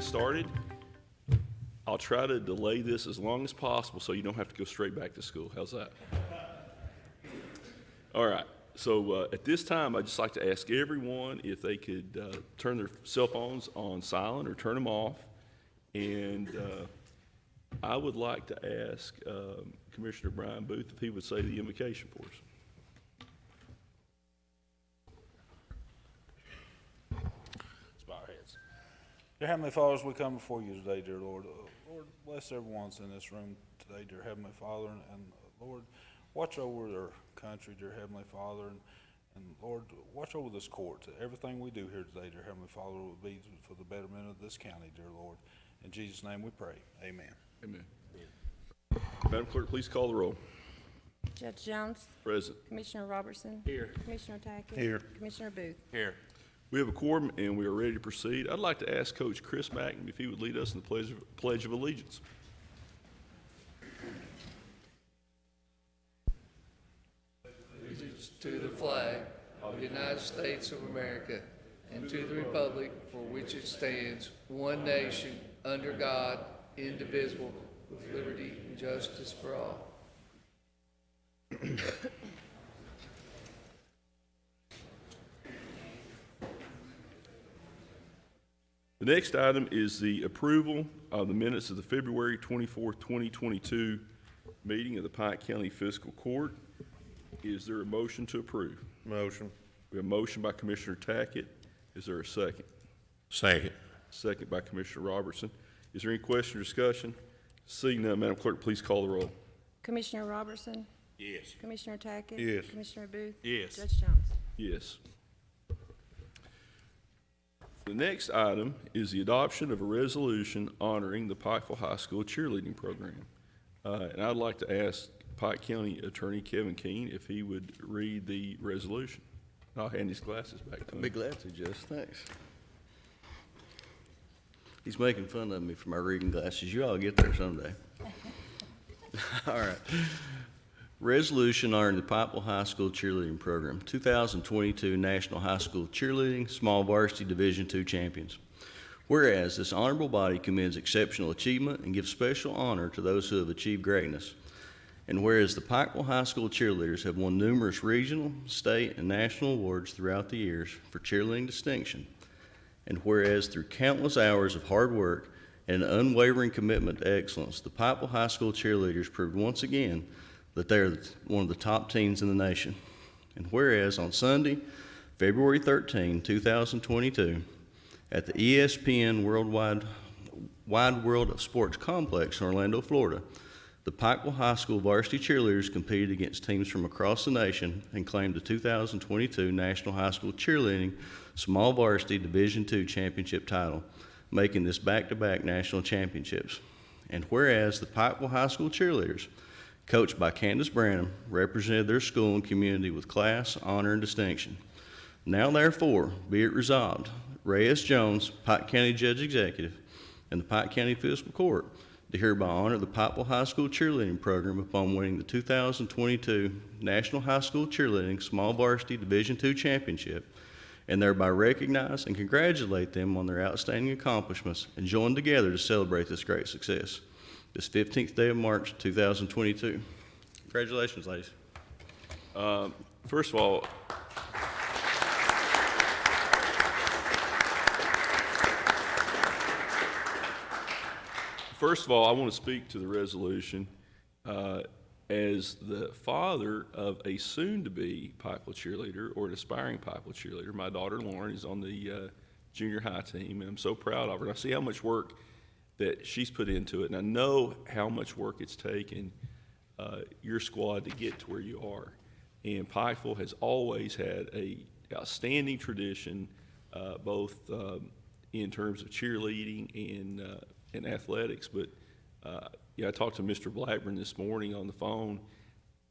get started. I'll try to delay this as long as possible so you don't have to go straight back to school. How's that? All right. So at this time, I'd just like to ask everyone if they could turn their cell phones on silent or turn them off. And I would like to ask Commissioner Brian Booth if he would say the invocation for us. Let's bow our heads. Dear Heavenly Father, as we come before you today, dear Lord, Lord, bless everyone that's in this room today, dear Heavenly Father, and Lord, watch over their country, dear Heavenly Father, and Lord, watch over this court. Everything we do here today, dear Heavenly Father, will be for the betterment of this county, dear Lord. In Jesus' name we pray. Amen. Amen. Madam Clerk, please call the roll. Judge Jones? Present. Commissioner Robertson? Here. Commissioner Tackett? Here. Commissioner Booth? Here. We have a quorum and we are ready to proceed. I'd like to ask Coach Chris Mackin if he would lead us in the Pledge of Allegiance. Allegiance to the flag of the United States of America and to the republic for which it stands, one nation, under God, indivisible, with liberty and justice for all. The next item is the approval of the minutes of the February 24th, 2022 meeting of the Pike County Fiscal Court. Is there a motion to approve? Motion. We have a motion by Commissioner Tackett. Is there a second? Second. Second by Commissioner Robertson. Is there any question or discussion? Seeing none, Madam Clerk, please call the roll. Commissioner Robertson? Yes. Commissioner Tackett? Yes. Commissioner Booth? Yes. Judge Jones? Yes. The next item is the adoption of a resolution honoring the Pikeville High School cheerleading program. And I'd like to ask Pike County Attorney Kevin Keene if he would read the resolution. I'll hand his glasses back to him. Be glad to, Judge. Thanks. He's making fun of me for my reading glasses. You all get there someday. All right. Resolution honoring the Pikeville High School cheerleading program, 2022 National High School Cheerleading Small Varsity Division II Champions. Whereas this honorable body commends exceptional achievement and gives special honor to those who have achieved greatness. And whereas the Pikeville High School cheerleaders have won numerous regional, state, and national awards throughout the years for cheerleading distinction. And whereas through countless hours of hard work and an unwavering commitment to excellence, the Pikeville High School cheerleaders proved once again that they are one of the top teams in the nation. And whereas on Sunday, February 13, 2022, at the ESPN Wide World of Sports Complex in Orlando, Florida, the Pikeville High School varsity cheerleaders competed against teams from across the nation and claimed the 2022 National High School Cheerleading Small Varsity Division II Championship title, making this back-to-back national championships. And whereas the Pikeville High School cheerleaders, coached by Candace Branham, represented their school and community with class, honor, and distinction. Now therefore, be it resolved, Ray S. Jones, Pike County Judge Executive, and the Pike County Fiscal Court to hereby honor the Pikeville High School cheerleading program upon winning the 2022 National High School Cheerleading Small Varsity Division II Championship, and thereby recognize and congratulate them on their outstanding accomplishments and join together to celebrate this great success. This 15th day of March, 2022. Congratulations, ladies. First of all, I want to speak to the resolution as the father of a soon-to-be Pikeville cheerleader or an aspiring Pikeville cheerleader. My daughter Lauren is on the junior high team, and I'm so proud of her. And I see how much work that she's put into it, and I know how much work it's taken your squad to get to where you are. And Pikeville has always had a outstanding tradition, both in terms of cheerleading and athletics. But I talked to Mr. Blackburn this morning on the phone.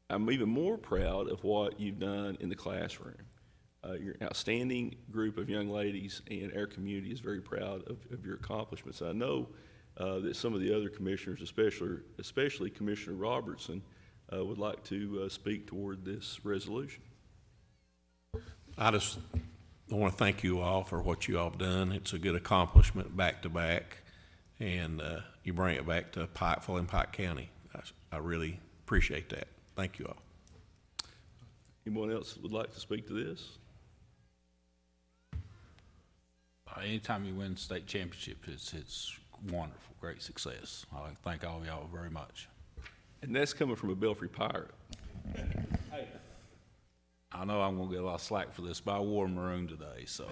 I'm even more proud of what you've done in the classroom. You're an outstanding group of young ladies, and our community is very proud of your accomplishments. I know that some of the other commissioners, especially Commissioner Robertson, would like to speak toward this resolution. I just want to thank you all for what you all have done. It's a good accomplishment back to back. and you bring it back to Pikeville and Pike County. I really appreciate that. Thank you all. Anyone else would like to speak to this? Anytime you win state championship, it's wonderful, great success. I thank all of y'all very much. And that's coming from a Belfry Pirate. I know I'm gonna get a lot of slack for this, but I wore maroon today, so.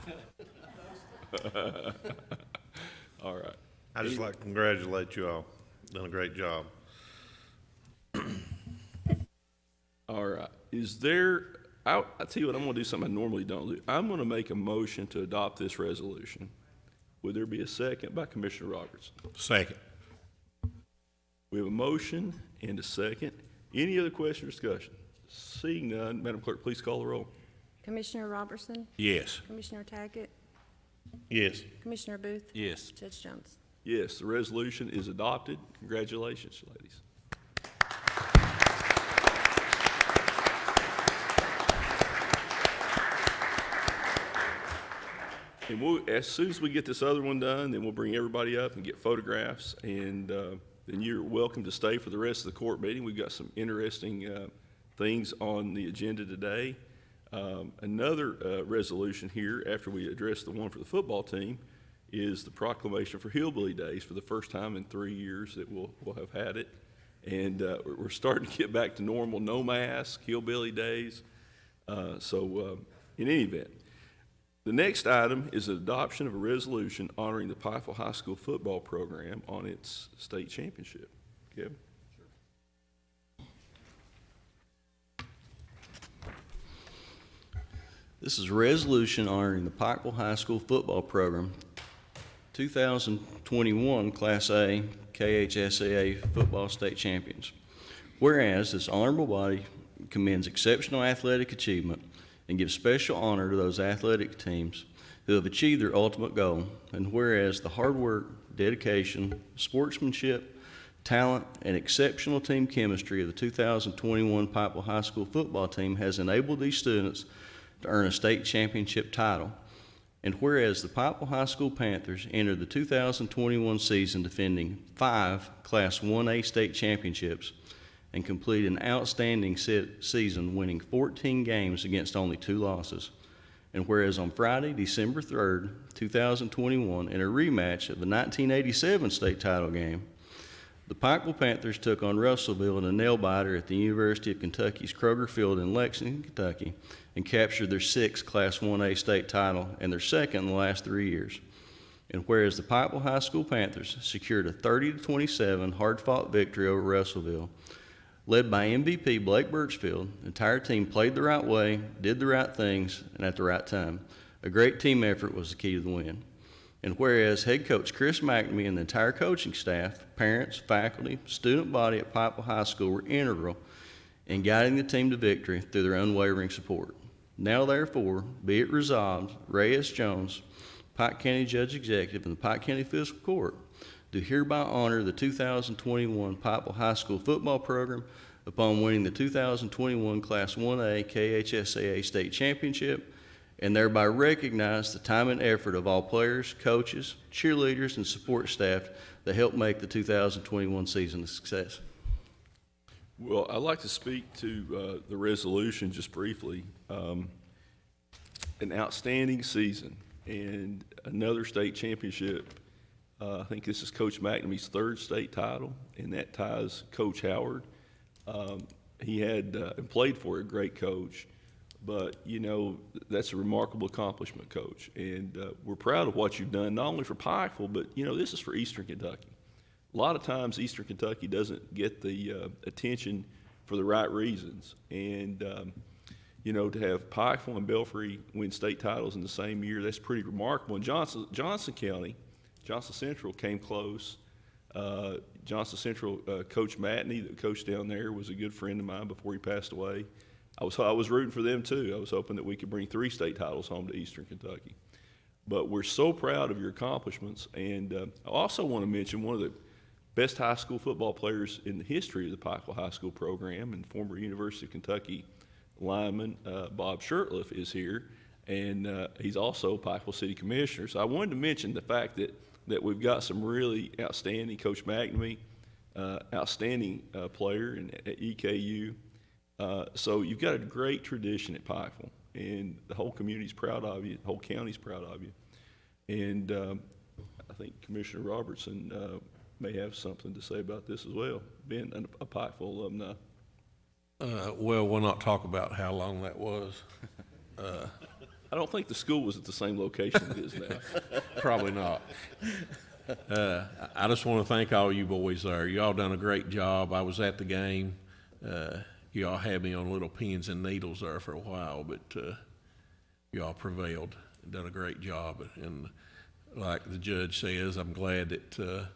All right. I'd just like to congratulate you all. Done a great job. All right. Is there, I tell you what, I'm gonna do something I normally don't do. I'm gonna make a motion to adopt this resolution. Would there be a second by Commissioner Robertson? Second. We have a motion and a second. Any other question or discussion? Seeing none, Madam Clerk, please call the roll. Commissioner Robertson, Yes. Commissioner Tackett, Yes. Commissioner Booth, Yes. Judge Jones. Yes, the resolution is adopted. Congratulations, ladies. And we'll, as soon as we get this other one done, then we'll bring everybody up and get photographs, and then you're welcome to stay for the rest of the court meeting. We've got some interesting things on the agenda today. Another resolution here, after we address the one for the football team, is the proclamation for Hillbilly Days for the first time in 3 years that we'll have had it. And we're starting to get back to normal, no mask, Hillbilly Days. In any event, the next item is the adoption of a resolution honoring the Pikeville High School football program on its state championship. Kevin? This is a resolution honoring the Pikeville High School football program, 2021 Class A KHSAA football state champions. Whereas this honorable body commends exceptional athletic achievement and gives special honor to those athletic teams who have achieved their ultimate goal, and whereas the hard work, dedication, sportsmanship, talent, and exceptional team chemistry of the 2021 Pikeville High School football team has enabled these students to earn a state championship title. And whereas the Pikeville High School Panthers entered the 2021 season defending 5 Class 1A state championships and completed an outstanding season, winning 14 games against only 2 losses. And whereas on Friday, December 3rd, 2021, in a rematch of the 1987 state title game, the Pikeville Panthers took on Russellville in a nail-biter at the University of Kentucky's Kroger Field in Lexington, Kentucky, and captured their 6th Class 1A state title and their 2nd in the last 3 years. And whereas the Pikeville High School Panthers secured a 30-27 hard-fought victory over Russellville, led by MVP Blake Birchfield, the entire team played the right way, did the right things, and at the right time. A great team effort was the key to the win. And whereas head coach Chris McNamee and the entire coaching staff, parents, faculty, student body at Pikeville High School were integral in guiding the team to victory through their unwavering support. Now therefore, be it resolved, Ray S. Jones, Pike County Judge Executive in the Pike County Fiscal Court, do hereby honor the 2021 Pikeville High School football program upon winning the 2021 Class 1A KHSAA state championship, and thereby recognize the time and effort of all players, coaches, cheerleaders, and support staff that helped make the 2021 season a success. Well, I'd like to speak to the resolution just briefly. An outstanding season and another state championship. I think this is Coach McNamee's 3rd state title, and that ties Coach Howard. He had and played for a great coach, but, you know, that's a remarkable accomplishment, Coach. And we're proud of what you've done, not only for Pikeville, but, you know, this is for Eastern Kentucky. A lot of times Eastern Kentucky doesn't get the attention for the right reasons. And, you know, to have Pikeville and Belfry win state titles in the same year, that's pretty remarkable. And Johnson County, Johnson Central came close. Johnson Central Coach Matney, that coached down there, was a good friend of mine before he passed away. I was rooting for them too. I was hoping that we could bring 3 state titles home to Eastern Kentucky. But we're so proud of your accomplishments. And I also want to mention one of the best high school football players in the history of the Pikeville High School program, and former University of Kentucky lineman Bob Shurtleff is here, and he's also Pikeville City Commissioner. So I wanted to mention the fact that that we've got some really outstanding, Coach McNamee, outstanding player at EKU. So you've got a great tradition at Pikeville, and the whole community's proud of you, the whole county's proud of you. And I think Commissioner Robertson may have something to say about this as well, being a Pikeville alumni. Well, we'll not talk about how long that was. I don't think the school was at the same location it is now. Probably not. I just want to thank all you boys there. You all done a great job. I was at the game. You all had me on little pins and needles there for a while, but you all prevailed and done a great job. And like the judge says, I'm glad that,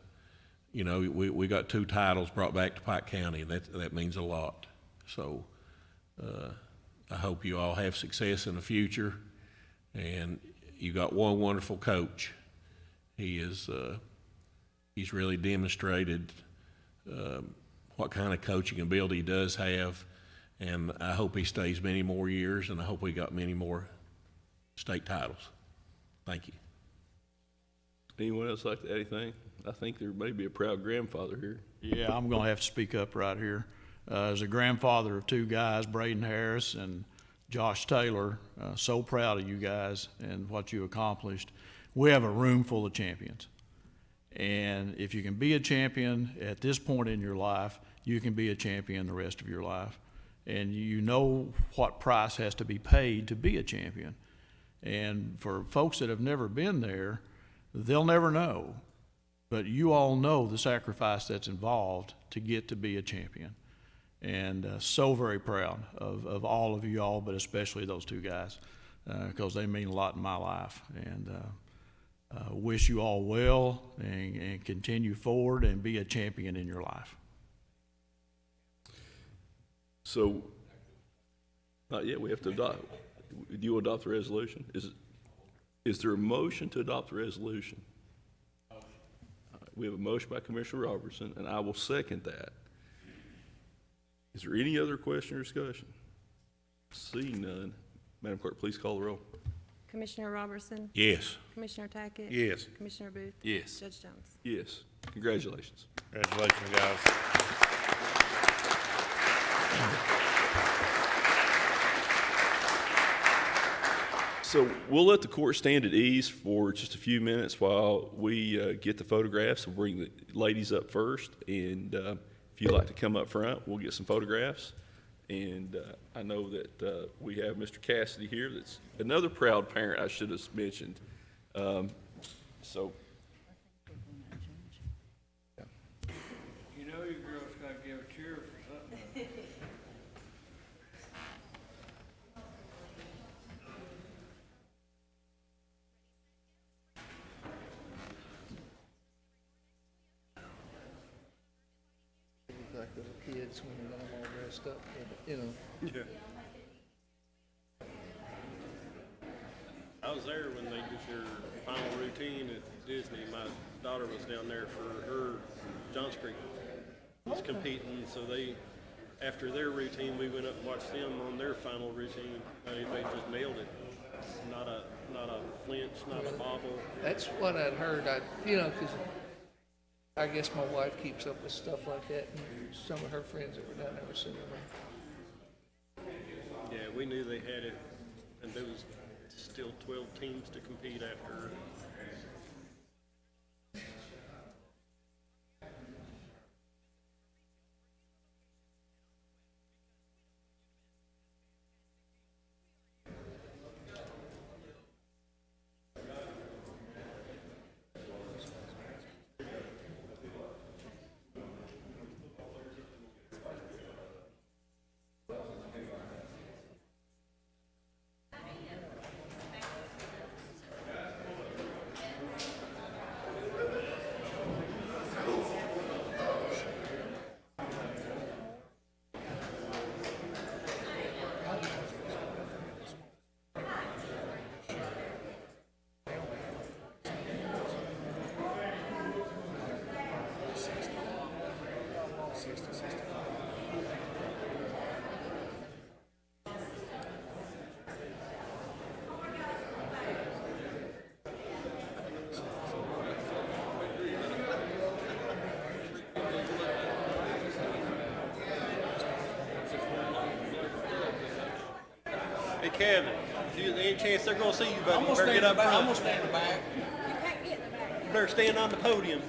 you know, we got 2 titles brought back to Pike County. That means a lot. So I hope you all have success in the future. And you got one wonderful coach. He is, he's really demonstrated what kind of coaching ability he does have, and I hope he stays many more years, and I hope we got many more state titles. Thank you. Anyone else like to add anything? I think there may be a proud grandfather here. Yeah, I'm going to have to speak up right here. As a grandfather of 2 guys, Braden Harris and Josh Taylor, so proud of you guys and what you accomplished. We have a room full of champions. And if you can be a champion at this point in your life, you can be a champion the rest of your life. And you know what price has to be paid to be a champion. And for folks that have never been there, they'll never know. But you all know the sacrifice that's involved to get to be a champion. And so very proud of all of you all, but especially those 2 guys, because they mean a lot in my life. And wish you all well and continue forward and be a champion in your life. So, not yet, we have to adopt. Do you adopt the resolution? Is there a motion to adopt the resolution? All right, we have a motion by Commissioner Robertson, and I will second that. Is there any other question or discussion? Seeing none, Madam Clerk, please call the roll. Commissioner Robertson? Yes. Commissioner Tackett? Yes. Commissioner Booth? Yes. Judge Jones? Yes. Congratulations. Congratulations, guys. So we'll let the court stand at ease for just a few minutes while we get the photographs. We'll bring the ladies up first, and if you'd like to come up front, we'll get some photographs. And I know that we have Mr. Cassidy here. That's another proud parent I should have mentioned. So. You know you girls gotta give a cheer for something. Look like little kids when you got them all dressed up, you know. Yeah. I was there when they did their final routine at Disney. My daughter was down there for her Johns Creek was competing, so they, after their routine, we went up and watched them on their final routine. They just nailed it. Not a flinch, not a bobble. That's what I'd heard. You know, because I guess my wife keeps up with stuff like that, and some of her friends that were down there were sitting there. Yeah, we knew they had it, and there was still 12 teams to compete after. Hey, Kevin, if you, any chance they're gonna see you, buddy, I'm you gonna better stand get in the up back, I'm front. gonna stand in the back. You better stand on the podium.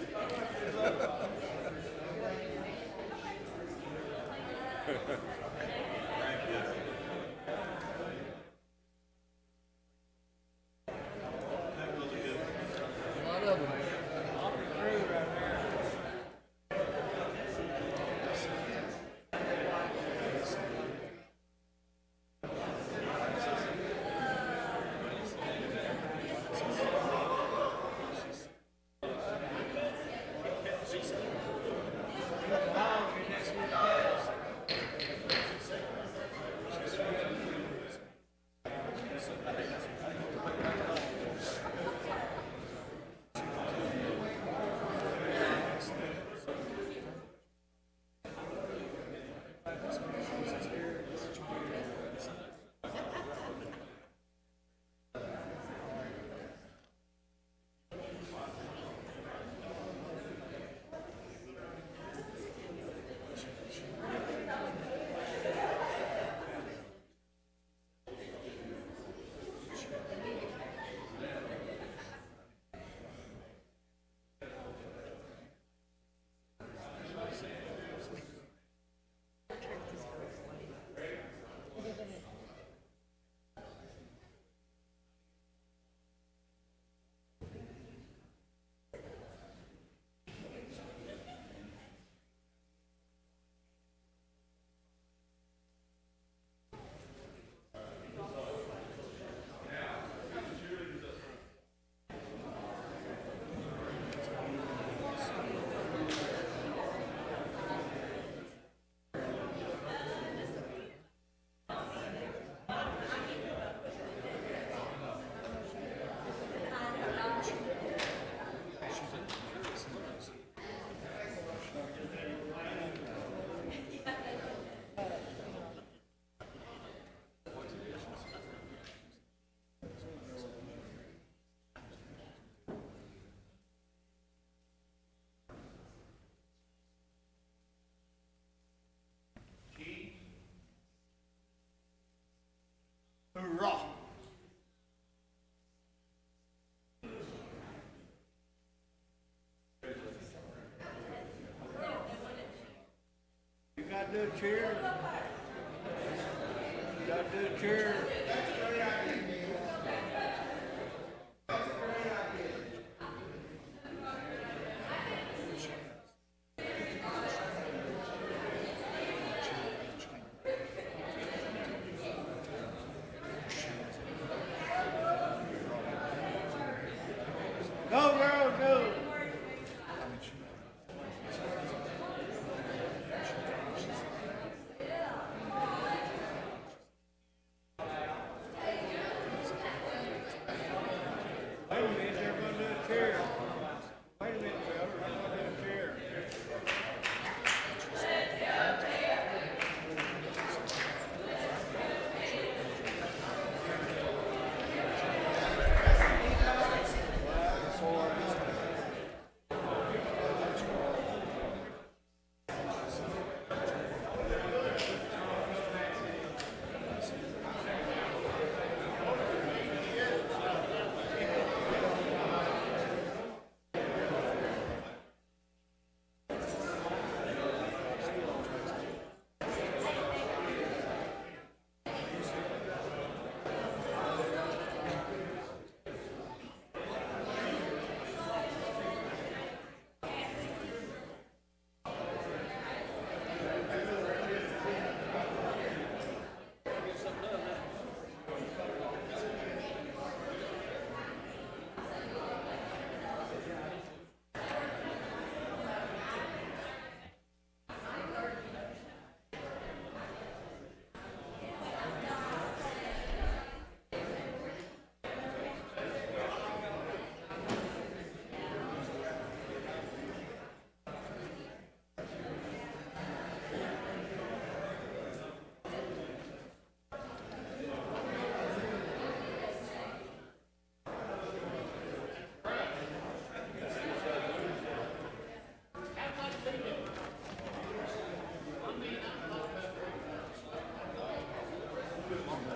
A lot of them. Hoorah! You gotta do a cheer. You gotta do a cheer. Go, girls, go!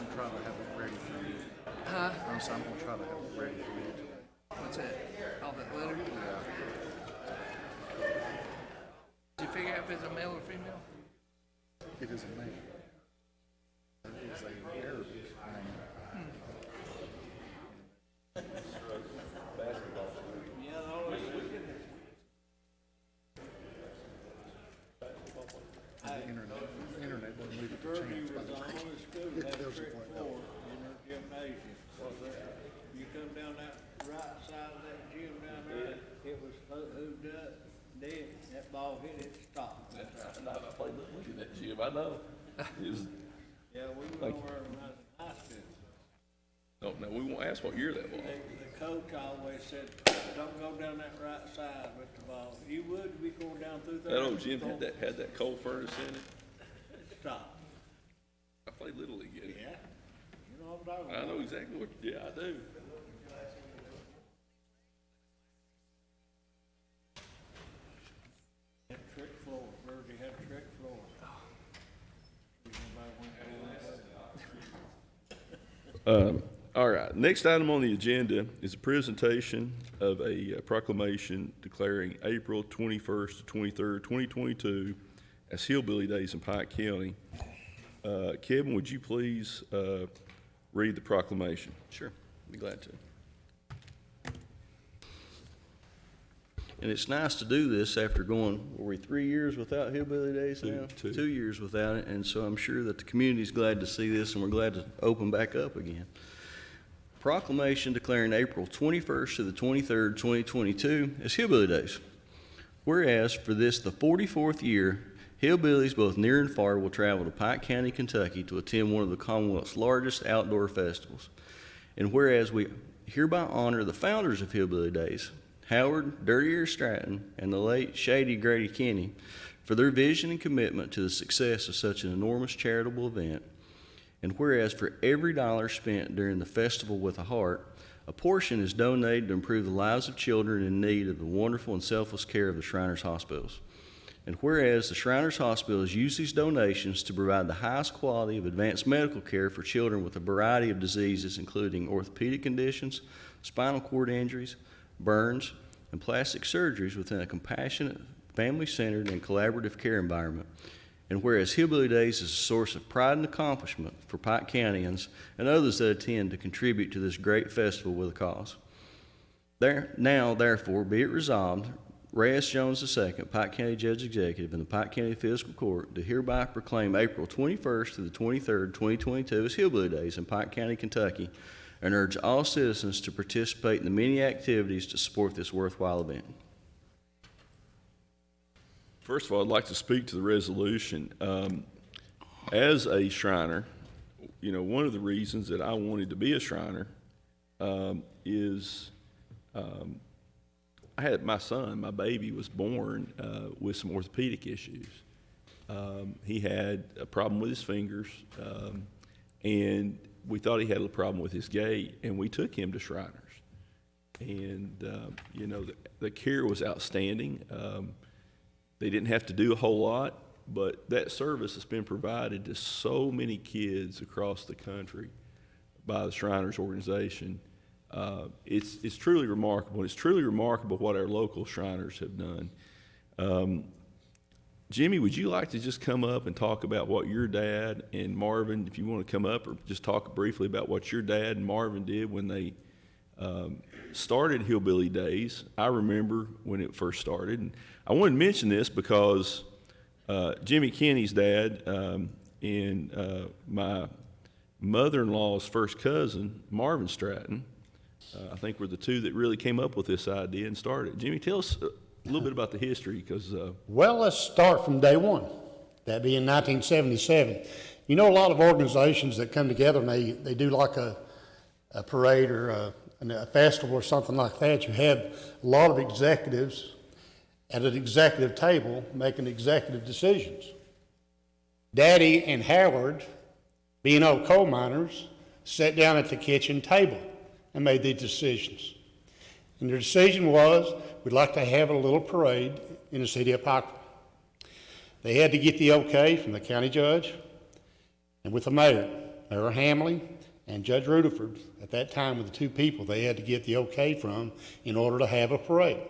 gonna try to have it ready for you. Huh? I'm gonna try to have it ready for you today. What's that? Oh, that letter? Did you figure out if it's a male or female? It is a man. It is a Arabic name. The internet doesn't leave it to chance. You was the only school that had tells you trick what it floor in their gymnasium. You come down that right side of that gym down there, it was hooped up, dead, that ball hit it, stopped. I played look at that gym, I know. It was, Yeah, we were Thank over when I was in high school. no, we won't ask what year that was. The coach always said, don't go down that right side with the ball. You would be going down through there. That old gym had that coal furnace in it. Stop. I played Little League in it. Yeah. You know what I'm talking I about. know exactly what, yeah, I do. Had trick floor, Virgie had trick floor. Everybody went down. All right, next item on the agenda is a presentation of a proclamation declaring April 21st to 23rd, 2022 as Hillbilly Days in Pike County. Kevin, would you please read the proclamation? Sure, be glad to. And it's nice to do this after going, were we 3 years without Hillbilly Days now? Two. 2 years without it, and so I'm sure that the community's glad to see this, and we're glad to open back up again. Proclamation declaring April 21st to the 23rd, 2022 as Hillbilly Days. Whereas for this, the 44th year, hillbillies both near and far will travel to Pike County, Kentucky to attend one of the Commonwealth's largest outdoor festivals. And whereas we hereby honor the founders of Hillbilly Days, Howard Dirty Ear Stratton and the late Shady Grady Kinney, for their vision and commitment to the success of such an enormous charitable event. And whereas for every dollar spent during the festival with a heart, a portion is donated to improve the lives of children in need of the wonderful and selfless care of the Shriners Hospitals. And whereas the Shriners Hospitals use these donations to provide the highest quality of advanced medical care for children with a variety of diseases, including orthopedic conditions, spinal cord injuries, burns, and plastic surgeries within a compassionate, family-centered, and collaborative care environment. And whereas Hillbilly Days is a source of pride and accomplishment for Pike Countyans and others that attend to contribute to this great festival with a cause. Now, therefore, be it resolved, Reyes Jones II, Pike County Judge Executive in the Pike County Fiscal Court, do hereby proclaim April 21st to the 23rd, 2022 as Hillbilly Days in Pike County, Kentucky, and urge all citizens to participate in the many activities to support this worthwhile event. First of all, I'd like to speak to the resolution. As a Shriner, you know, one of the reasons that I wanted to be a Shriner is I had my son, my baby, was born with some orthopedic issues. He had a problem with his fingers, and we thought he had a problem with his gait, and we took him to Shriners. And, you know, the care was outstanding. They didn't have to do a whole lot, but that service has been provided to so many kids across the country by the Shriners organization. It's truly remarkable. It's truly remarkable what our local Shriners have done. Jimmy, would you like to just come up and talk about what your dad and Marvin, if you want to come up, or just talk briefly about what your dad and Marvin did when they started Hillbilly Days? I remember when it first started. And I wanted to mention this because Jimmy Kinney's dad and my mother-in-law's first cousin, Marvin Stratton, I think were the two that really came up with this idea and started. Jimmy, tell us a little bit about the history, because well, let's start from day one, that being 1977. You know, a lot of organizations that come together and they do like a parade or a festival or something like that. You have a lot of executives at an executive table making executive decisions. Daddy and Howard, being old coal miners, sat down at the kitchen table and made these decisions. And their decision was, we'd like to have a little parade in the city of Pikeville. They had to get the okay from the county judge and with the mayor. Mayor Hamley and Judge Rutherford, at that time were the two people they had to get the okay from in order to have a parade.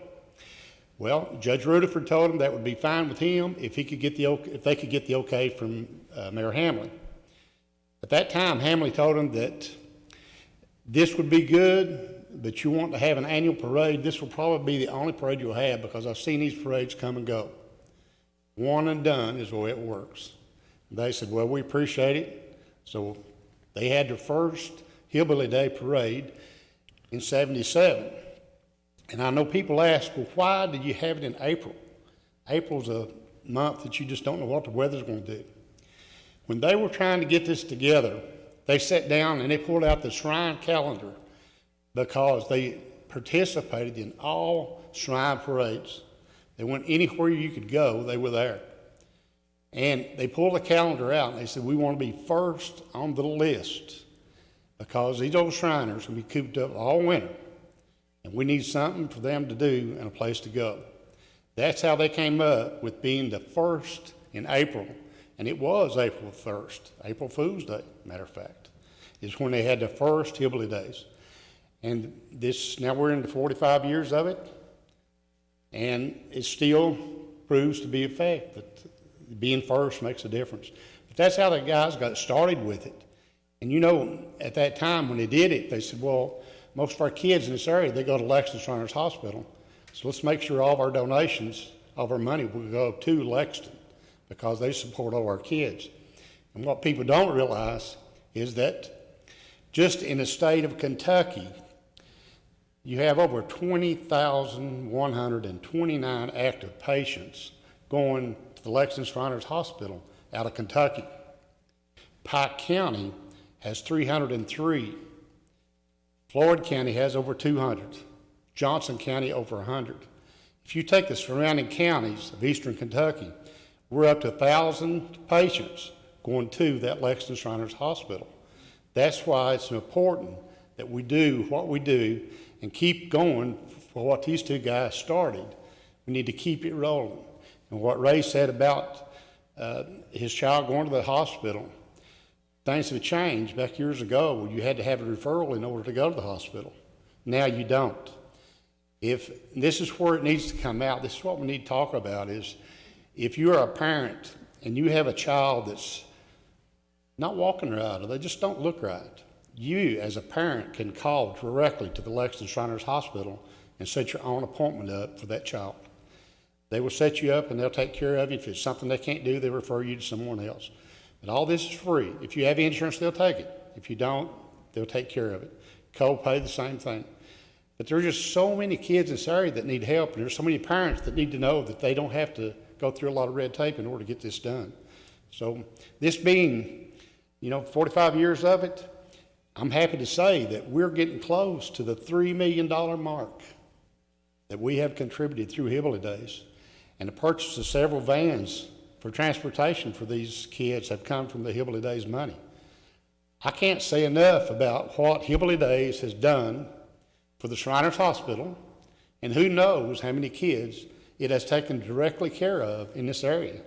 Well, Judge Rutherford told him that would be fine with him if he could get if they could get the okay from Mayor Hamley. At that time, Hamley told him that this would be good, but you want to have an annual parade, this will probably be the only parade you'll have, because I've seen these parades come and go. One and done is the way it works. They said, well, we appreciate it. So they had their first Hillbilly Day parade in '77. And I know people ask, well, why did you have it in April? April's a month that you just don't know what the weather's going to do. When they were trying to get this together, they sat down and they pulled out the shrine calendar, because they participated in all shrine parades. They went anywhere you could go, they were there. And they pulled the calendar out and they said, we want to be first on the list, because these old Shriners will be cooped up all winter, and we need something for them to do and a place to go. That's how they came up with being the first in April, and it was April 1st, April Fool's Day, matter of fact, is when they had the first Hillbilly Days. And this, now we're into 45 years of it, and it still proves to be a fact that being first makes a difference. But that's how the guys got started with it. And you know, at that time when they did it, they said, well, most of our kids in this area, they go to Lexington Shriners Hospital. So let's make sure all of our donations, all of our money will go to Lexington, because they support all our kids. And what people don't realize is that just in the state of Kentucky, you have over 20,129 active patients going to the Lexington Shriners Hospital out of Kentucky. Pike County has 303. Floyd County has over 200. Johnson County over 100. If you take the surrounding counties of eastern Kentucky, we're up to 1,000 patients going to that Lexington Shriners Hospital. That's why it's important that we do what we do and keep going for what these two guys started. We need to keep it rolling. And what Ray said about his child going to the hospital, things have changed. Back years ago, you had to have a referral in order to go to the hospital. Now you don't. If this is where it needs to come out, this is what we need to talk about, is if you're a parent and you have a child that's not walking right, or they just don't look right, you as a parent can call directly to the Lexington Shriners Hospital and set your own appointment up for that child. They will set you up and they'll take care of you. If it's something they can't do, they refer you to someone else. But all this is free. If you have insurance, they'll take it. If you don't, they'll take care of it. Co-pay, the same thing. But there are just so many kids in this area that need help, and there's so many parents that need to know that they don't have to go through a lot of red tape in order to get this done. So this being, 45 years of it, I'm happy to say that we're getting close to the $3 million mark that we have contributed through Hillbilly Days. And the purchase of several vans for transportation for these kids have come from the Hillbilly Days money. I can't say enough about what Hillbilly Days has done for the Shriners Hospital, and who knows how many kids it has taken directly care of in this area.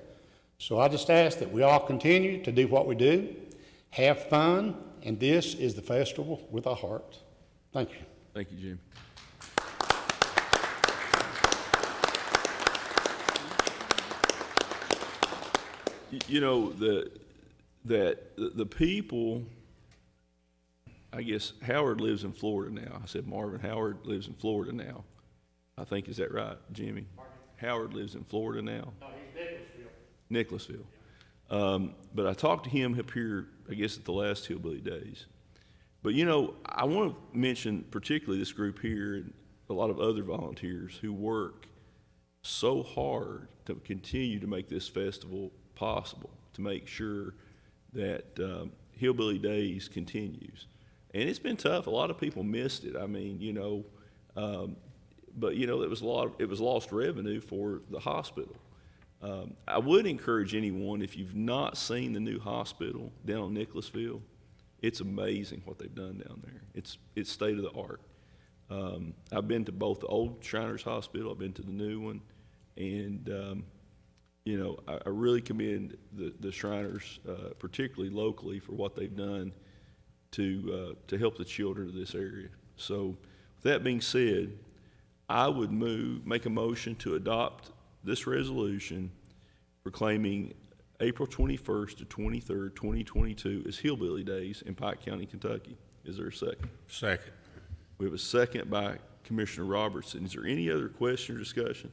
So I just ask that we all continue to do what we do, have fun, and this is the festival with a heart. Thank you. Thank you, Jim. The people, I guess Howard lives in Florida now. I said Marvin. Howard lives in Florida now. I think, is that right, Jimmy? Howard lives in Florida now. No, he's Nicholasville. But I talked to him up here, I guess, at the last Hillbilly Days. But, I want to mention particularly this group here and a lot of other volunteers who work so hard to continue to make this festival possible, to make sure that Hillbilly Days continues. And it's been tough. A lot of people missed it. I mean, but it was lost revenue for the hospital. I would encourage anyone, if you've not seen the new hospital down in Nicholasville, it's amazing what they've done down there. It's state of the art. I've been to both the old Shriners Hospital, I've been to the new one, and you know, I really commend the Shriners, particularly locally, for what they've done to help the children of this area. So, with that being said, I would make a motion to adopt this resolution proclaiming April 21st to 23rd, 2022 as Hillbilly Days in Pike County, Kentucky. Is there a second? Second. We have a second by Commissioner Robertson. Is there any other question or discussion?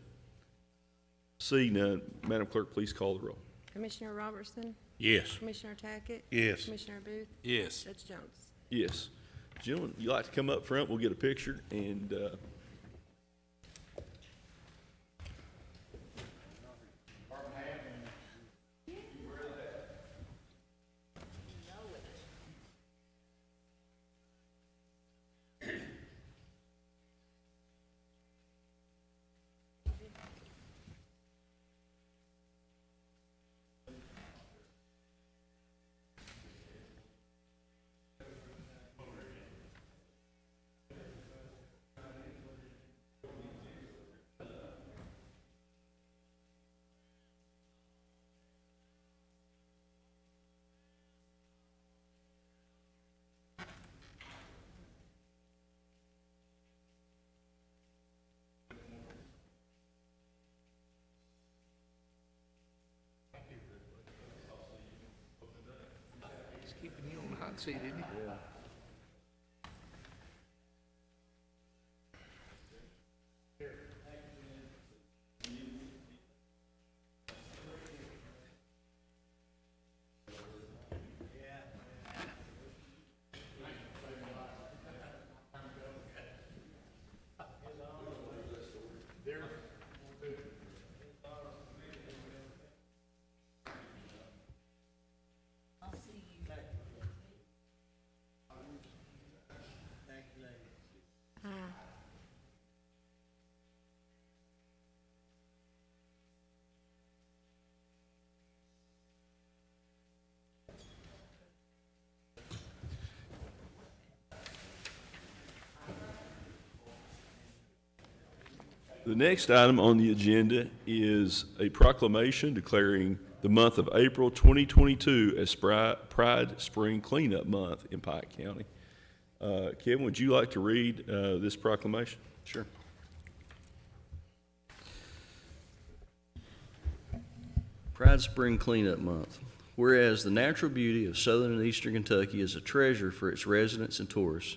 Seeing none, Madam Clerk, please call the roll. Commissioner Robertson? Yes. Commissioner Tackett? Yes. Commissioner Booth? Yes. Judge Jones? Yes. Gentlemen, you like to come up front? We'll get a picture and, He's keeping you on the hot seat, isn't he? Yeah. the next item on the agenda is a proclamation declaring the month of April 2022 as Pride Spring Cleanup Month in Pike County. Kevin, would you like to read this proclamation? Sure. Pride Spring Cleanup Month. Whereas the natural beauty of southern and eastern Kentucky is a treasure for its residents and tourists,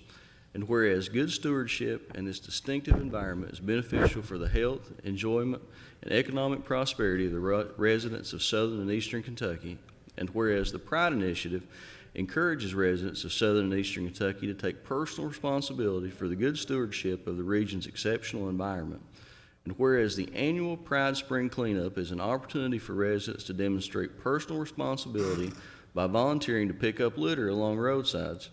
and whereas good stewardship and this distinctive environment is beneficial for the health, enjoyment, and economic prosperity of the residents of southern and eastern Kentucky, and whereas the Pride Initiative encourages residents of southern and eastern Kentucky to take personal responsibility for the good stewardship of the region's exceptional environment, and whereas the annual Pride Spring Cleanup is an opportunity for residents to demonstrate personal responsibility by volunteering to pick up litter along roadsides,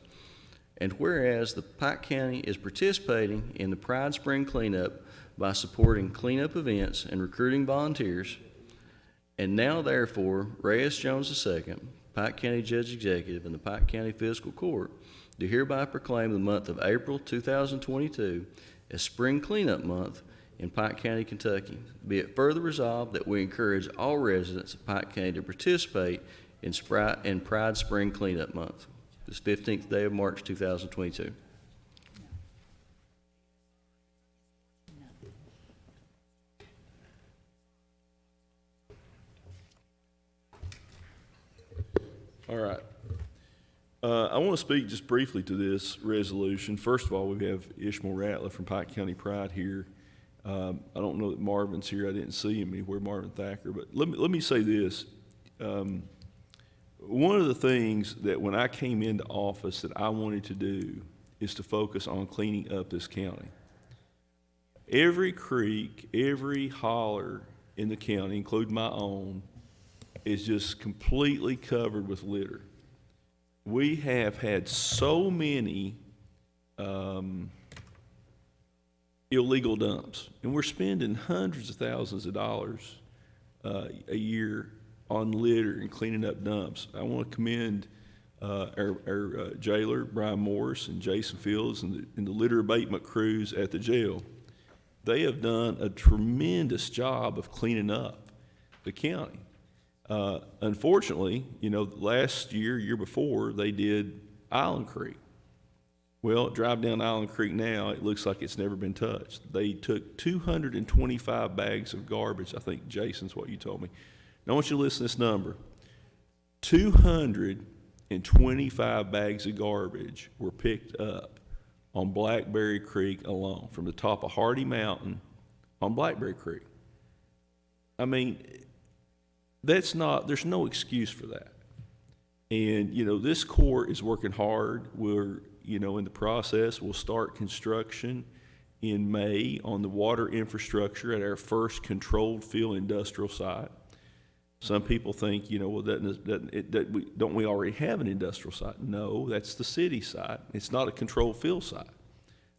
and whereas the Pike County is participating in the Pride Spring Cleanup by supporting cleanup events and recruiting volunteers, and now therefore, Reyes Jones II, Pike County Judge Executive in the Pike County Fiscal Court, do hereby proclaim the month of April 2022 as Spring Cleanup Month in Pike County, Kentucky. Be it further resolved that we encourage all residents of Pike County to participate in Pride Spring Cleanup Month, this 15th day of March 2022. All right. I want to speak just briefly to this resolution. First of all, we have Ishmael Ratliff from Pike County Pride here. I don't know that Marvin's here. I didn't see him anywhere, Marvin Thacker. But let me say this. One of the things that when I came into office that I wanted to do is to focus on cleaning up this county. Every creek, every holler in the county, including my own, is just completely covered with litter. We have had so many illegal dumps, and we're spending hundreds of thousands of dollars a year on litter and cleaning up dumps. I want to commend our jailer, Brian Morris, and Jason Fields, and the litter abatement crews at the jail. They have done a tremendous job of cleaning up. the county. Unfortunately, last year before, they did Island Creek. Well, drive down Island Creek now, it looks like it's never been touched. They took 225 bags of garbage. I think Jason's what you told me. Now I want you to listen to this number. 225 bags of garbage were picked up on Blackberry Creek alone, from the top of Hardy Mountain on Blackberry Creek. I mean, there's no excuse for that. And, this court is working hard. We're, in the process. We'll start construction in May on the water infrastructure at our first controlled fill industrial site. Some people think, well, don't we already have an industrial site? No, that's the city site. It's not a controlled fill site.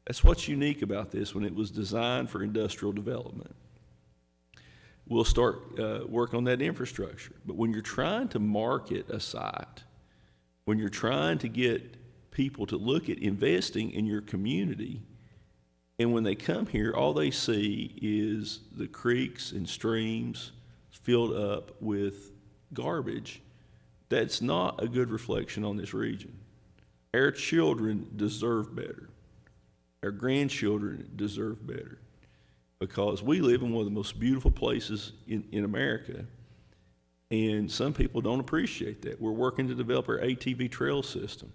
That's what's unique about this when it was designed for industrial development. We'll start work on that infrastructure. But when you're trying to market a site, when you're trying to get people to look at investing in your community, and when they come here, all they see is the creeks and streams filled up with garbage, that's not a good reflection on this region. Our children deserve better. Our grandchildren deserve better, because we live in one of the most beautiful places in America, and some people don't appreciate that. We're working to develop our ATV trail system.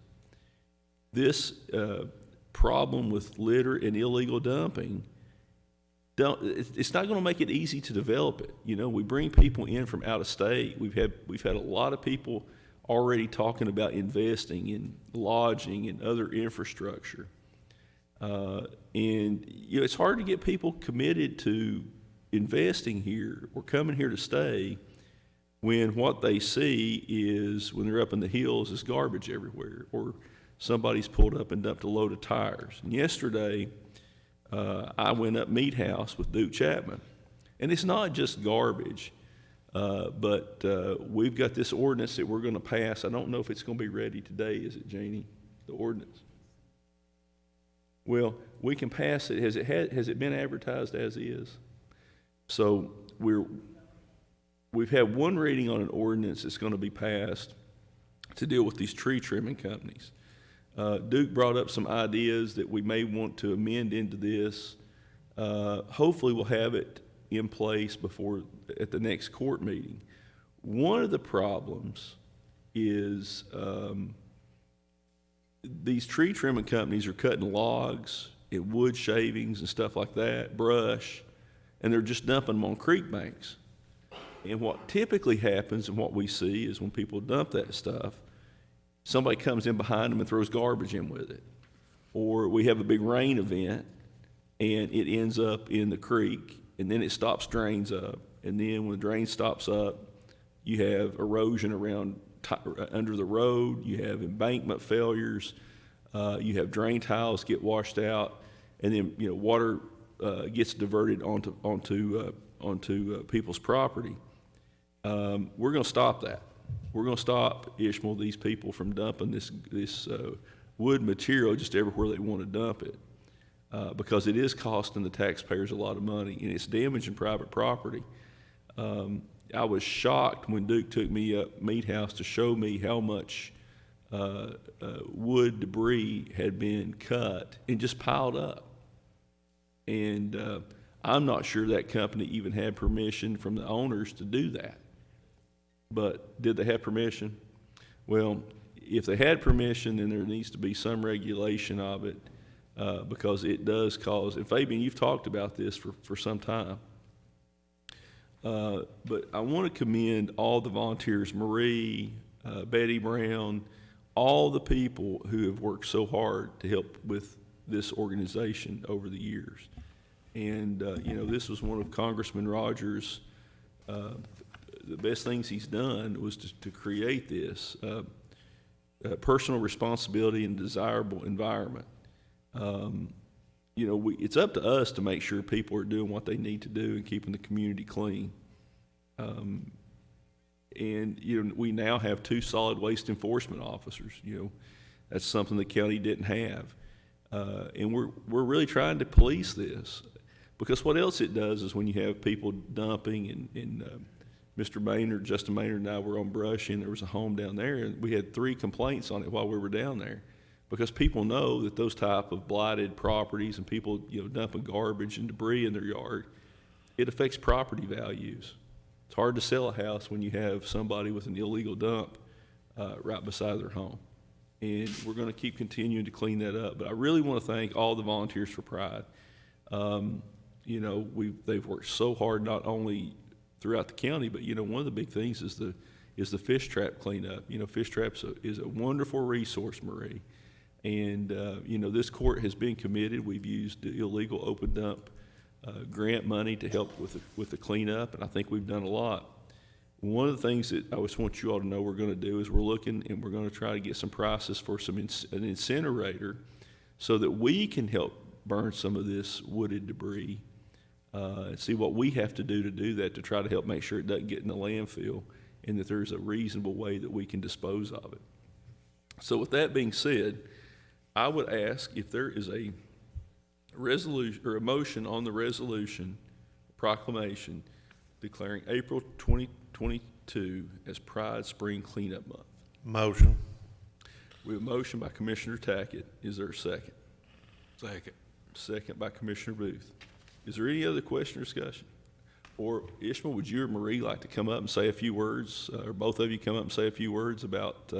This problem with litter and illegal dumping, it's not going to make it easy to develop it. We bring people in from out of state. We've had a lot of people already talking about investing in lodging and other infrastructure. And it's hard to get people committed to investing here or coming here to stay when what they see is, when they're up in the hills, is garbage everywhere, or somebody's pulled up and dumped a load of tires. And yesterday, I went up Meat House with Duke Chapman, and it's not just garbage, but we've got this ordinance that we're going to pass. I don't know if it's going to be ready today, is it, Janie, the ordinance? Well, we can pass it. Has it been advertised as is? So we've had one reading on an ordinance that's going to be passed to deal with these tree trimming companies. Duke brought up some ideas that we may want to amend into this. Hopefully we'll have it in place at the next court meeting. One of the problems is these tree trimming companies are cutting logs and wood shavings and stuff like that, brush, and they're just dumping them on creek banks. And what typically happens and what we see is when people dump that stuff, somebody comes in behind them and throws garbage in with it. Or we have a big rain event and it ends up in the creek, and then it drains up. And then when the drain stops up, you have erosion around under the road, you have embankment failures, you have drain tiles get washed out, and then water gets diverted onto people's property. We're going to stop that. We're going to stop, Ishmael, these people from dumping this wood material just everywhere they want to dump it, because it is costing the taxpayers a lot of money, and it's damaging private property. I was shocked when Duke took me up Meat House to show me how much wood debris had been cut and just piled up. And I'm not sure that company even had permission from the owners to do that. But did they have permission? Well, if they had permission, then there needs to be some regulation of it, because it does cause, and Fabian, you've talked about this for some time. But I want to commend all the volunteers, Marie, Betty Brown, all the people who have worked so hard to help with this organization over the years. And, this was one of Congressman Rogers' the best things he's done was to create this personal responsibility and desirable environment. It's up to us to make sure people are doing what they need to do and keeping the community clean. We now have 2 solid waste enforcement officers. That's something the county didn't have. And we're really trying to police this, because what else it does is when you have people dumping and Mr. Maynard, Justin Maynard and I were on Brush, and there was a home down there, and we had 3 complaints on it while we were down there. Because people know that those type of blighted properties and people, dumping garbage and debris in their yard, it affects property values. It's hard to sell a house when you have somebody with an illegal dump right beside their home. And we're going to keep continuing to clean that up. But I really want to thank all the volunteers for Pride. They've worked so hard, not only throughout the county, but one of the big things is the fish trap cleanup. Fish traps is a wonderful resource, Marie. And this court has been committed. We've used the illegal open dump grant money to help with the cleanup, and I think we've done a lot. One of the things that I just want you all to know we're going to do is we're looking and we're going to try to get some prices for an incinerator so that we can help burn some of this wooded debris and see what we have to do that to try to help make sure it doesn't get in the landfill and that there's a reasonable way that we can dispose of it. So with that being said, I would ask if there is a resolution or a motion on the resolution proclamation declaring April 2022 as Pride Spring Cleanup Month. Motion. We have a motion by Commissioner Tackett. Is there a second? Second. Second by Commissioner Booth. Is there any other question or discussion? Or Ishmael, would you or Marie like to come up and say a few words, or both of you come up and say a few words about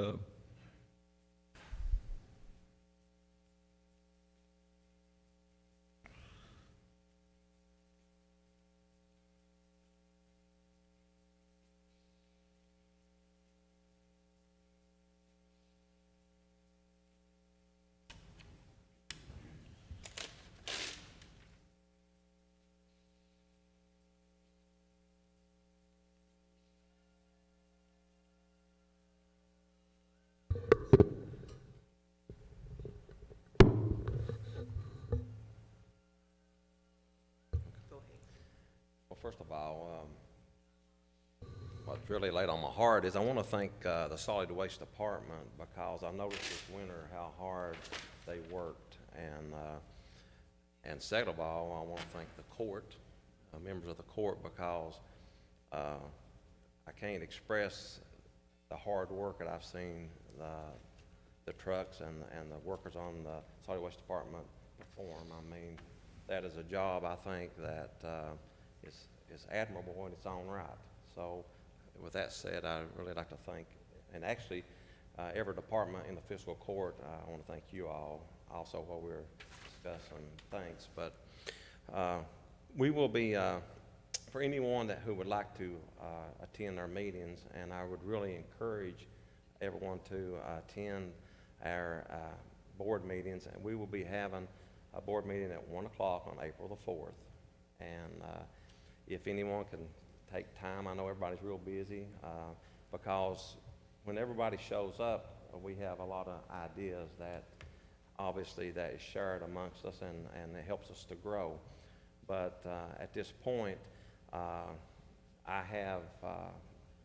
First of all, what's really laid on my heart is I want to thank the Solid Waste Department because I noticed this winter how hard they worked, and second of all, I want to thank the court, members of the court, because I can't express the hard work that I've seen the trucks and the workers on the Solid Waste Department perform. I mean, that is a job I think that is admirable in its own right. So with that said, I'd really like to thank, and actually every department in the fiscal court, I want to thank you all also while we're discussing things. But we will be, for anyone who would like to attend our meetings, and I would really encourage everyone to attend our board meetings, and we will be having a board meeting at 1 o'clock on April the 4th. And if anyone can take time, I know everybody's real busy, because when everybody shows up, we have a lot of ideas that obviously that is shared amongst us, and it helps us to grow. But at this point, I have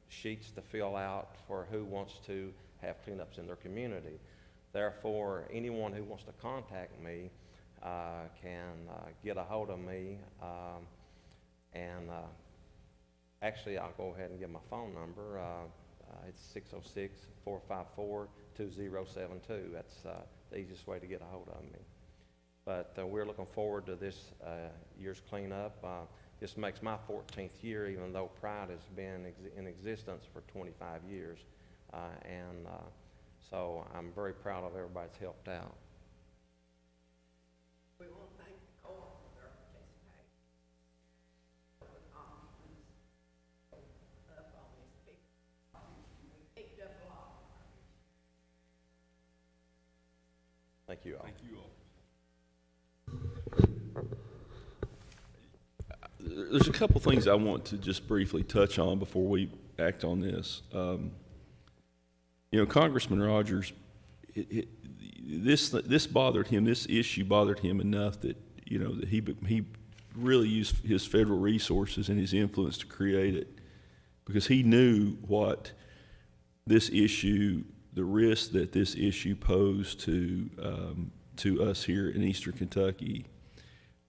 sheets to fill out for who wants to have cleanups in their community. Therefore, anyone who wants to contact me can get a hold of me, and actually I'll go ahead and give my phone number. It's 606-454-2072. That's the easiest way to get a hold of me. But we're looking forward to this year's cleanup. This makes my 14th year, even though Pride has been in existence for 25 years. So I'm very proud of everybody that's helped out. We want to thank the court for their participation. Up on this big, we picked up a lot. Thank you all. Thank you all. There's a couple things I want to just briefly touch on before we act on this. Congressman Rogers, this bothered him. This issue bothered him enough that that he really used his federal resources and his influence to create it, because he knew what this issue, the risk that this issue posed to us here in Eastern Kentucky.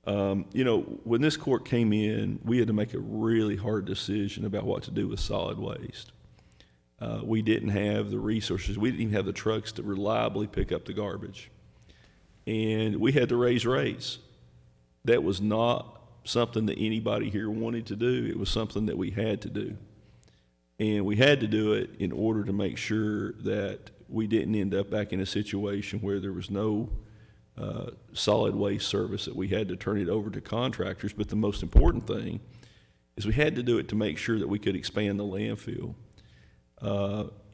You know, when this court came in, we had to make a really hard decision about what to do with solid waste. We didn't have the resources. We didn't even have the trucks to reliably pick up the garbage. And we had to raise rates. That was not something that anybody here wanted to do. It was something that we had to do. And we had to do it in order to make sure that we didn't end up back in a situation where there was no solid waste service, that we had to turn it over to contractors. But the most important thing is we had to do it to make sure that we could expand the landfill.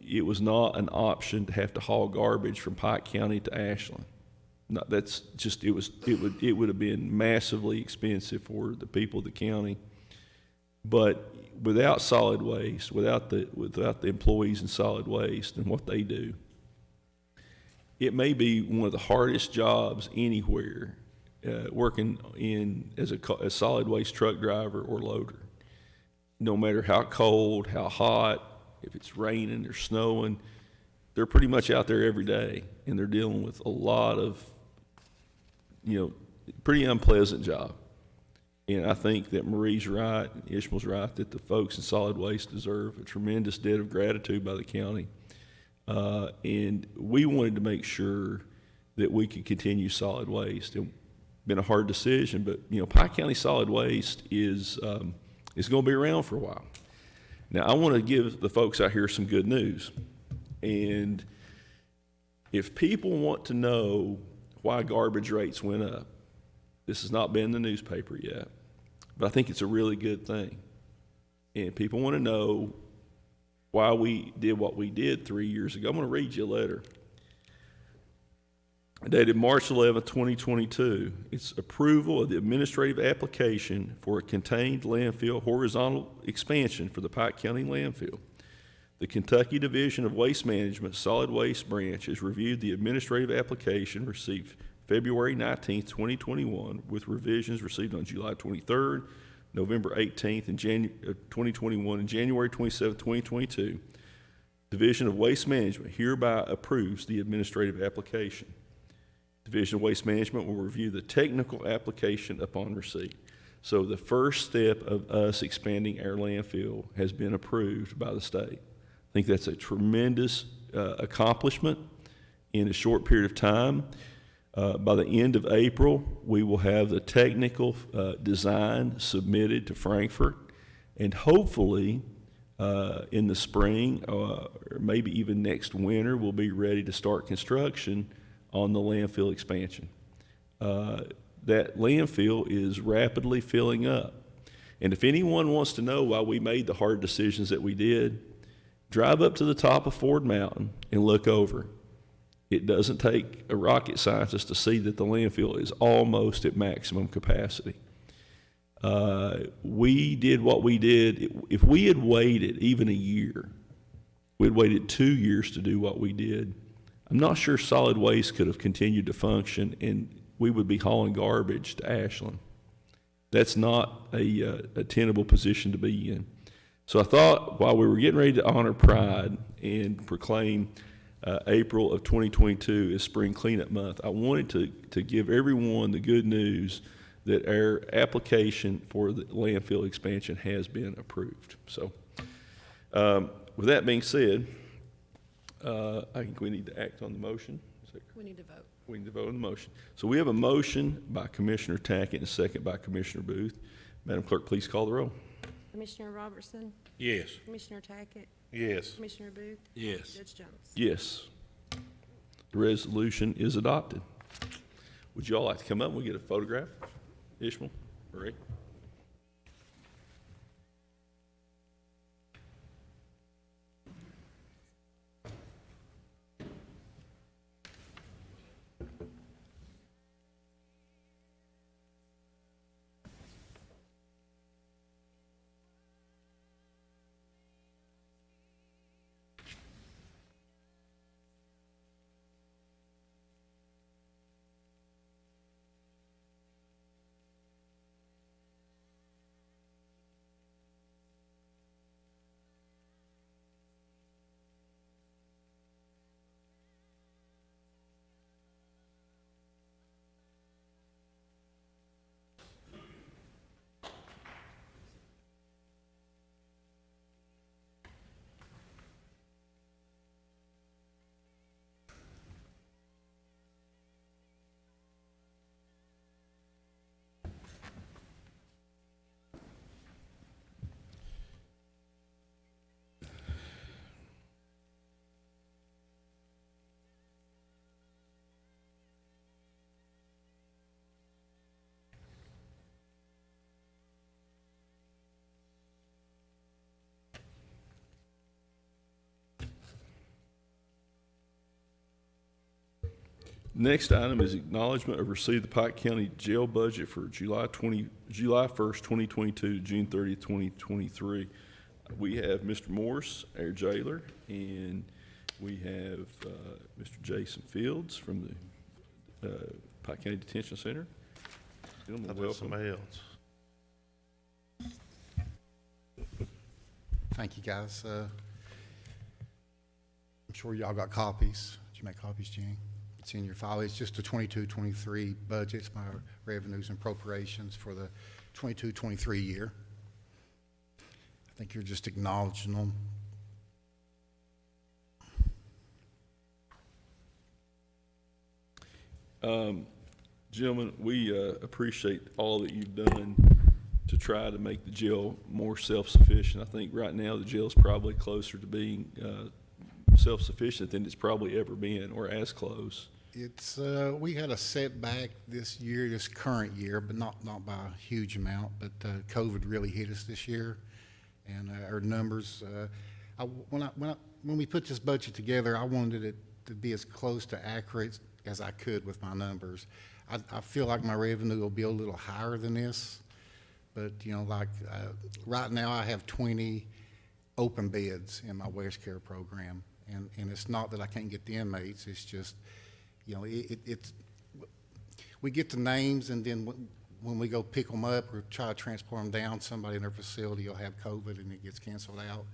It was not an option to have to haul garbage from Pike County to Ashland. No, that's just, it would have been massively expensive for the people of the county. But without solid waste, without the employees in solid waste and what they do, it may be one of the hardest jobs anywhere, working as a solid waste truck driver or loader. No matter how cold, how hot, if it's raining or snowing, they're pretty much out there every day, and they're dealing with a lot of, pretty unpleasant job. And I think that Marie's right, Ishmael's right, that the folks in solid waste deserve a tremendous debt of gratitude by the county. And we wanted to make sure that we could continue solid waste. It's been a hard decision, but Pike County Solid Waste is going to be around for a while. Now, I want to give the folks out here some good news. And if people want to know why garbage rates went up, this has not been in the newspaper yet, but I think it's a really good thing. And people want to know why we did what we did 3 years ago. I'm going to read you a letter dated March 11, 2022. It's approval of the administrative application for a contained landfill horizontal expansion for the Pike County landfill. The Kentucky Division of Waste Management Solid Waste Branch has reviewed the administrative application received February 19, 2021, with revisions received on July 23rd, November 18th, and 2021, and January 27th, 2022. Division of Waste Management hereby approves the administrative application. Division of Waste Management will review the technical application upon receipt. So the first step of us expanding our landfill has been approved by the state. I think that's a tremendous accomplishment in a short period of time. By the end of April, we will have the technical design submitted to Frankfurt, and hopefully in the spring, or maybe even next winter, we'll be ready to start construction on the landfill expansion. That landfill is rapidly filling up. And if anyone wants to know why we made the hard decisions that we did, drive up to the top of Ford Mountain and look over. It doesn't take a rocket scientist to see that the landfill is almost at maximum capacity. We did what we did. If we had waited even a year, we'd waited 2 years to do what we did, I'm not sure solid waste could have continued to function, and we would be hauling garbage to Ashland. That's not a tenable position to be in. So I thought while we were getting ready to honor Pride and proclaim April of 2022 as Spring Cleanup Month, I wanted to give everyone the good news that our application for the landfill expansion has been approved. So with that being said, I think we need to act on the motion. We need to vote. We need to vote on the motion. So we have a motion by Commissioner Tackett and a second by Commissioner Booth. Madam Clerk, please call the roll. Commissioner Robertson? Yes. Commissioner Tackett? Yes. Commissioner Booth? Yes. Judge Jones? Yes. The resolution is adopted. Would you all like to come up and we get a photograph? Ishmael, Marie? Next item is acknowledgement of receipt of the Pike County Jail budget for July 1st, 2022 to June 30th, 2023. We have Mr. Morse, our jailer, and we have Mr. Jason Fields from the Pike County Detention Center. Gentlemen, welcome. Somebody else. Thank you, guys. I'm sure y'all got copies. Did you make copies, Jenny? It's in your file. It's just the 22-23 budgets, my revenues and appropriations for the 22-23 year. I think you're just acknowledging them. Gentlemen, we appreciate all that you've done to try to make the jail more self-sufficient. I think right now the jail is probably closer to being self-sufficient than it's probably ever been, or as close. It's we had a setback this year, this current year, but not by a huge amount. But COVID really hit us this year, and our numbers. When we put this budget together, I wanted it to be as close to accurate as I could with my numbers. I feel like my revenue will be a little higher than this, but you know, like right now I have 20 open beds in my West Care program, and it's not that I can't get the inmates. It's just, you know, it's we get the names, and then when we go pick them up or try to transport them down, somebody in their facility will have COVID and it gets canceled out.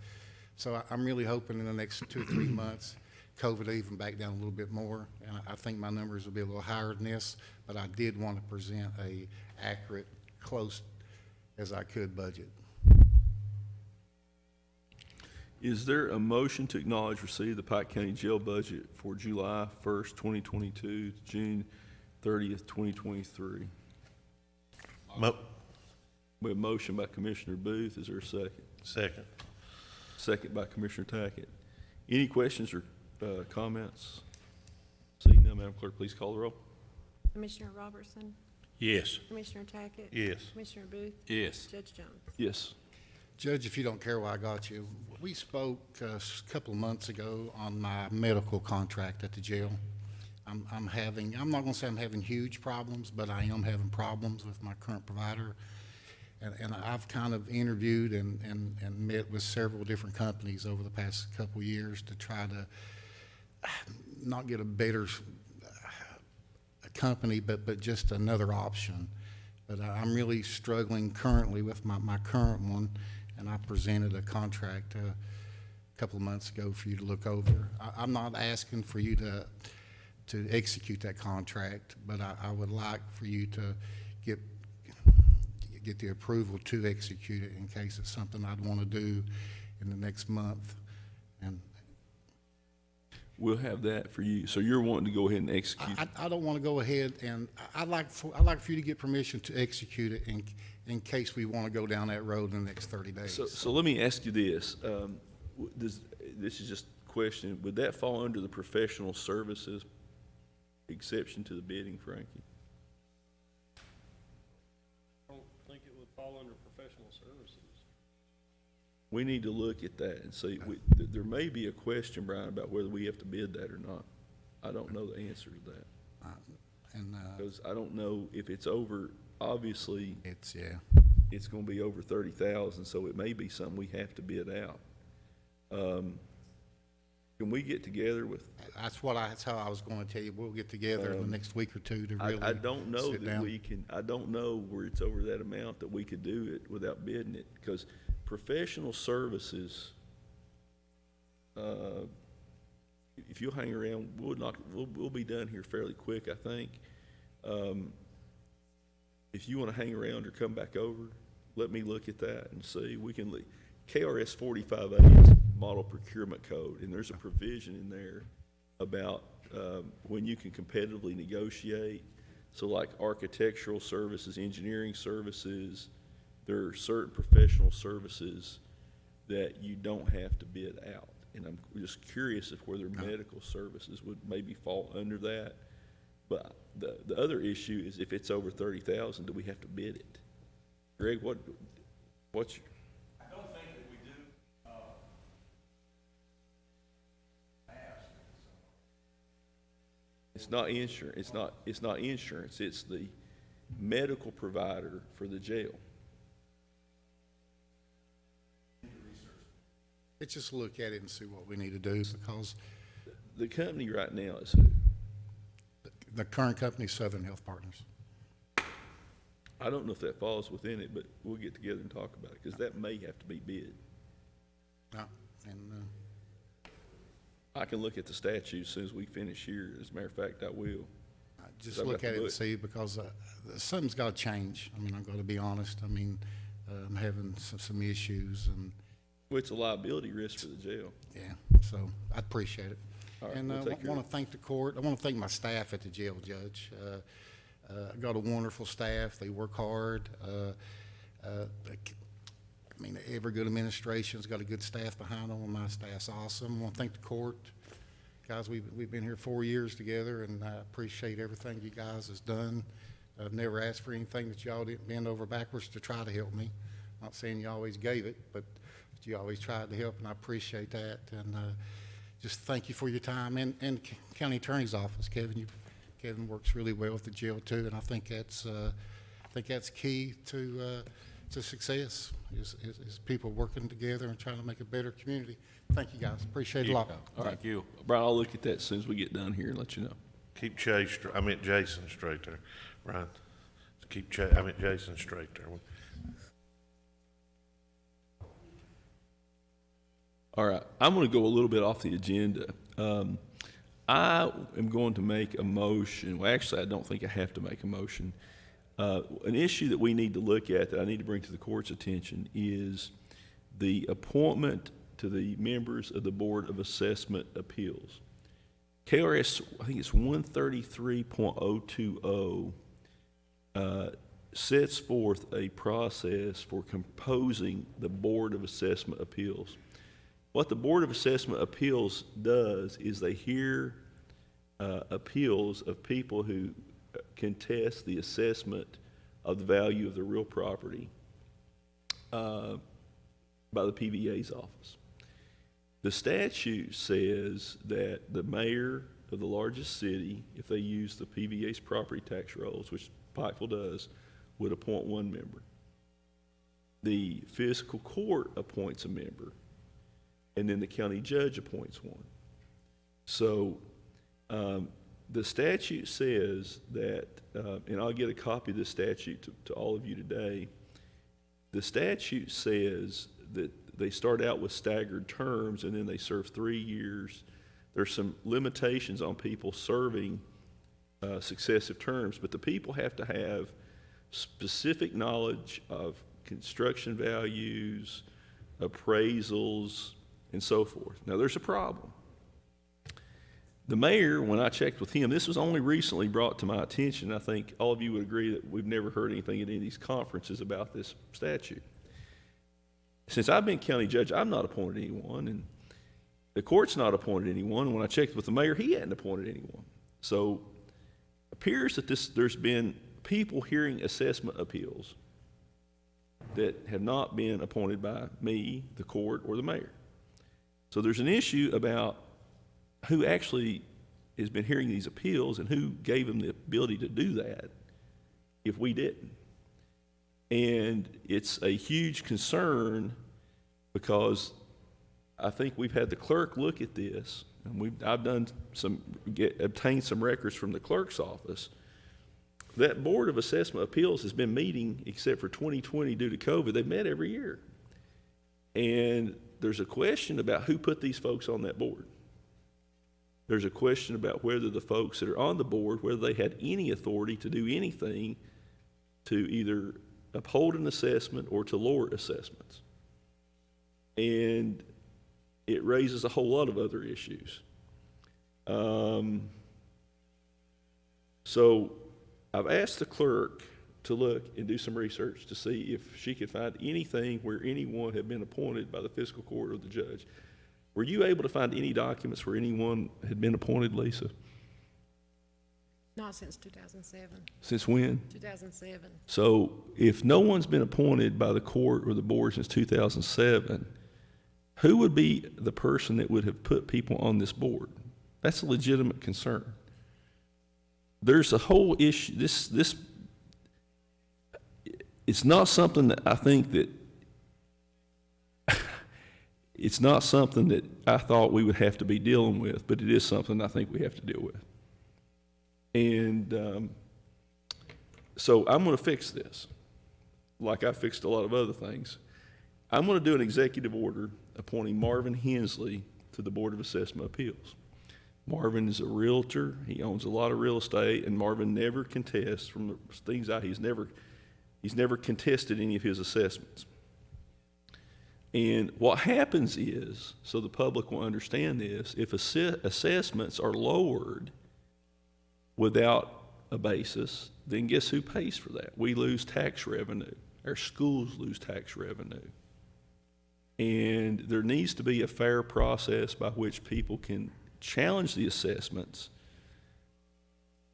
So I'm really hoping in the next 2 or 3 months, COVID will even back down a little bit more, and I think my numbers will be a little higher than this, but I did want to present a accurate, close as I could budget. Is there a motion to acknowledge receipt of the Pike County Jail budget for July 1st, 2022 to June 30th, 2023? We have a motion by Commissioner Booth. Is there a second? Second. Second by Commissioner Tackett. Any questions or comments? Seeing none, Madam Clerk, please call the roll. Commissioner Robertson, Yes. Commissioner Tackett. Yes. Commissioner Booth. Yes. Judge Jones. Yes. Judge, if you don't care why I got you, we spoke a couple of months ago on my medical contract at the jail. I'm not gonna say I'm having huge problems, but I am having problems with my current provider. And I've kind of interviewed and met with several different companies over the past couple of years to try to not get a better company, but just another option. But I'm really struggling currently with my current one, and I presented a contract a couple of months ago for you to look over. I'm not asking for you to execute that contract, but I would like for you to get the approval to execute it in case it's something I'd want to do in the next month. And we'll have that for you. So you're wanting to go ahead and execute? I don't want to go ahead, and I'd like for you to get permission to execute it in case we want to go down that road in the next 30 days. So let me ask you this. This is just a question. Would that fall under the professional services exception to the bidding, Frankie? I don't think it would fall under professional services. We need to look at that and see. There may be a question, Brian, about whether we have to bid that or not. I don't know the answer to that. Because I don't know if it's over, obviously. It's going to be over 30,000, so it may be something we have to bid out. Can we get together with? That's how I was going to tell you. We'll get together in the next week or two to really I don't know sit that down. we can. I don't know where it's over that amount that we could do it without bidding it, because professional services. If you'll hang around, we'll be done here fairly quick, I think. If you want to hang around or come back over, let me look at that and see. We can. KRS 45A is model procurement code, and there's a provision in there about when you can competitively negotiate. So like architectural services, engineering services, there are certain professional services that you don't have to bid out. And I'm just curious if whether medical services would maybe fall under that. But the other issue is if it's over 30,000, do we have to bid it? Greg, what's your? I don't think that we do. It's not insurance, it's not insurance, it's the medical provider for the jail. Let's just look at it and see what we need to do, because The company right now is who? the current company is Southern Health Partners. I don't know if that falls within it, but we'll get together and talk about it, because that may have to be bid. And I can look at the statute as soon as we finish here. As a matter of fact, I will. just I've look got at the it and book. see, because something's got to change. I mean, I've got to be honest. I mean, I'm having some issues, and Well, it's a liability risk for the jail. yeah, so I appreciate it. All right, And we'll I take care want of to thank the court. I want to thank my staff at the jail, Judge. I got a wonderful staff. They work hard. I mean, every good administration's got a good staff behind them, and my staff's awesome. I want to thank the court. Guys, we've been here 4 years together, and I appreciate everything you guys has done. I've never asked for anything that y'all didn't bend over backwards to try to help me. Not saying you always gave it, but you always tried to help, and I appreciate that. And just thank you for your time. And County Attorney's Office, Kevin works really well with the jail too, and I think that's key to success is people working together and trying to make a better community. Thank you, guys. Appreciate it a lot. Thank you. Brian, I'll look at that as soon as we get done here and let you know. Keep Jason straight there, Brian. Jason straight there. All right, I'm going to go a little bit off the agenda. I am going to make a motion. Well, actually, I don't think I have to make a motion. An issue that we need to look at that I need to bring to the court's attention is the appointment to the members of the Board of Assessment Appeals. KRS, I think it's 133.020, sets forth a process for composing the Board of Assessment Appeals. What the Board of Assessment Appeals does is they hear appeals of people who contest the assessment of the value of the real property by the PVA's office. The statute says that the mayor of the largest city, if they use the PVA's property tax rolls, which Pikeville does, would appoint one member. The fiscal court appoints a member, and then the county judge appoints one. So the statute says that, and I'll get a copy of this statute to all of you today. The statute says that they start out with staggered terms and then they serve 3 years. There's some limitations on people serving successive terms, but the people have to have specific knowledge of construction values, appraisals, and so forth. Now, there's a problem. The mayor, when I checked with him, this was only recently brought to my attention. I think all of you would agree that we've never heard anything at any of these conferences about this statute. Since I've been county judge, I've not appointed anyone, and the court's not appointed anyone. When I checked with the mayor, he hadn't appointed anyone. So it appears that there's been people hearing assessment appeals that have not been appointed by me, the court, or the mayor. So there's an issue about who actually has been hearing these appeals and who gave them the ability to do that if we didn't. And it's a huge concern because I think we've had the clerk look at this, and I've done obtained some records from the clerk's office. That Board of Assessment Appeals has been meeting, except for 2020 due to COVID, they've met every year. And there's a question about who put these folks on that board. There's a question about whether the folks that are on the board, whether they had any authority to do anything to either uphold an assessment or to lower assessments. And it raises a whole lot of other issues. So I've asked the clerk to look and do some research to see if she could find anything where anyone had been appointed by the fiscal court or the judge. Were you able to find any documents where anyone had been appointed, Lisa? Not since 2007. Since when? 2007. So if no one's been appointed by the court or the board since 2007, who would be the person that would have put people on this board? That's a legitimate concern. there's a whole issue, it's not something that I think that, it's not something that I thought we would have to be dealing with, but it is something I think we have to deal with. And so I'm going to fix this, like I fixed a lot of other things. I'm going to do an executive order appointing Marvin Hensley to the Board of Assessment Appeals. Marvin is a realtor. He owns a lot of real estate, and Marvin never contests from the things out. He's never contested any of his assessments. And what happens is, so the public will understand this, if assessments are lowered without a basis, then guess who pays for that? We lose tax revenue. Our schools lose tax revenue. And there needs to be a fair process by which people can challenge the assessments,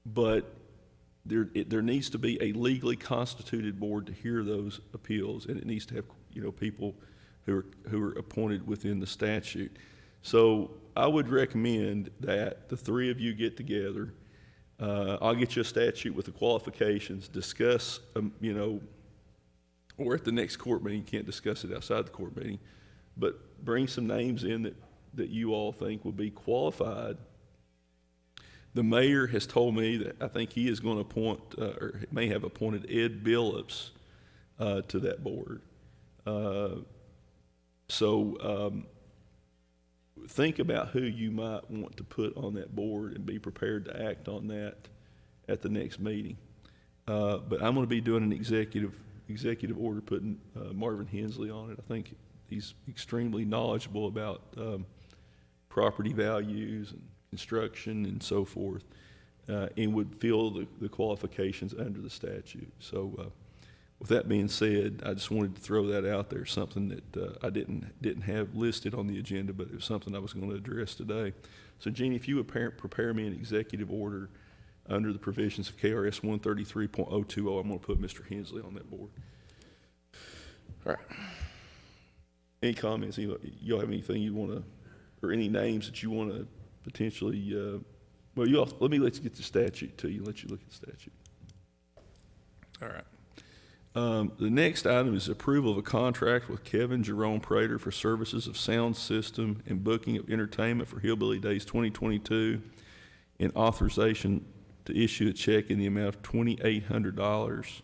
but there needs to be a legally constituted board to hear those appeals, and it needs to have, people who are appointed within the statute. So I would recommend that the three of you get together. I'll get you a statute with the qualifications, discuss, or at the next court meeting. You can't discuss it outside the court meeting, but bring some names in that you all think will be qualified. The mayor has told me that I think he is going to appoint, or may have appointed Ed Billups to that board. So think about who you might want to put on that board and be prepared to act on that at the next meeting. But I'm going to be doing an executive order putting Marvin Hensley on it. I think he's extremely knowledgeable about property values and construction and so forth, and would fill the qualifications under the statute. So with that being said, I just wanted to throw that out there, something that I didn't have listed on the agenda, but it was something I was going to address today. So Jeannie, if you would prepare me an executive order under the provisions of KRS 133.020, I'm going to put Mr. Hensley on that board. All right. Any comments? Y'all have anything you want to, or any names that you want to potentially, let me let you get the statute to you, let you look at the statute. All right. The next item is approval of a contract with Kevin Jerome Prater for services of sound system and booking of entertainment for Hillbilly Days 2022, and authorization to issue a check in the amount of $2,800.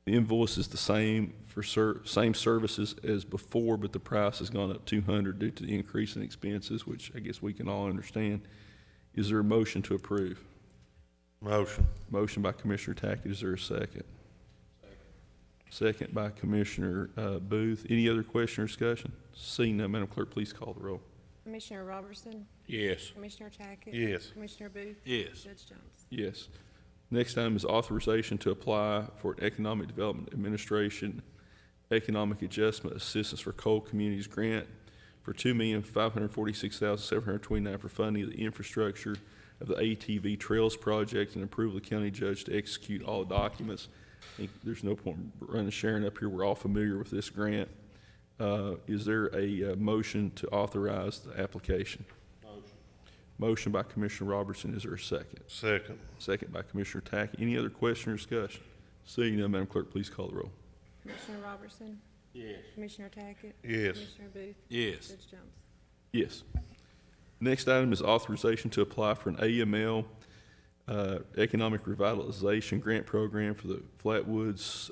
The invoice is the same for same services as before, but the price has gone up $200 due to the increase in expenses, which I guess we can all understand. Is there a motion to approve? Motion. Motion by Commissioner Tackett. Is there a second? Second by Commissioner Booth. Any other question or discussion? Seeing none, Madam Clerk, please call the roll. Commissioner Robertson? Yes. Commissioner Tackett? Yes. Commissioner Booth? Yes. Judge Jones? Yes. Next item is authorization to apply for an Economic Development Administration Economic Adjustment Assistance for Coal Communities Grant for $2,546,729 for funding of the infrastructure of the ATV Trails Project, and approval of the county judge to execute all documents. I think there's no point running Sharon up here. We're all familiar with this grant. Is there a motion to authorize the application? Motion by Commissioner Robertson. Is there a second? Second. Second by Commissioner Tackett. Any other question or discussion? Seeing none, Madam Clerk, please call the roll. Commissioner Robertson? Yes. Commissioner Tackett? Yes. Commissioner Booth? Yes. Judge Jones? Yes. Next item is authorization to apply for an AML Economic Revitalization Grant Program for the Flatwoods.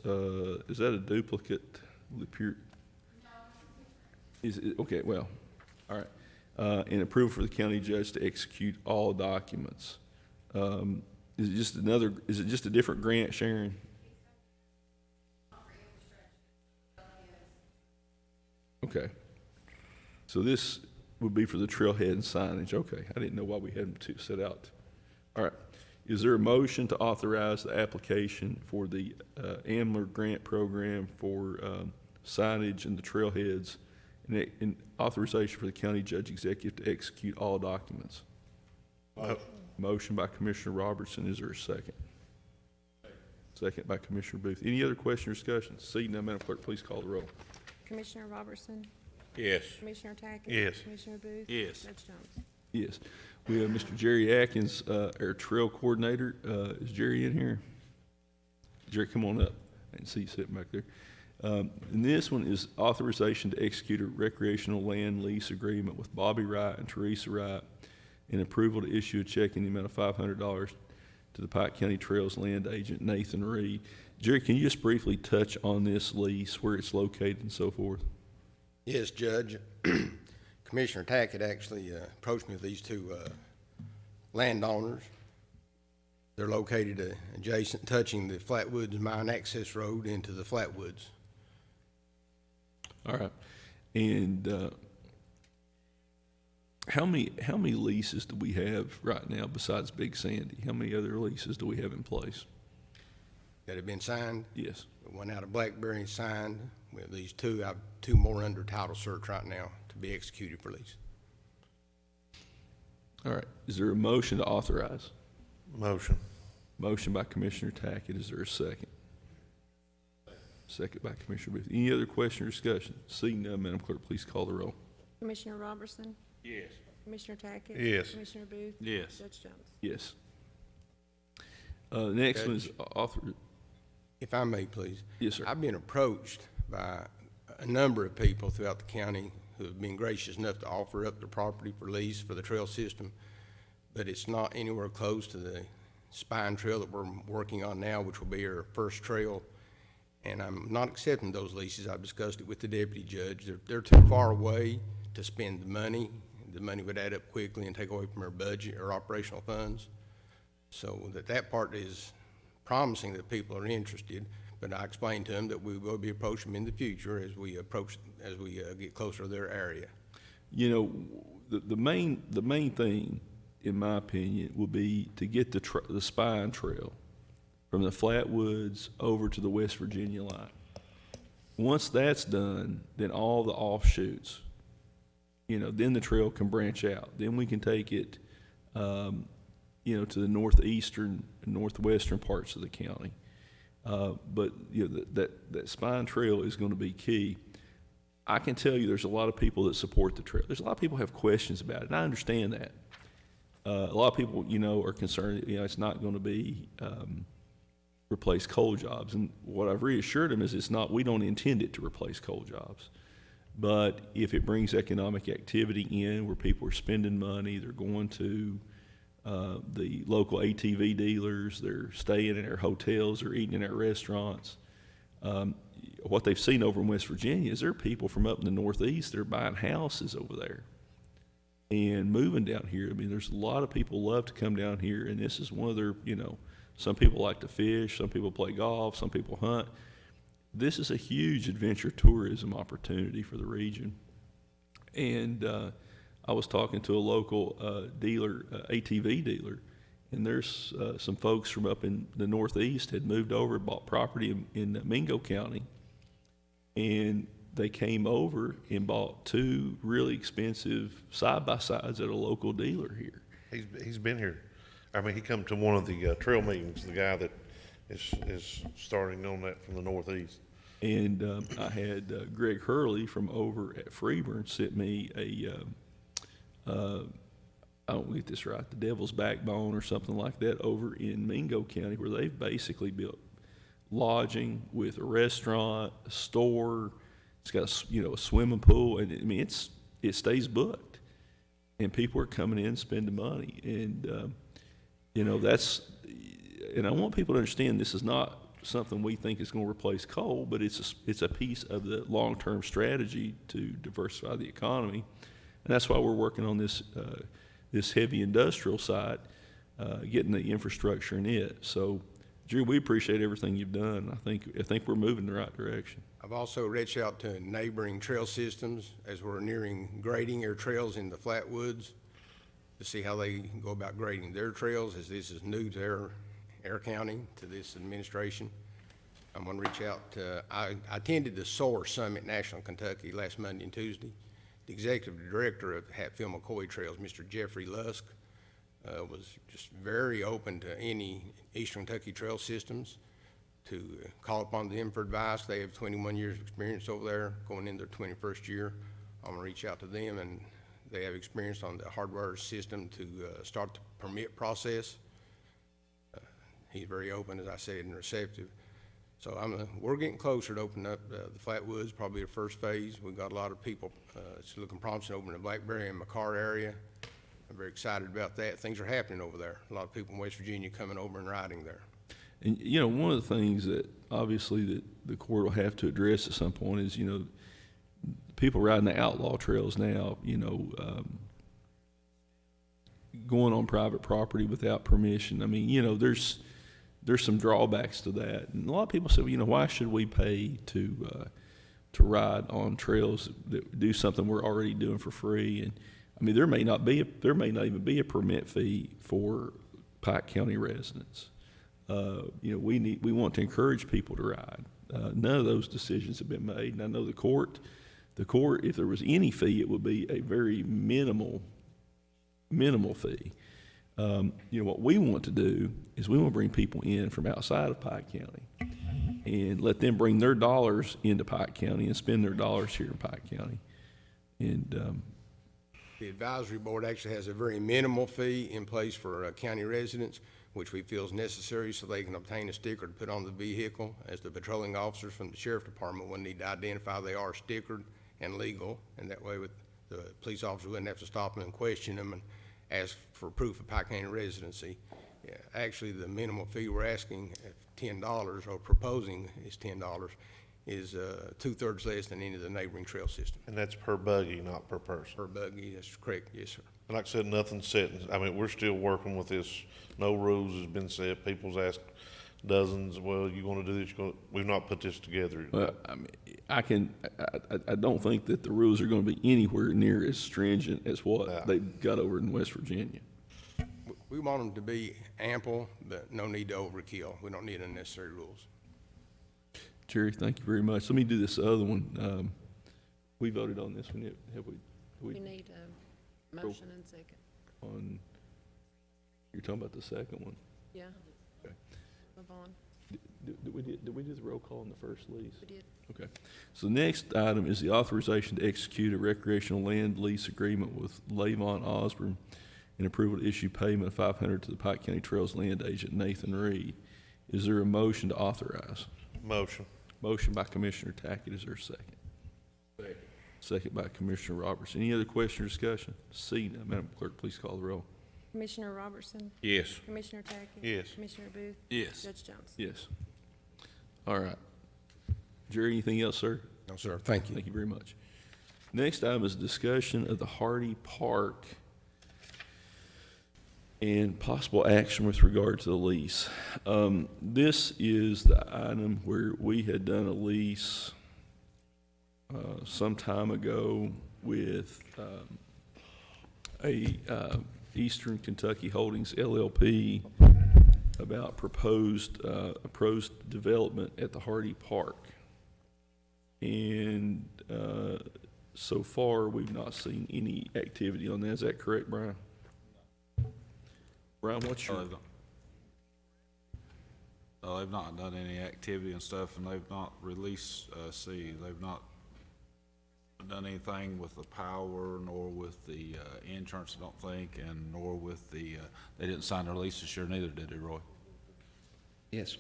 Is that a duplicate? Is it, okay, well, all right. And approval for the county judge to execute all documents. Is it just a different grant, Sharon? Okay. So this would be for the trailhead and signage. Okay, I didn't know why we had them two set out. All right. Is there a motion to authorize the application for the AMLR grant program for signage and the trailheads, and authorization for the county judge executive to execute all documents? Motion by Commissioner Robertson. Is there a second? Second by Commissioner Booth. Any other question or discussion? Seeing none, Madam Clerk, please call the roll. Commissioner Robertson? Yes. Commissioner Tackett? Yes. Commissioner Booth? Yes. Judge Jones? Yes. We have Mr. Jerry Atkins, our trail coordinator. Is Jerry in here? Jerry, come on up. I can see you sitting back there. And this one is authorization to execute a recreational land lease agreement with Bobby Wright and Teresa Wright, and approval to issue a check in the amount of $500 to the Pike County Trails land agent, Nathan Reed. Jerry, can you just briefly touch on this lease, where it's located and so forth? Yes, Judge. Commissioner Tackett actually approached me with these two landowners. They're located adjacent, touching the Flatwoods Mine Access Road into the Flatwoods. All right. And how many leases do we have right now besides Big Sandy? How many other leases do we have in place? That have been signed? Yes. One out of Blackberry signed. We have these two. I have two more under title search right now to be executed for lease. All right. Is there a motion to authorize? Motion. Motion by Commissioner Tackett. Is there a second? Second by Commissioner Booth. Any other question or discussion? Seeing none, Madam Clerk, please call the roll. Commissioner Robertson? Yes. Commissioner Tackett? Yes. Commissioner Booth? Yes. Judge Jones? Yes. Next one is author. If I may, please. Yes, sir. I've been approached by a number of people throughout the county who have been gracious enough to offer up their property for lease for the trail system, but it's not anywhere close to the spine trail that we're working on now, which will be our first trail. And I'm not accepting those leases. I've discussed it with the deputy judge. They're too far away to spend the money. The money would add up quickly and take away from our budget or operational funds. So that part is promising that people are interested, but I explained to them that we will be approaching them in the future as we get closer to their area. You know, the main thing, in my opinion, will be to get the spine trail from the Flatwoods over to the West Virginia line. Once that's done, then all the offshoots, then the trail can branch out. Then we can take it, to the northeastern and northwestern parts of the county. But that spine trail is going to be key. I can tell you there's a lot of people that support the trail. There's a lot of people who have questions about it, and I understand that. A lot of people, are concerned, it's not going to be replace coal jobs. And what I've reassured them is we don't intend it to replace coal jobs. But if it brings economic activity in where people are spending money, they're going to the local ATV dealers, they're staying in our hotels, they're eating in our restaurants. What they've seen over in West Virginia is there are people from up in the Northeast that are buying houses over there and moving down here. I mean, there's a lot of people love to come down here, and this is one of their, some people like to fish, some people play golf, some people hunt. This is a huge adventure tourism opportunity for the region. And I was talking to a local dealer, ATV dealer, and there's some folks from up in the Northeast had moved over and bought property in Mingo County, and they came over and bought two really expensive side-by-sides at a local dealer here. He's been here. I mean, he come to one of the trail meetings, the guy that is starting on that from the Northeast. And I had Greg Hurley from over at Freeburn sent me I don't get this right, the Devil's Backbone or something like that over in Mingo County, where they've basically built lodging with a restaurant, a store. It's got a swimming pool, and I mean it stays booked, and people are coming in spending money, and and I want people to understand this is not something we think is going to replace coal, but it's a piece of the long-term strategy to diversify the economy, and that's why we're working on this heavy industrial side, getting the infrastructure in it. So, Drew, we appreciate everything you've done. I think we're moving in the right direction. I've also reached out to neighboring trail systems as we're nearing grading our trails in the Flatwoods to see how they go about grading their trails, as this is new to our county, to this administration. I'm going to reach out. I attended the SOAR Summit, National Kentucky, last Monday and Tuesday. The executive director of Hatfield McCoy Trails, Mr. Jeffrey Lusk, was just very open to any Eastern Kentucky trail systems to call upon them for advice. They have 21 years of experience over there, going in their 21st year. I'm going to reach out to them, and They have experience on the hardware system to start the permit process. He's very open, as I said, and receptive. So we're getting closer to opening up the Flatwoods, probably the first phase. We've got a lot of people, it's looking promising to open the Blackberry and McCarr area. I'm very excited about that. Things are happening over there. A lot of people in West Virginia coming over and riding there. And, one of the things that obviously that the court will have to address at some point is, people riding the outlaw trails now, going on private property without permission. I mean, there's some drawbacks to that. And a lot of people say, why should we pay to ride on trails that do something we're already doing for free? And I mean, there may not even be a permit fee for Pike County residents. We want to encourage people to ride. None of those decisions have been made. And I know the court, if there was any fee, it would be a very minimal fee. What we want to do is we want to bring people in from outside of Pike County and let them bring their dollars into Pike County and spend their dollars here in Pike County. And the advisory board actually has a very minimal fee in place for county residents, which we feel is necessary so they can obtain a sticker to put on the vehicle, as the patrolling officers from the sheriff department will need to identify they are stickered and legal, and that way with the police officer wouldn't have to stop them and question them and ask for proof of Pike County residency. Yeah, actually, the minimal fee we're asking at $10, or proposing is $10, is 2/3 less than any of the neighboring trail systems. And that's per buggy, not per person. Per buggy, that's correct, yes, sir. And like I said, nothing's set. I mean, we're still working with this. No rules has been set. People's asked dozens, well, you gonna do this, we've not put this together. well, I mean, I don't think that the rules are going to be anywhere near as stringent as what they've got over in West Virginia. We want them to be ample, but no need to overkill. We don't need unnecessary rules. Jerry, thank you very much. Let me do this other one. We voted on this one yet, have we? We need a motion and second. You're talking about the second one? Yeah. Okay. Move on. Did we do the roll call on the first lease? We did. Okay. So the next item is the authorization to execute a recreational land lease agreement with Lavon Osborne and approval to issue payment of $500 to the Pike County Trails land agent Nathan Reed. Is there a motion to authorize? Motion. Motion by Commissioner Tackett. Is there a second? Second. Second by Commissioner Robertson. Any other question or discussion? Seeing none, Madam Clerk, please call the roll. Commissioner Robertson? Yes. Commissioner Tackett? Yes. Commissioner Booth? Yes. Judge Jones? Yes. All right. Jerry, anything else, sir? No, sir. Thank you. Thank you very much. Next item is discussion of the Hardy Park and possible action with regard to the lease. This is the item where we had done a lease some time ago with Eastern Kentucky Holdings LLP about proposed development at the Hardy Park. And so far, we've not seen any activity on that. Is that correct, Brian? Brian, what's your? They've not done any activity and stuff, and they've not released they've not done anything with the power, nor with the insurance, I don't think, and nor with the, they didn't sign their lease this year, neither did they, Roy? Yes.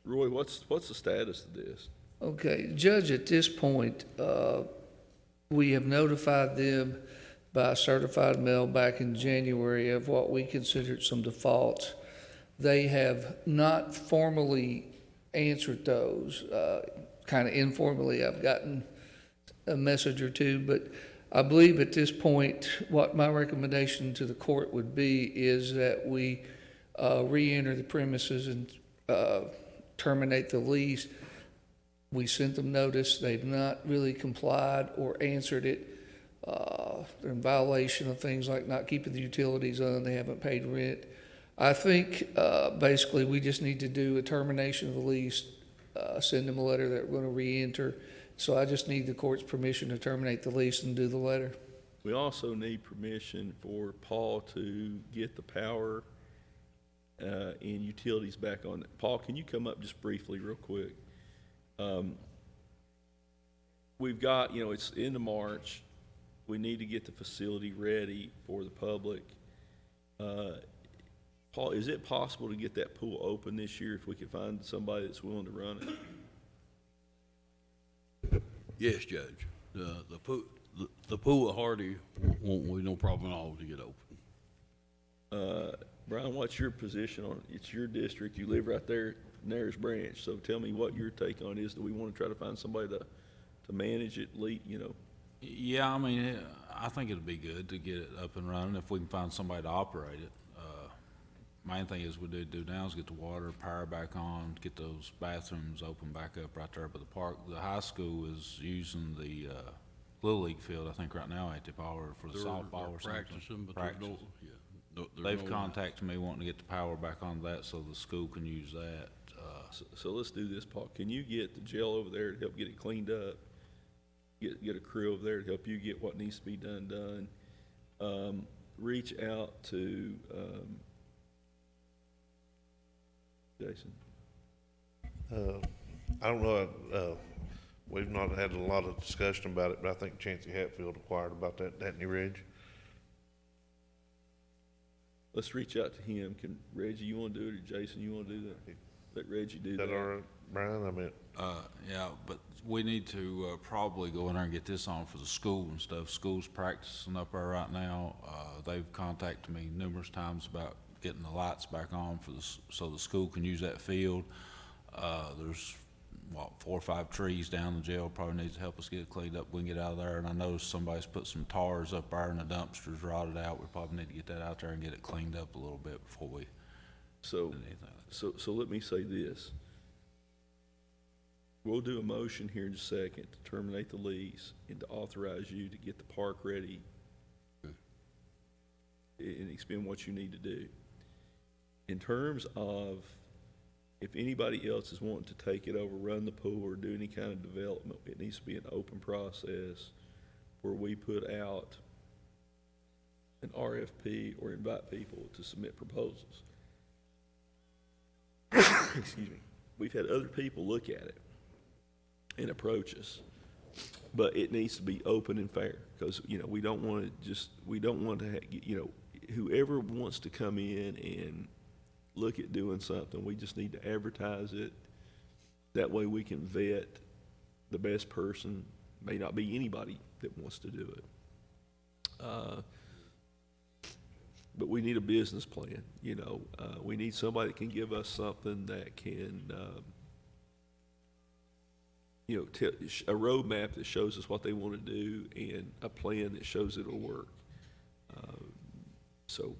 Roy, what's the status of this? Okay, Judge, at this point, we have notified them by certified mail back in January of what we considered some defaults. They have not formally answered those. Kind of informally, I've gotten a message or two, but I believe at this point, what my recommendation to the court would be is that we re-enter the premises and terminate the lease. We sent them notice. They've not really complied or answered it. They're in violation of things like not keeping the utilities on. They haven't paid rent. I think basically we just need to do a termination of the lease, send them a letter that we're going to re-enter. So I just need the court's permission to terminate the lease and do the letter. We also need permission for Paul to get the power and utilities back on. Paul, can you come up just briefly real quick? We've got, it's into March. we need to get the facility ready for the public. Paul, is it possible to get that pool open this year if we could find somebody that's willing to run it? Yes, Judge. The pool at Hardy won't be no problem at all to get open. Brian, what's your position on it? It's your district. You live right there, Nares Branch. So tell me what your take on it is. Do we want to try to find somebody to manage it, Yeah, I mean, I think it'd be good to get it up and running if we can find somebody to operate it. Main thing is we do now is get the water, power back on, get those bathrooms open back up right there by the park. The high school is using the, Little League field, I think right now, at the power for the softball or something. Practicing, but there's no, yeah. They've contacted me wanting to get the power back on that so the school can use that. So let's do this, Paul. Can you get the jail over there to help get it cleaned up? Get a crew over there to help you get what needs to be done. Reach out to, Jason. I don't know, we've not had a lot of discussion about it, but I think Chancey Hatfield inquired about that, Hatney Ridge. Let's reach out to him. Can Reggie, you want to do it, or Jason, you want to do that? Let Reggie do that. Is that all right, Brian? I mean, Yeah, but we need to probably go in there and get this on for the school and stuff. School's practicing up there right now. They've contacted me numerous times about getting the lights back on for so the school can use that field. There's, 4 or 5 trees down the jail, probably needs to help us get it cleaned up. We can get out of there, and I noticed somebody's put some tars up there and the dumpster's rotted out. We probably need to get that out there and get it cleaned up a little bit before we So, do anything like that. so let me say this. We'll do a motion here in a second to terminate the lease and to authorize you to get the park ready and expend what you need to do. In terms of if anybody else is wanting to take it over, run the pool, or do any kind of development, it needs to be an open process where we put out an RFP or invite people to submit proposals. Excuse me. We've had other people look at it and approach us, but it needs to be open and fair, because, we don't want to whoever wants to come in and look at doing something, we just need to advertise it. That way we can vet the best person. May not be anybody that wants to do it. But we need a business plan, we need somebody that can give us something that can, a roadmap that shows us what they want to do and a plan that shows it'll work. So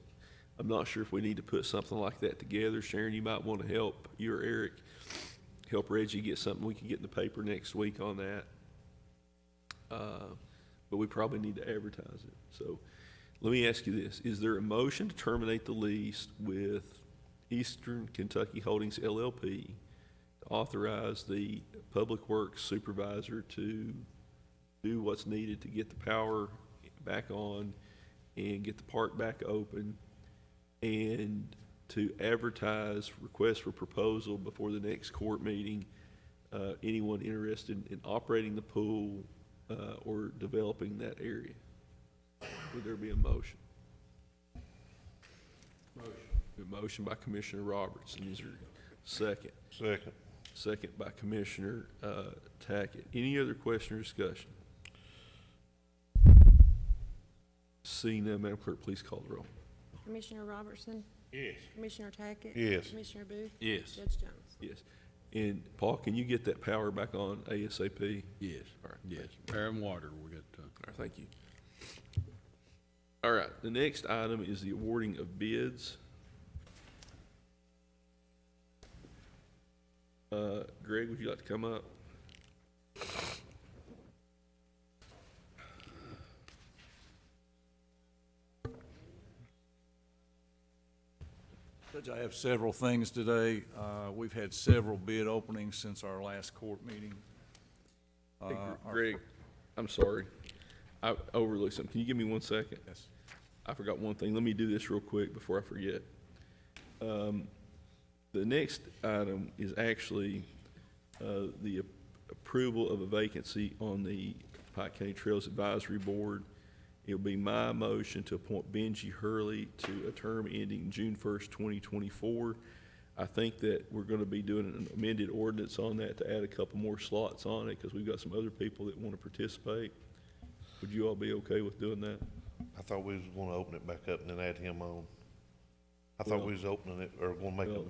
I'm not sure if we need to put something like that together. Sharon, you might want to help, you or Eric, help Reggie get something we can get in the paper next week on that. But we probably need to advertise it. So let me ask you this. Is there a motion to terminate the lease with Eastern Kentucky Holdings LLP to authorize the Public Works Supervisor to do what's needed to get the power back on and get the park back open, and to advertise requests for proposal before the next court meeting, anyone interested in operating the pool or developing that area? Would there be a motion? A motion by Commissioner Robertson. Is there a second? second. Second by Commissioner Tackett. Any other question or discussion? Seeing none, Madam Clerk, please call the roll. Commissioner Robertson? Yes. Commissioner Tackett? Yes. Commissioner Booth? Yes. Judge Jones? Yes. And Paul, can you get that power back on ASAP? Yes, All right. yes. Air and water, we got, All right, thank you. All right, the next item is the awarding of bids. Greg, would you like to come up? Judge, I have several things today. We've had several bid openings since our last court meeting. Hey, Greg, I'm sorry. I overlooked something. Can you give me 1 second? Yes. I forgot one thing. Let me do this real quick before I forget. The next item is actually the approval of a vacancy on the Pike County Trails Advisory Board. It'll be my motion to appoint Benji Hurley to a term ending June 1st, 2024. I think that we're going to be doing an amended ordinance on that to add a couple more slots on it because we've got some other people that want to participate. Would you all be okay with doing that? I thought we was gonna open it back up and then add him on. I thought we was opening it, or gonna make Well, a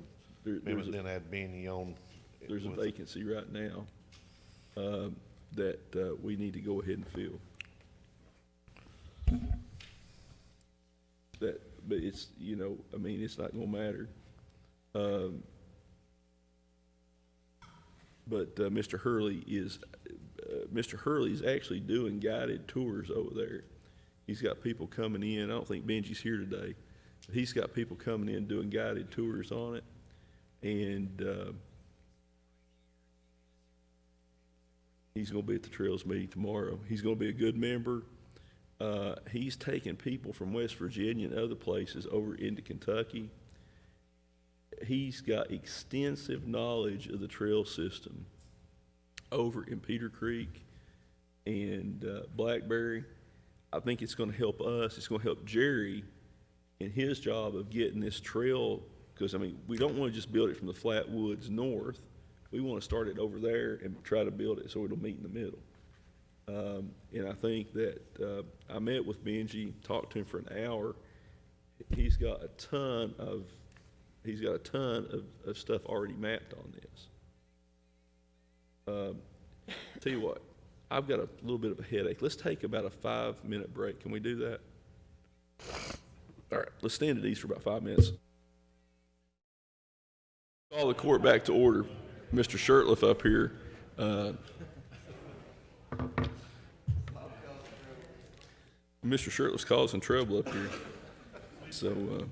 there's amendment, then add Benny on. There's a with- vacancy right now that we need to go ahead and fill. But it's, you know, I mean, it's not gonna matter. But Mr. Hurley is actually doing guided tours over there. He's got people coming in. I don't think Benji's here today. But he's got people coming in doing guided tours on it. And he's going to be at the Trails meeting tomorrow. He's going to be a good member. He's taking people from West Virginia and other places over into Kentucky. He's got extensive knowledge of the trail system over in Peter Creek and Blackberry. I think it's going to help us. It's going to help Jerry in his job of getting this trail, because, I mean, we don't want to just build it from the flat woods north. We want to start it over there and try to build it so it'll meet in the middle. And I think that I met with Benji, talked to him for an hour. He's got a ton of stuff already mapped on this. Tell you what, I've got a little bit of a headache. Let's take about a 5-minute break. Can we do that? All right, let's stand at ease for about 5 minutes. Call the court back to order. Mr. Shirtliff up here. Mr. Shirtliff's causing trouble up here. So,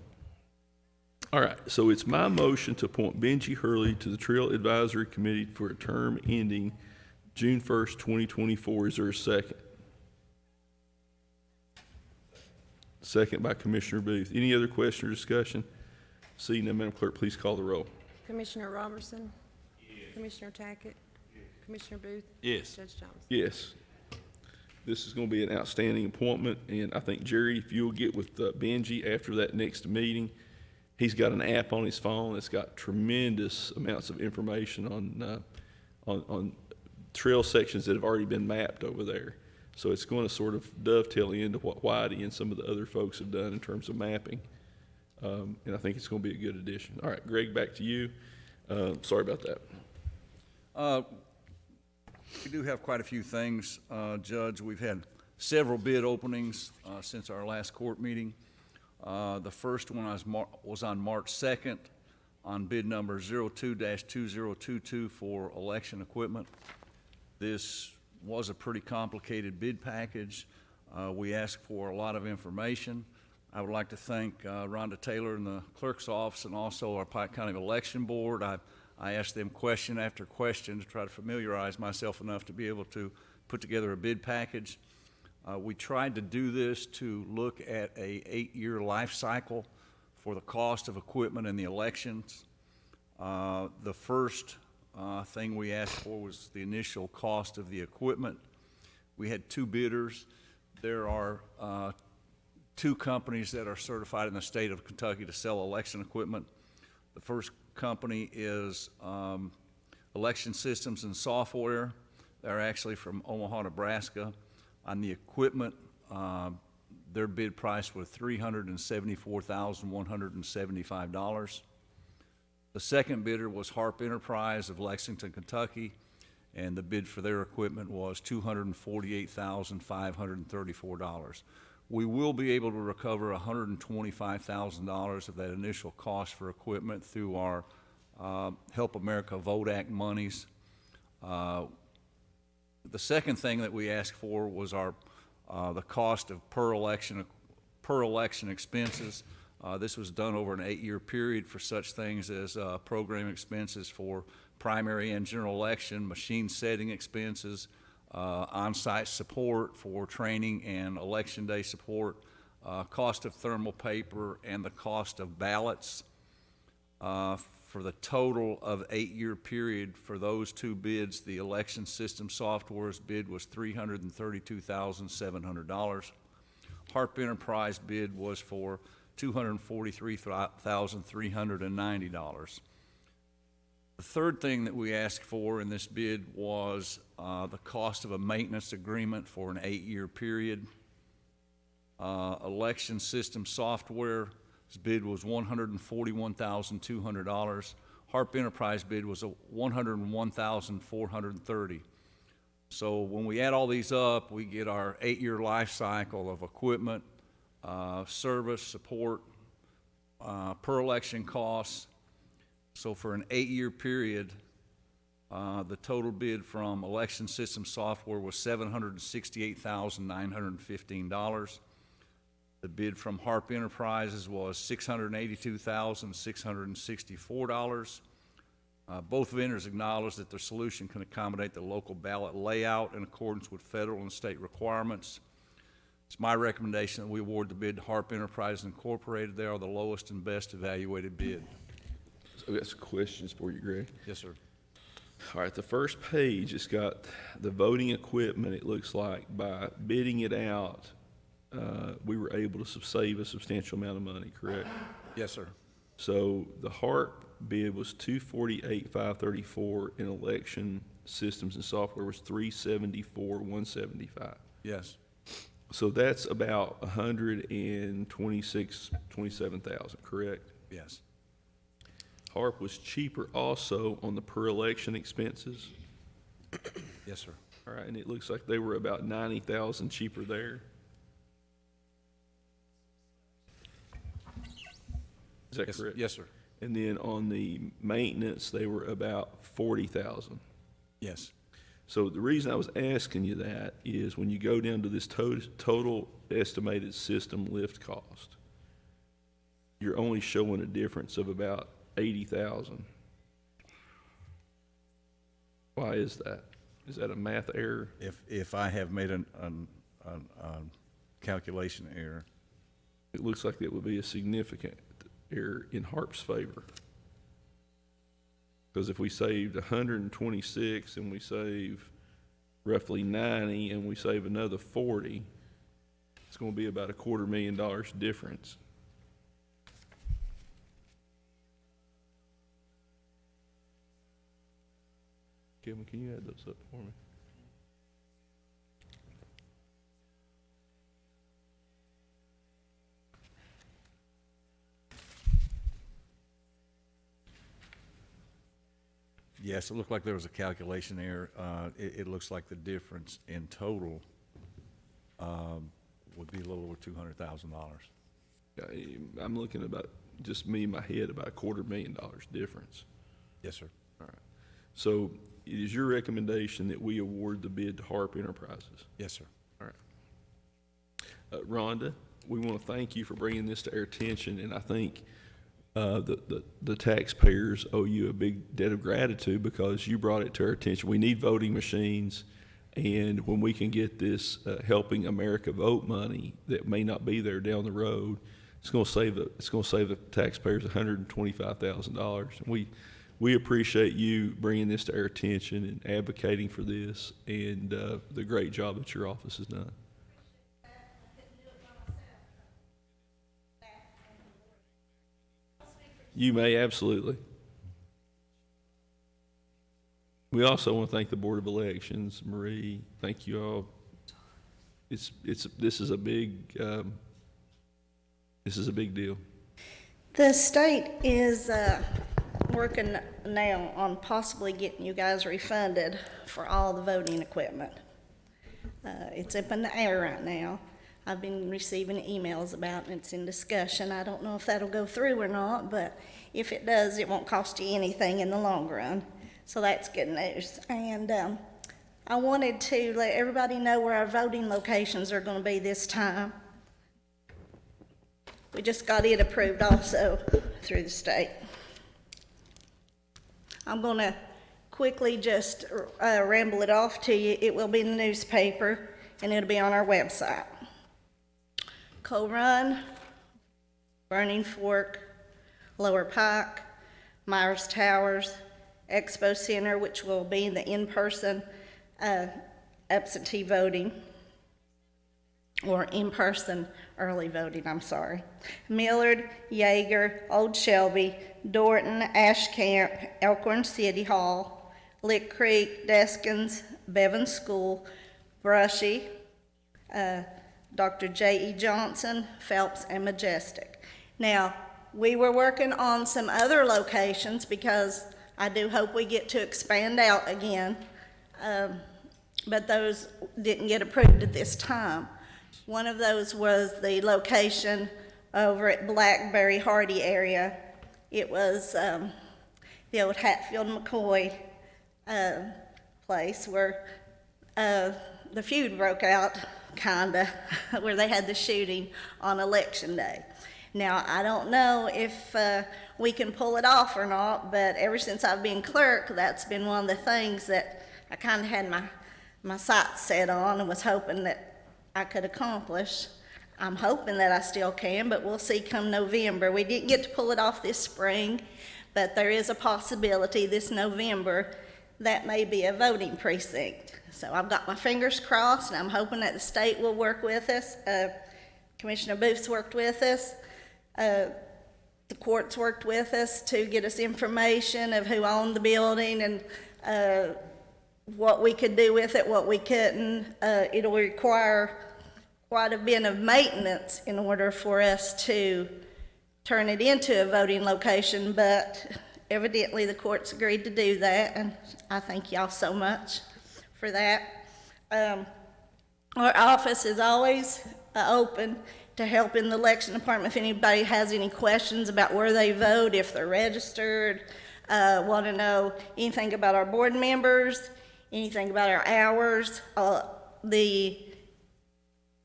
all right, so it's my motion to appoint Benji Hurley to the Trail Advisory Committee for a term ending June 1st, 2024. Is there a second? Second by Commissioner Booth. Any other question or discussion? Seeing none, Madam Clerk, please call the roll. Commissioner Robertson? Yes. Commissioner Tackett? Yes. Commissioner Booth? Yes. Judge Jones? Yes. This is going to be an outstanding appointment, and I think, Jerry, if you'll get with Benji after that next meeting, he's got an app on his phone that's got tremendous amounts of information on trail sections that have already been mapped over there. So it's going to sort of dovetail into what Whitey and some of the other folks have done in terms of mapping. And I think it's going to be a good addition. All right, Greg, back to you. Sorry about that. We do have quite a few things, Judge. We've had several bid openings since our last court meeting. The first one was on March 2nd on bid number 02-2022 for election equipment. This was a pretty complicated bid package. We asked for a lot of information. I would like to thank Rhonda Taylor in the clerk's office and also our Pike County Election Board. I asked them question after question to try to familiarize myself enough to be able to put together a bid package. We tried to do this to look at a 8-year life cycle for the cost of equipment in the elections. The first thing we asked for was the initial cost of the equipment. We had 2 bidders. There are 2 companies that are certified in the state of Kentucky to sell election equipment. The first company is Election Systems and Software. They're actually from Omaha, Nebraska. On the equipment, their bid price was $374,175. The second bidder was Harp Enterprise of Lexington, Kentucky, and the bid for their equipment was $248,534. We will be able to recover $125,000 of that initial cost for equipment through our Help America Vote Act monies. The second thing that we asked for was the cost of per election expenses. This was done over an 8-year period for such things as program expenses for primary and general election, machine setting expenses, on-site support for training and election day support, cost of thermal paper, and the cost of ballots. For the total of 8-year period for those 2 bids, the election system software's bid was $332,700. Harp Enterprise bid was for $243,390. The third thing that we asked for in this bid was the cost of a maintenance agreement for an 8-year period. Election system software bid was $141,200. Harp Enterprise bid was $101,430. So when we add all these up, we get our 8-year life cycle of equipment, service, support, per election costs. So for an 8-year period, the total bid from election system software was $768,915. The bid from Harp Enterprises was $682,664. Both vendors acknowledged that their solution can accommodate the local ballot layout in accordance with federal and state requirements. It's my recommendation that we award the bid to Harp Enterprises Incorporated. They are the lowest and best evaluated bid. So we got some questions for you, Greg. Yes, sir. All right, the first page, it's got the voting equipment, it looks like. By bidding it out, we were able to save a substantial amount of money, correct? Yes, sir. So the HARP bid was $248,534, and election systems and software was $374,175. Yes. So that's about 27,000, correct? Yes. HARP was cheaper also on the per election expenses. Yes, sir. All right, and it looks like they were about 90,000 cheaper there. Is that correct? Yes, sir. And then on the maintenance, they were about 40,000. Yes. So the reason I was asking you that is when you go down to this total estimated system lift cost, you're only showing a difference of about 80,000. Why is that? Is that a math error? If I have made a calculation error. It looks like it would be a significant error in HARP's favor. Because if we saved 126 and we save roughly 90 and we save another 40, it's going to be about $250,000 difference. Kevin, can you add those up for me? Yes, it looked like there was a calculation error. It looks like the difference in total would be a little over $200,000. I'm looking about, just me in my head, about $250,000 difference. Yes, sir. All right. So it is your recommendation that we award the bid to HARP Enterprises? Yes, sir. All right. Rhonda, we want to thank you for bringing this to our attention, and I think the taxpayers owe you a big debt of gratitude because you brought it to our attention. We need voting machines, and when we can get this Helping America Vote money that may not be there down the road, it's going to save the taxpayers $125,000. And we appreciate you bringing this to our attention and advocating for this, and the great job that your office has done. You may, absolutely. We also want to thank the Board of Elections, Marie. Thank you all. This is a big deal. The state is working now on possibly getting you guys refunded for all the voting equipment. It's up in the air right now. I've been receiving emails about it, and it's in discussion. I don't know if that'll go through or not, but if it does, it won't cost you anything in the long run. So that's good news. And I wanted to let everybody know where our voting locations are going to be this time. We just got it approved also through the state. I'm going to quickly just ramble it off to you. It will be in the newspaper, and it'll be on our website. Coal Run, Burning Fork, Lower Pike, Myers Towers, Expo Center, which will be the in-person absentee voting, or in-person early voting, I'm sorry. Millard, Yeager, Old Shelby, Dorton, Ashcamp, Elkhorn City Hall, Lick Creek, Deskins, Bevan School, Brushy, Dr. J.E. Johnson, Phelps, and Majestic. Now, we were working on some other locations because I do hope we get to expand out again, but those didn't get approved at this time. One of those was the location over at Blackberry Hardy area. It was the old Hatfield McCoy place where the feud broke out, kinda, where they had the shooting on Election Day. Now, I don't know if we can pull it off or not, but ever since I've been clerk, that's been one of the things that I kind of had my sights set on and was hoping that I could accomplish. I'm hoping that I still can, but we'll see come November. We didn't get to pull it off this spring, but there is a possibility this November that may be a voting precinct. So I've got my fingers crossed, and I'm hoping that the state will work with us. Commissioner Booth's worked with us. The courts worked with us to get us information of who owned the building and what we could do with it, what we couldn't. It'll require quite a bit of maintenance in order for us to turn it into a voting location, but evidently the courts agreed to do that, and I thank y'all so much for that. Our office is always open to help in the election department. If anybody has any questions about where they vote, if they're registered, want to know anything about our board members, anything about our hours.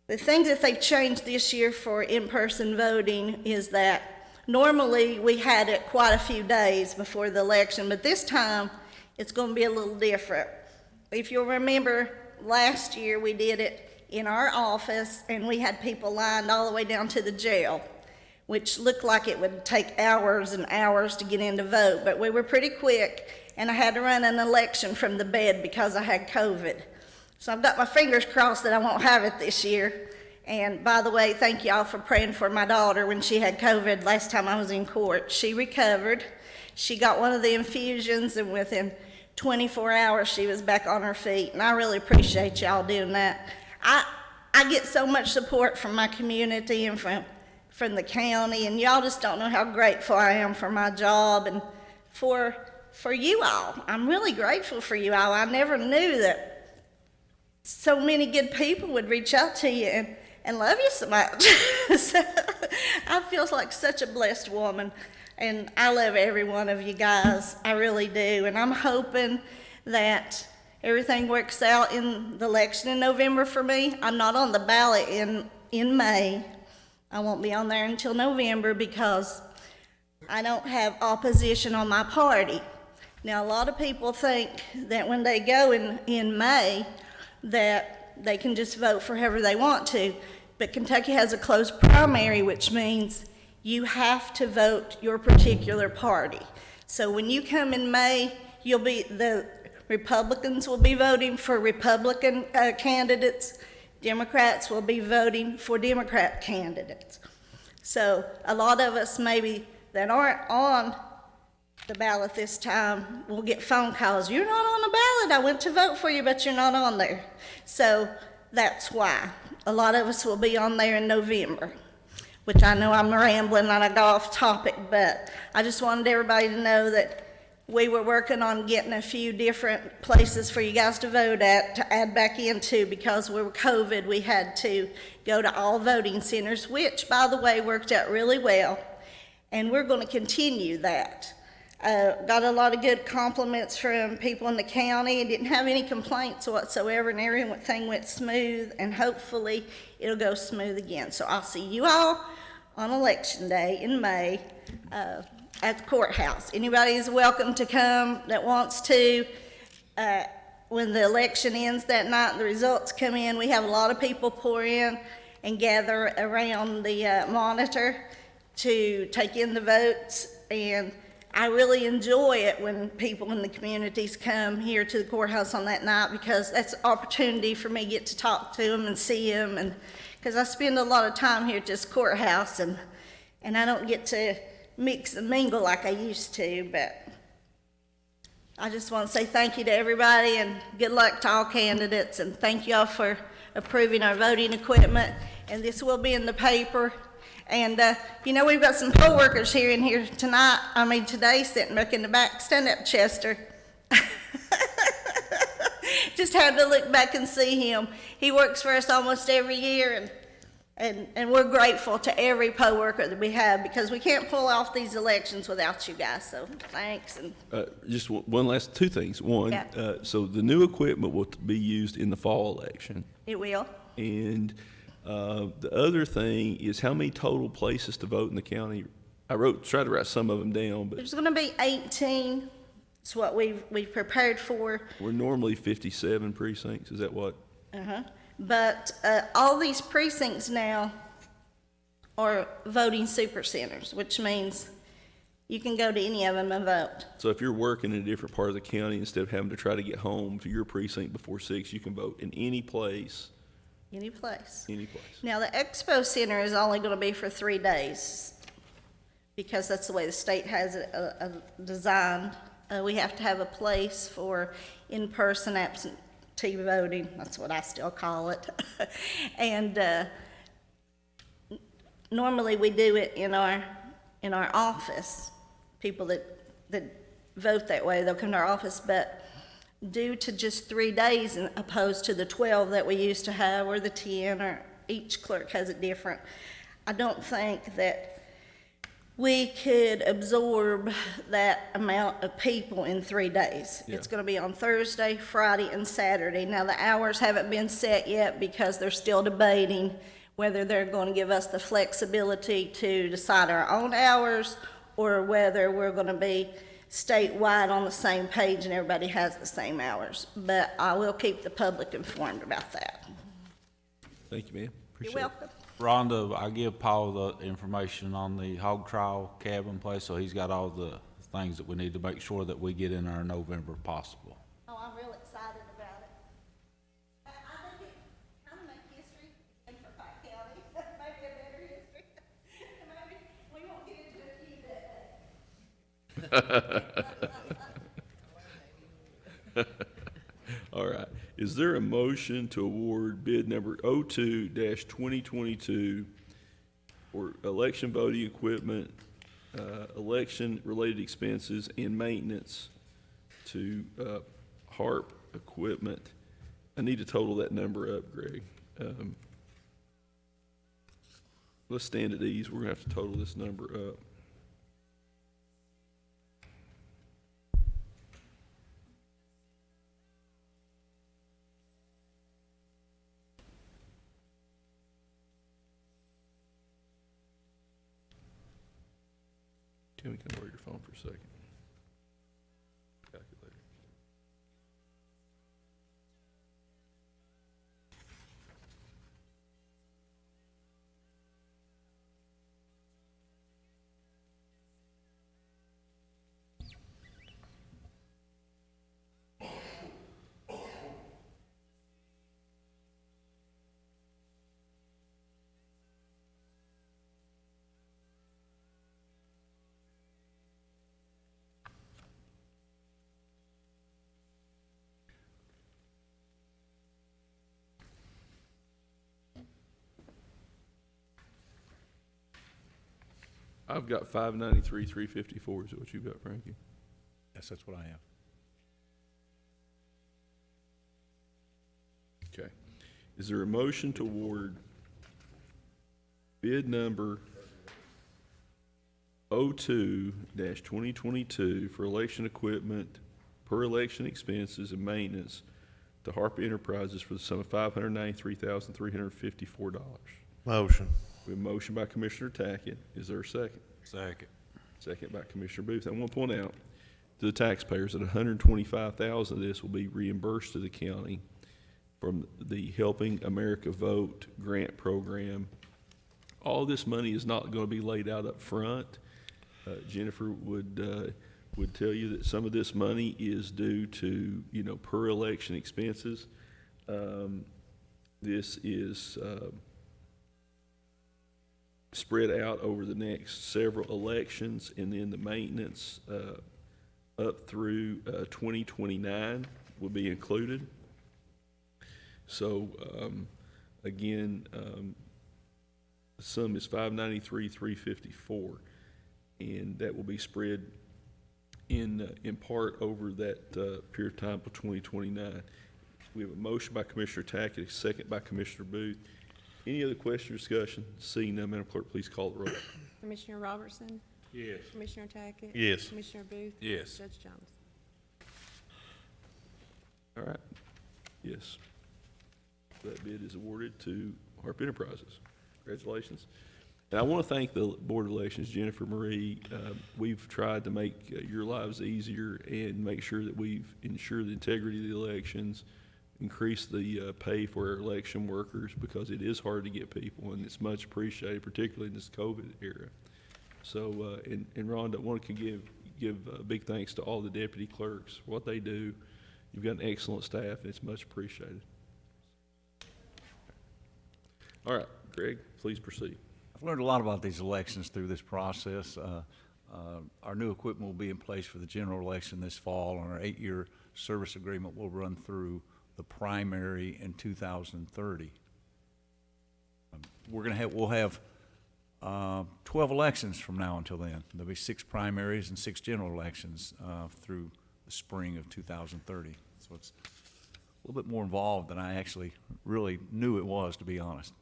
The thing that they've changed this year for in-person voting is that normally we had it quite a few days before the election, but this time it's going to be a little different. If you'll remember, last year we did it in our office, and we had people lined all the way down to the jail, which looked like it would take hours and hours to get in to vote, but we were pretty quick, and I had to run an election from the bed because I had COVID. So I've got my fingers crossed that I won't have it this year. And by the way, thank y'all for praying for my daughter when she had COVID last time I was in court. She recovered. She got one of the infusions, and within 24 hours she was back on her feet, and I really appreciate y'all doing that. I get so much support from my community and from the county, and y'all just don't know how grateful I am for my job and for you all. I'm really grateful for you all. I never knew that so many good people would reach out to you and love you so much. So I feel like such a blessed woman, and I love every one of you guys. I really do, and I'm hoping that everything works out in the election in November for me. I'm not on the ballot in May. I won't be on there until November because I don't have opposition on my party. Now, a lot of people think that when they go in May that they can just vote for whoever they want to, but Kentucky has a closed primary, which means you have to vote your particular party. So when you come in May, the Republicans will be voting for Republican candidates. Democrats will be voting for Democrat candidates. So a lot of us maybe that aren't on the ballot this time will get phone calls. You're not on the ballot. I went to vote for you, but you're not on there. So that's why a lot of us will be on there in November, which I know I'm rambling and I got off topic, but I just wanted everybody to know that we were working on getting a few different places for you guys to vote at, to add back into, because we were COVID, we had to go to all voting centers, which, by the way, worked out really well, and we're going to continue that. Got a lot of good compliments from people in the county, didn't have any complaints whatsoever, and everything went smooth, and hopefully it'll go smooth again. So I'll see you all on Election Day in May, at the courthouse. Anybody is welcome to come that wants to. When the election ends that night and the results come in, we have a lot of people pour in and gather around the monitor to take in the votes, and I really enjoy it when people in the communities come here to the courthouse on that night, because that's an opportunity for me to get to talk to them and see them and because I spend a lot of time here at this courthouse, and I don't get to mix and mingle like I used to, but I just want to say thank you to everybody and good luck to all candidates, and thank y'all for approving our voting equipment, and this will be in the paper. And, you know, we've got some poll workers here today, sitting back in the back. Stand up, Chester. Just had to look back and see him. He works for us almost every year, and we're grateful to every poll worker that we have, because we can't pull off these elections without you guys, so thanks. And Just one last, two things. One, Yeah. so the new equipment will be used in the fall election. it will. And the other thing is how many total places to vote in the county. I tried to write some of them down, but There's going to be 18. It's what we've prepared for. we're normally 57 precincts. Is that what? But all these precincts now are voting super centers, which means you can go to any of them and vote. So if you're working in a different part of the county, instead of having to try to get home to your precinct before 6, you can vote in any place. Any place. Any place. Now, the Expo Center is only going to be for 3 days, because that's the way the state has it designed. We have to have a place for in-person absentee voting. That's what I still call it. And normally we do it in our office. People that vote that way, they'll come to our office, but due to just 3 days opposed to the 12 that we used to have, or the 10, or each clerk has it different, I don't think that we could absorb that amount of people in 3 days. Yeah. It's going to be on Thursday, Friday, and Saturday. Now, the hours haven't been set yet because they're still debating whether they're going to give us the flexibility to decide our own hours, or whether we're going to be statewide on the same page and everybody has the same hours. But I will keep the public informed about that. Thank you, ma'am. You're Appreciate it. welcome. Rhonda, I give Paul the information on the hog trial cabin place, so he's got all the things that we need to make sure that we get in our November possible. Oh, I'm real excited about it. I think it kind of makes history again for Pike County, maybe a better history. Maybe we won't get into a few that day. All right. Is there a motion to award bid number 02-2022 for election voting equipment, election-related expenses, and maintenance to HARP equipment? I need to total that number up, Greg. Let's stand at ease. We're going to have to total this number up. Tammy, can I borrow your phone for a second? Calculator. I've got 593, 354 is what you've got, Frankie. Yes, that's what I have. Okay. Is there a motion to award bid number 02-2022 for election equipment, per election expenses and maintenance to Harp Enterprises for the sum of $593,354? Motion. We have a motion by Commissioner Tackett. Is there a second? Second. Second by Commissioner Booth. I want to point out to the taxpayers that $125,000 of this will be reimbursed to the county from the Helping America Vote grant program. All this money is not going to be laid out up front. Jennifer would tell you that some of this money is due to, per election expenses. This is spread out over the next several elections, and then the maintenance up through 2029 will be included. So again, the sum is $593,354, and that will be spread in part over that period of time till 2029. We have a motion by Commissioner Tackett, a second by Commissioner Booth. Any other question or discussion? Seeing none, Madam Clerk, please call the roll. Commissioner Robertson? Yes. Commissioner Tackett? Yes. Commissioner Booth? Yes. Judge Jones? All right. Yes. That bid is awarded to Harp Enterprises. Congratulations. And I want to thank the Board of Elections, Jennifer Marie. We've tried to make your lives easier and make sure that we've ensured the integrity of the elections, increase the pay for our election workers, because it is hard to get people, and it's much appreciated, particularly in this COVID era. So, and Rhonda, I want to give big thanks to all the deputy clerks for what they do. You've got an excellent staff, and it's much appreciated. All right, Greg, please proceed. I've learned a lot about these elections through this process. Our new equipment will be in place for the general election this fall, and our 8-year service agreement will run through the primary in 2030. We'll have 12 elections from now until then. There'll be 6 primaries and 6 general elections through the spring of 2030. So it's a little bit more involved than I actually really knew it was, to be honest.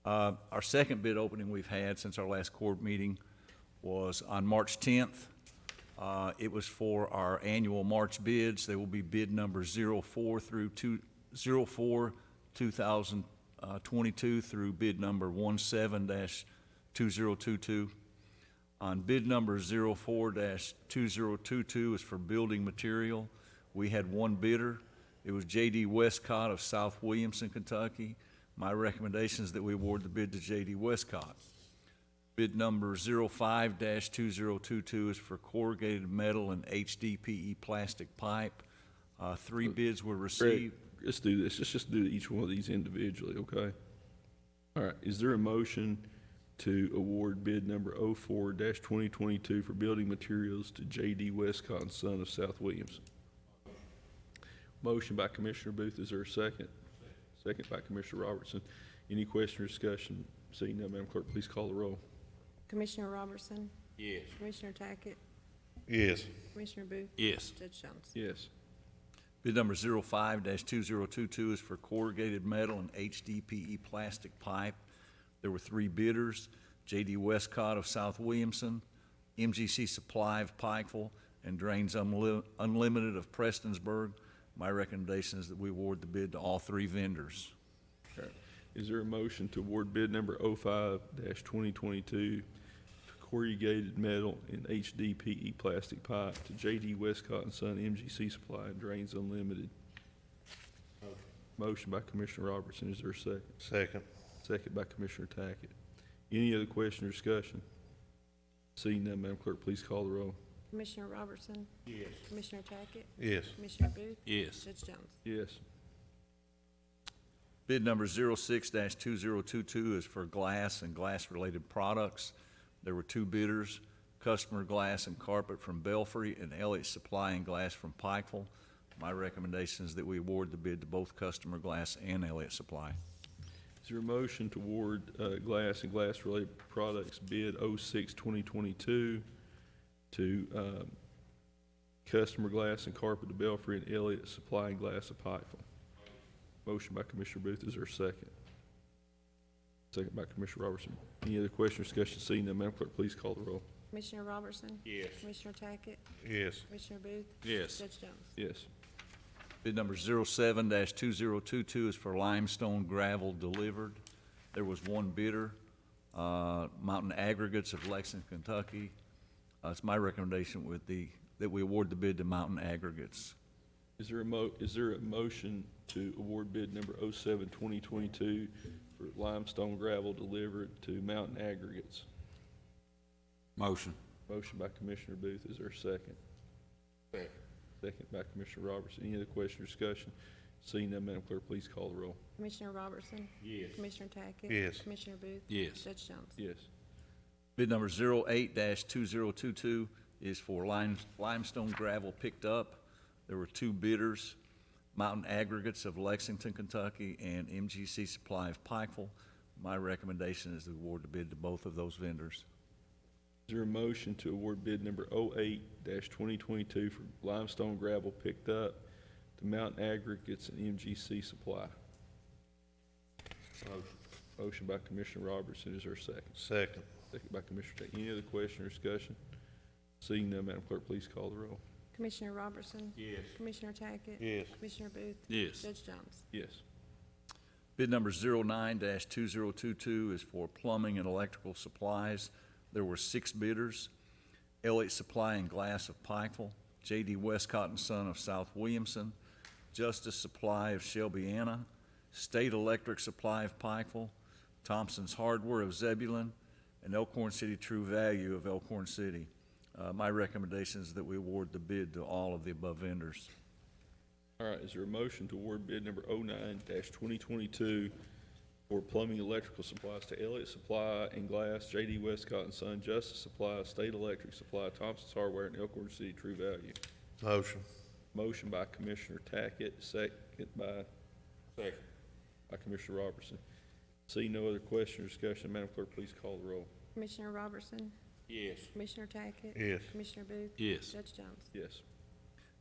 Our second bid opening we've had since our last court meeting was on March 10th. It was for our annual March bids. They will be bid number 04 through 2022 through bid number 17-2022. On bid number 04-2022 is for building material. We had one bidder. It was J.D. Westcott of South Williamson, Kentucky. My recommendation is that we award the bid to J.D. Westcott. Bid number 05-2022 is for corrugated metal and HDPE plastic pipe. 3 bids were received. Greg, let's do this. Let's just do each one of these individually, okay? All right, is there a motion to award bid number 04-2022 for building materials to J.D. Westcott and Son of South Williamson? Motion by Commissioner Booth, is there a second? Second by Commissioner Robertson. Any question or discussion? Seeing none, Madam Clerk, please call the roll. Commissioner Robertson? Yes. Commissioner Tackett? Yes. Commissioner Booth? Yes. Judge Jones? Yes. Bid number 05-2022 is for corrugated metal and HDPE plastic pipe. There were 3 bidders: J.D. Westcott of South Williamson, MGC Supply of Pikeville, and Drains Unlimited of Prestonsburg. My recommendation is that we award the bid to all 3 vendors. Okay. Is there a motion to award bid number 05-2022 corrugated metal and HDPE plastic pipe to J.D. Westcott and Son, MGC Supply and Drains Unlimited? Motion by Commissioner Robertson. Is there a second? Second. Second by Commissioner Tackett. Any other question or discussion? Seeing none, Madam Clerk, please call the roll. Commissioner Robertson? Yes. Commissioner Tackett? Yes. Commissioner Booth? Yes. Judge Jones? Yes. Bid number 06-2022 is for glass and glass-related products. There were 2 bidders: Customer Glass and Carpet from Belfry and Elliott Supply and Glass from Pikeville. My recommendation is that we award the bid to both Customer Glass and Elliott Supply. Is there a motion to award glass and glass-related products bid 06-2022 to Customer Glass and Carpet of Belfry and Elliott Supply and Glass of Pikeville? Motion by Commissioner Booth. Is there a second? Second by Commissioner Robertson. Any other question or discussion? Seeing none, Madam Clerk, please call the roll. Commissioner Robertson? Yes. Commissioner Tackett? Yes. Commissioner Booth? Yes. Judge Jones? Yes. Bid number 07-2022 is for limestone gravel delivered. There was 1 bidder, Mountain Aggregates of Lexington, Kentucky. It's my recommendation that we award the bid to Mountain Aggregates. Is there a motion to award bid number 07-2022 for limestone gravel delivered to Mountain Aggregates? Motion. Motion by Commissioner Booth. Is there a second? Second. Second by Commissioner Robertson. Any other question or discussion? Seeing none, Madam Clerk, please call the roll. Commissioner Robertson? Yes. Commissioner Tackett? Yes. Commissioner Booth? Yes. Judge Jones? Yes. Bid number 08-2022 is for limestone gravel picked up. There were two bidders, Mountain Aggregates of Lexington, Kentucky, and MGC Supply of Pikeville. My recommendation is to award the bid to both of those vendors. Is there a motion to award bid number 08-2022 for limestone gravel picked up to Mountain Aggregates and MGC Supply? Motion by Commissioner Robertson. Is there a second? Second. Second by Commissioner Tackett. Any other question or discussion? Seeing none, Madam Clerk, please call the roll. Commissioner Robertson? Yes. Commissioner Tackett? Yes. Commissioner Booth? Yes. Judge Jones? Yes. Bid number 09-2022 is for plumbing and electrical supplies. There were 6 bidders, L8 Supply and Glass of Pikeville, J.D. Westcott and Son of South Williamson, Justice Supply of Shelbyana, State Electric Supply of Pikeville, Thompson's Hardware of Zebulon, and Elkhorn City True Value of Elkhorn City. My recommendation is that we award the bid to all of the above vendors. All right, is there a motion to award bid number 09-2022 for plumbing electrical supplies to Elliott Supply and Glass, J.D. Westcott and Son, Justice Supply, State Electric Supply, Thompson's Hardware, and Elkhorn City True Value? Motion. Motion by Commissioner Tackett, second by Commissioner Robertson. See no other question or discussion, Madam Clerk, please call the roll. Commissioner Robertson? Yes. Commissioner Tackett? Yes. Commissioner Booth? Yes. Judge Jones? Yes.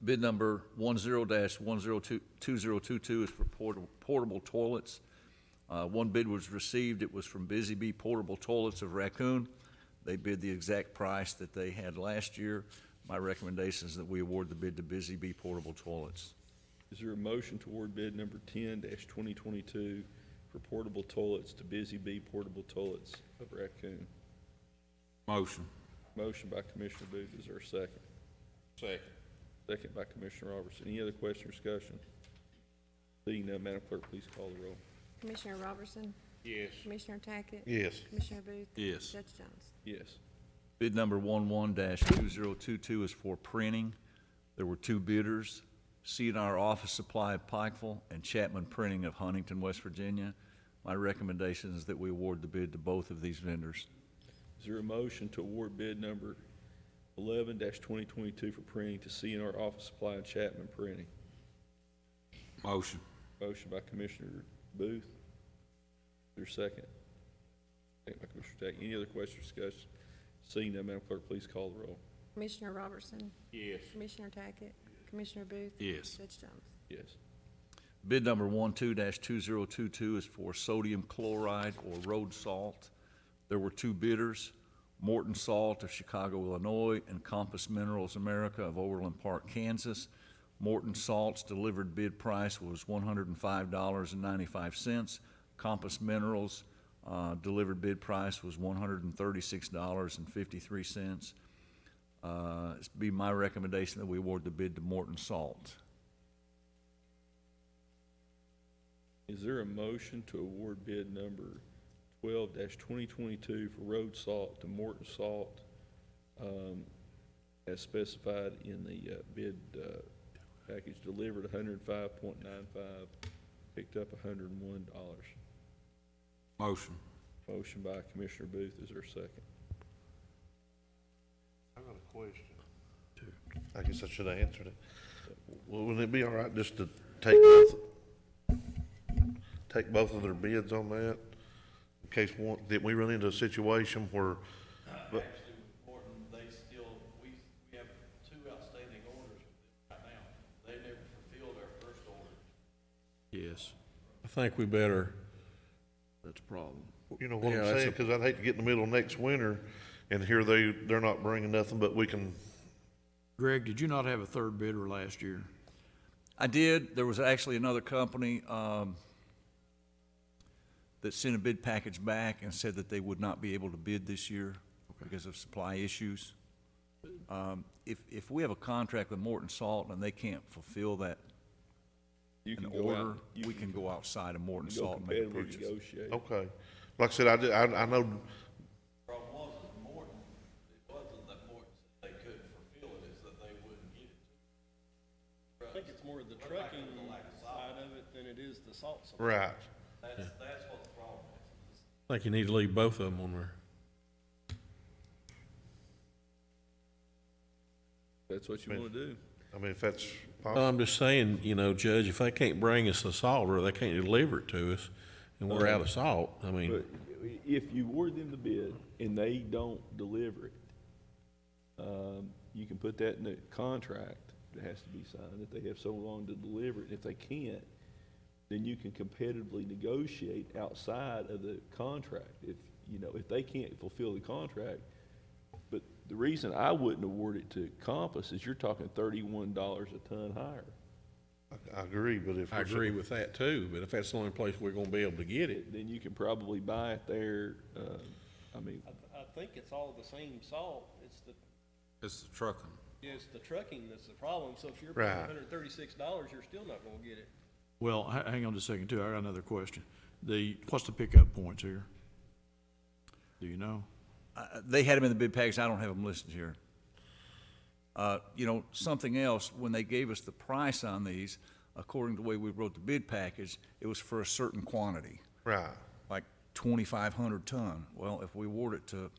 Bid number 10-2022 is for portable toilets. One bid was received. It was from Busy Bee Portable Toilets of Raccoon. They bid the exact price that they had last year. My recommendation is that we award the bid to Busy Bee Portable Toilets. Is there a motion to award bid number 10-2022 for portable toilets to Busy Bee Portable Toilets of Raccoon? Motion. Motion by Commissioner Booth. Is there a second? Second. Second by Commissioner Robertson. Any other question or discussion? Seeing none, Madam Clerk, please call the roll. Commissioner Robertson? Yes. Commissioner Tackett? Yes. Commissioner Booth? Yes. Judge Jones? Yes. Bid number 11-2022 is for printing. There were 2 bidders, C&R Office Supply of Pikeville and Chapman Printing of Huntington, West Virginia. My recommendation is that we award the bid to both of these vendors. Is there a motion to award bid number 11-2022 for printing to C&R Office Supply and Chapman Printing? Motion. Motion by Commissioner Booth. Is there a second? Second by Commissioner Tackett. Any other questions or discussion? Seeing none, Madam Clerk, please call the roll. Commissioner Robertson? Yes. Commissioner Tackett? Commissioner Booth? Yes. Judge Jones? Yes. Bid number 12-2022 is for sodium chloride or road salt. There were 2 bidders, Morton Salt of Chicago, Illinois, and Compass Minerals America of Overland Park, Kansas. Morton Salt's delivered bid price was $105.95. Compass Minerals delivered bid price was $136.53. It's be my recommendation that we award the bid to Morton Salt. Is there a motion to award bid number 12-2022 for road salt to Morton Salt, as specified in the bid package, delivered $105.95, picked up $101? Motion. Motion by Commissioner Booth. Is there a second? I got a question. I guess I should have answered it. Well, wouldn't it be all right just to take both of their bids on that? In case did we run into a situation where, but, Actually, Morton, we have 2 outstanding orders right now. They never fulfilled our first order. Yes. I think we better. That's a problem. you know what Yeah, I'm that's saying? a- Because I'd hate to get in the middle of next winter and here they're not bringing nothing, but we can, Greg, did you not have a third bidder last year? I did. There was actually another company that sent a bid package back and said that they would not be able to bid this year because of supply issues. If we have a contract with Morton Salt and they can't fulfill that You an can go order, out- you we can- can go outside of Morton You go Salt and make a competitively purchase. negotiate. okay. Like I said, I know, Problem was with Morton, it wasn't that Morton said they couldn't fulfill it, it's that they wouldn't get it to I think it's more the trucking side of it than it is the salt side. Right. That's what the problem is. I think you need to leave both of them on there. That's what you wanna do. I mean, if that's No, possible. I'm just saying, you know, Judge, if they can't bring us the salt or they can't deliver it to us and we're out of salt, I mean, But if you award them the bid and they don't deliver it, you can put that in the contract that has to be signed, that they have so long to deliver it. If they can't, then you can competitively negotiate outside of the contract. If, you know, if they can't fulfill the contract, but the reason I wouldn't award it to Compass is you're talking $31 a ton higher. I agree, but if. I agree with that too, but if that's the only place we're gonna be able to get it, Then you can probably buy it there, I mean, I think it's all the same salt, It's the trucking. it's the trucking that's the problem, so if you're Right. paying $136, you're still not gonna get it. Well, hang on just a second too, I got another question. What's the pickup points here? Do you know? They had them in the bid package, I don't have them listed here. You know, something else, when they gave us the price on these, according to the way we wrote the bid package, it was for a certain quantity, Right. like 2,500 ton. Well, if we award it to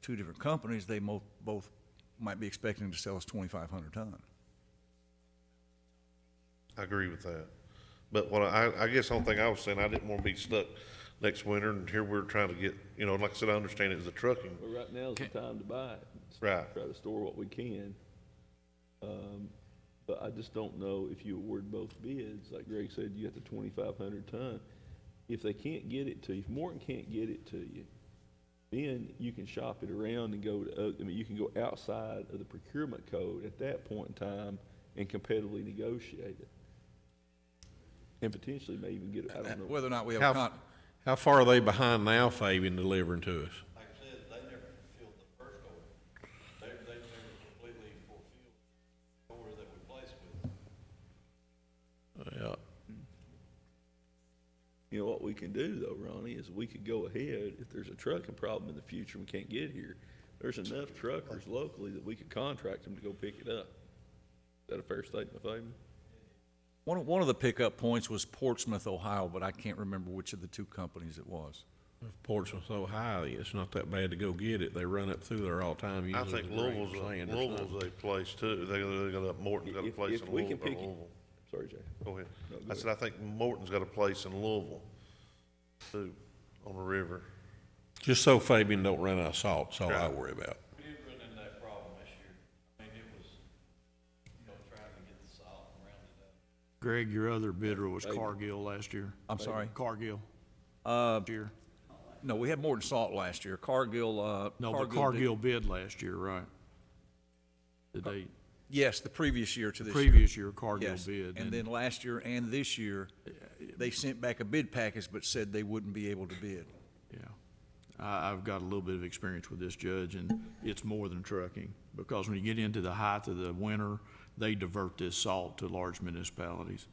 two different companies, they both might be expecting to sell us 2,500 ton. I agree with that. But what I guess the only thing I was saying, I didn't want to be stuck next winter, and here we're trying to get, you know, like I said, I understand it was the trucking. but right now's the time to buy it. Right. Try to store what we can. But I just don't know if you award both bids, like Greg said, you got the 2,500 ton. If they can't get it to you, if Morton can't get it to you, then you can shop it around and go to, I mean, you can go outside of the procurement code at that point in time and competitively negotiate it. And potentially may even get it, I don't know. Whether or not we have how far are they behind now, Fabian, delivering to us? Like I said, they never fulfilled the first order. They've never completely fulfilled the order that we placed with them. Yeah. You know, what we can do though, Ronnie, is we could go ahead, if there's a trucking problem in the future and we can't get here, there's enough truckers locally that we could contract them to go pick it up. Is that a fair statement, Fabian? One of the pickup points was Portsmouth, Ohio, but I can't remember which of the two companies it was. If Portsmouth's so high, it's not that bad to go get it. They run up through there all the time. I usually think with rain or Louisville's sand or something. a place too. They got a, Morton's got a place If in we can Louisville. pick it, sorry, Jay. Go ahead. No, go I said, I think Morton's got a place in Louisville too, on the river. Just so Fabian don't run out of salt, that's all I Right. worry about. We did run into that problem this year. I mean, it was, you know, trying to get the salt and round it up. Greg, your other bidder was Cargill last year. I'm sorry? Cargill. Year. No, we had more than salt last year. Cargill, No, but Cargill bid last year, right? Did they, Yes, the previous year to this year. previous year Cargill Yes, bid. and then last year and this year, they sent back a bid package but said they wouldn't be able to bid. Yeah. I've got a little bit of experience with this, Judge, and it's more than trucking. Because when you get into the height of the winter, they divert this salt to large municipalities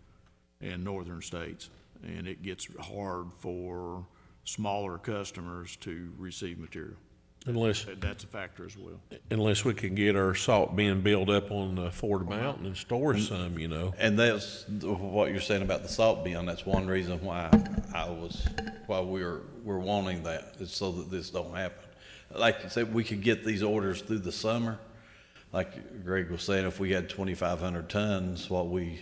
and northern states. And it gets hard for smaller customers to receive material. That's a factor as well. Unless we can get our salt being built up on the Ford Mountain and store some, you know. And that's what you're saying about the salt bin. That's one reason why we're wanting that, is so that this don't happen. Like you said, we could get these orders through the summer. Like Greg was saying, if we had 2,500 tons, what we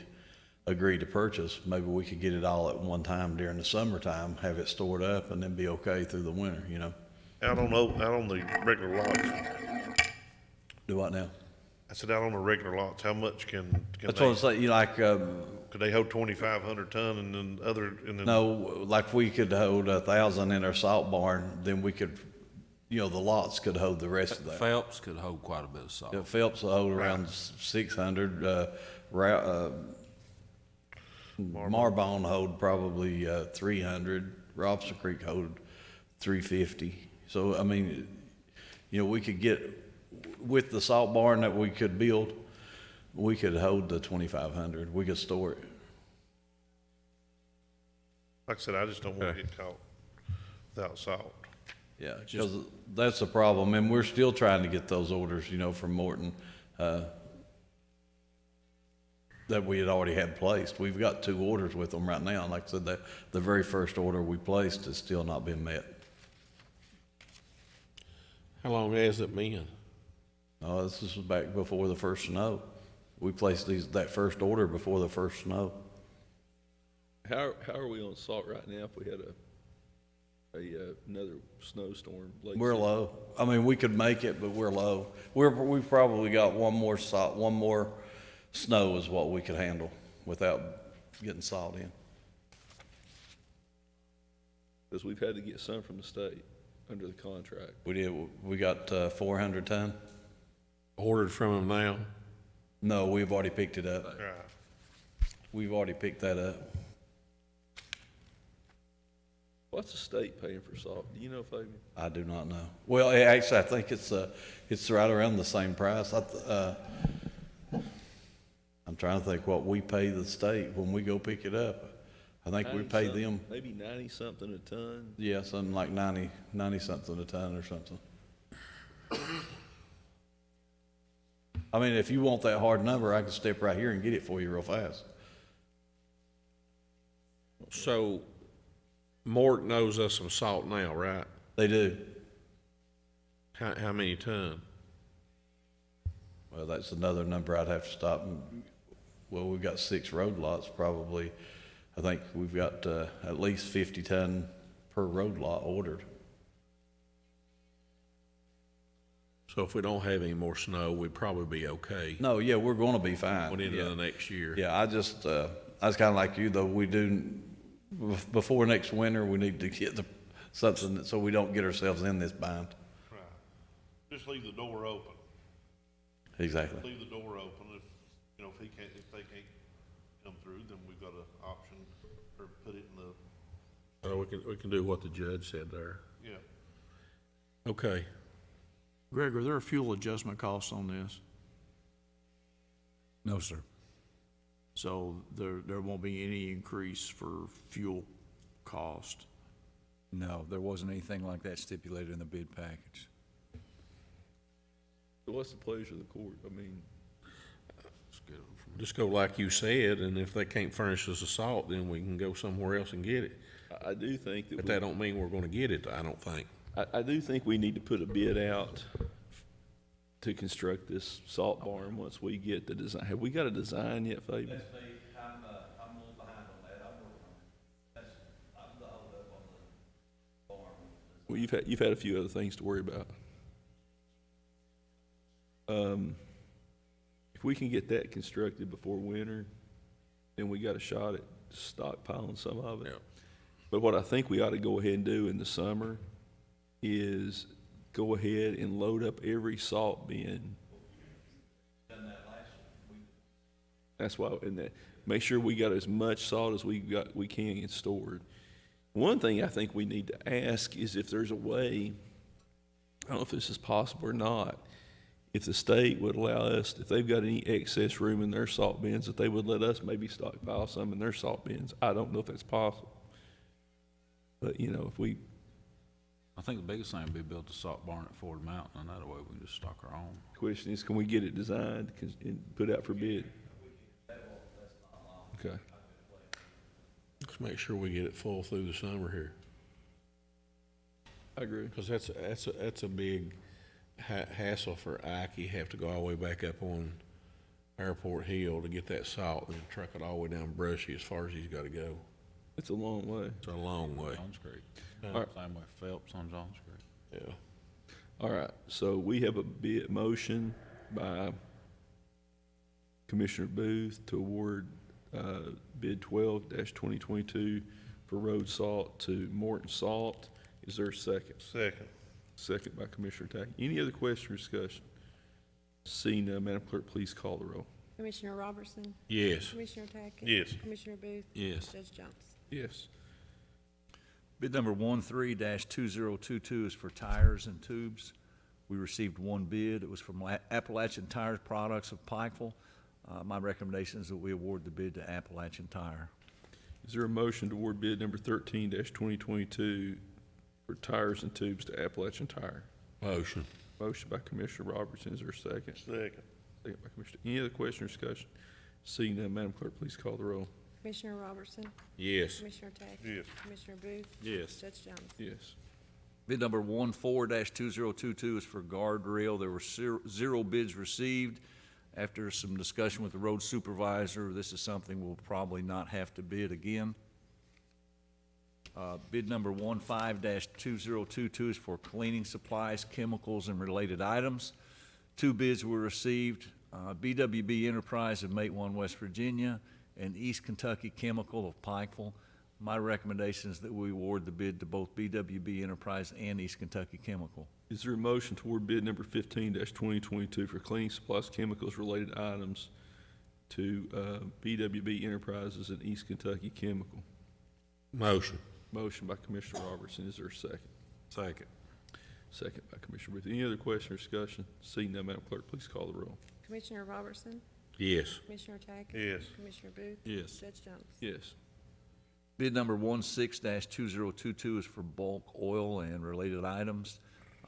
agreed to purchase, maybe we could get it all at one time during the summertime, have it stored up, and then be okay through the winter, you know? Out on the regular lots. Do what now? I said, out on the regular lots, how much can That's they? what I'm saying, you know, like, Could they hold 2,500 ton and then no, like we could hold 1,000 in our salt barn, then we could, you know, the lots could hold the rest of that. Phelps could hold quite a bit of salt. Yeah, Phelps will hold around 600, Marbone hold probably 300, Robson Creek hold 350. So, I mean, you know, we could get, with the salt barn that we could build, we could hold the 2,500. We could store it. like I said, I just don't want to get caught without salt. Yeah, because that's the problem, and we're still trying to get those orders, you know, from Morton. that we had already had placed. We've got 2 orders with them right now, and like I said, the very first order we placed has still not been met. How long has it been? Oh, this was back before the first snow. We placed that first order before the first snow. How are we on salt right now if we had another snowstorm? We're low. I mean, we could make it, but we're low. We've probably got one more snow is what we could handle without getting salt in. Because we've had to get some from the state under the contract. We did. We got 400 ton. Ordered from them now? No, we've already picked it up. We've already picked that up. What's the state paying for salt? Do you know, Fabian? I do not know. Well, actually, I think it's right around the same price. I'm trying to think what we pay the state when we go pick it up. I think we pay them. Maybe 90 something a ton. Yeah, something like 90 something a ton or something. I mean, if you want that hard number, I can step right here and get it for you real fast. So Morton owes us some salt now, right? They do. How many ton? Well, that's another number I'd have to stop. Well, we've got 6 road lots, probably. I think we've got at least 50 ton per road lot ordered. So if we don't have any more snow, we'd probably be okay. No, yeah, we're going to be fine. Going into the next year. Yeah, I was kind of like you, though. We do, before next winter, we need to get something so we don't get ourselves in this bind. Right. Just leave the door open. Exactly. Leave the door open. If they can't come through, then we've got an option or put it in the. So we can do what the judge said there. Yeah. Okay. Greg, are there fuel adjustment costs on this? No, sir. So there won't be any increase for fuel cost? No, there wasn't anything like that stipulated in the bid package. So what's the pleasure of the court? I mean, Just go like you said, and if they can't furnish us a salt, then we can go somewhere else and get it. I do think that. But that don't mean we're gonna get it, I don't think. I do think we need to put a bid out to construct this salt barn once we get the design. Have we got a design yet, Fabian? I'm a little behind on that. I'm working on it. I'm the hold up on the farm. Well, you've had a few other things to worry about. If we can get that constructed before winter, then we got a shot at stockpiling some of it. Yeah. But what I think we ought to go ahead and do in the summer is go ahead and load up every salt bin. Done that last week. That's why, and that, make sure we got as much salt as we can get stored. One thing I think we need to ask is if there's a way, I don't know if this is possible or not, if the state would allow us, if they've got any excess room in their salt bins, that they would let us maybe stockpile some in their salt bins. I don't know if that's possible. But, if we, I think the biggest thing would be build a salt barn at Ford Mountain, and that way we can just stock our own. question is, can we get it designed and put out for bid? Okay. Let's make sure we get it full through the summer here. I agree. Because that's a big hassle for Ike. You have to go all the way back up on Airport Hill to get that salt and truck it all the way down Brushy as far as he's got to go. It's a long way. It's a long way. Johns Creek. All right. Same way Phelps on Johns Creek. Yeah. All right, so we have a bid motion by Commissioner Booth to award bid 12-2022 for road salt to Morton Salt. Is there a second? Second. Second by Commissioner Tackett. Any other question or discussion? Seeing none, Madam Clerk, please call the roll. Commissioner Robertson? Yes. Commissioner Tackett? Yes. Commissioner Booth? Yes. Judge Jones? Yes. Bid number 13-2022 is for tires and tubes. We received one bid. It was from Appalachian Tires Products of Pikeville. My recommendation is that we award the bid to Appalachian Tire. Is there a motion to award bid number 13-2022 for tires and tubes to Appalachian Tire? Motion. Motion by Commissioner Robertson. Is there a second? Second. Second by Commissioner. Any other question or discussion? Seeing none, Madam Clerk, please call the roll. Commissioner Robertson? Yes. Commissioner Tackett? Yes. Commissioner Booth? Yes. Judge Jones? Yes. Bid number 14-2022 is for guardrail. There were zero bids received. After some discussion with the road supervisor, this is something we'll probably not have to bid again. Bid number 15-2022 is for cleaning supplies, chemicals, and related items. 2 bids were received. BWB Enterprise of Matewan, West Virginia, and East Kentucky Chemical of Pikeville. My recommendation is that we award the bid to both BWB Enterprise and East Kentucky Chemical. Is there a motion toward bid number 15-2022 for cleaning supplies, chemicals, related items to BWB Enterprises and East Kentucky Chemical? Motion. Motion by Commissioner Robertson. Is there a second? Second. Second by Commissioner Booth. Any other question or discussion? Seeing none, Madam Clerk, please call the roll. Commissioner Robertson? Yes. Commissioner Tackett? Yes. Commissioner Booth? Yes. Judge Jones? Yes. Bid number 16-2022 is for bulk oil and related items.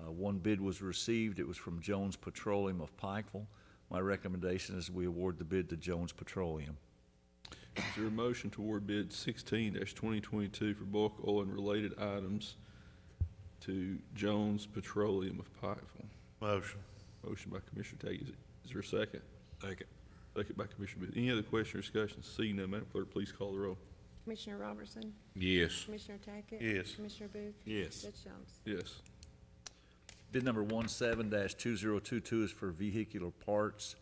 1 bid was received. It was from Jones Petroleum of Pikeville. My recommendation is we award the bid to Jones Petroleum. Is there a motion toward bid 16-2022 for bulk oil and related items to Jones Petroleum of Pikeville? Motion. Motion by Commissioner Tackett. Is there a second? Second. Second by Commissioner Booth. Any other question or discussion? Seeing none, Madam Clerk, please call the roll. Commissioner Robertson? Yes. Commissioner Tackett? Yes. Commissioner Booth? Yes. Judge Jones? Yes. Bid number 17-2022 is for vehicular parts.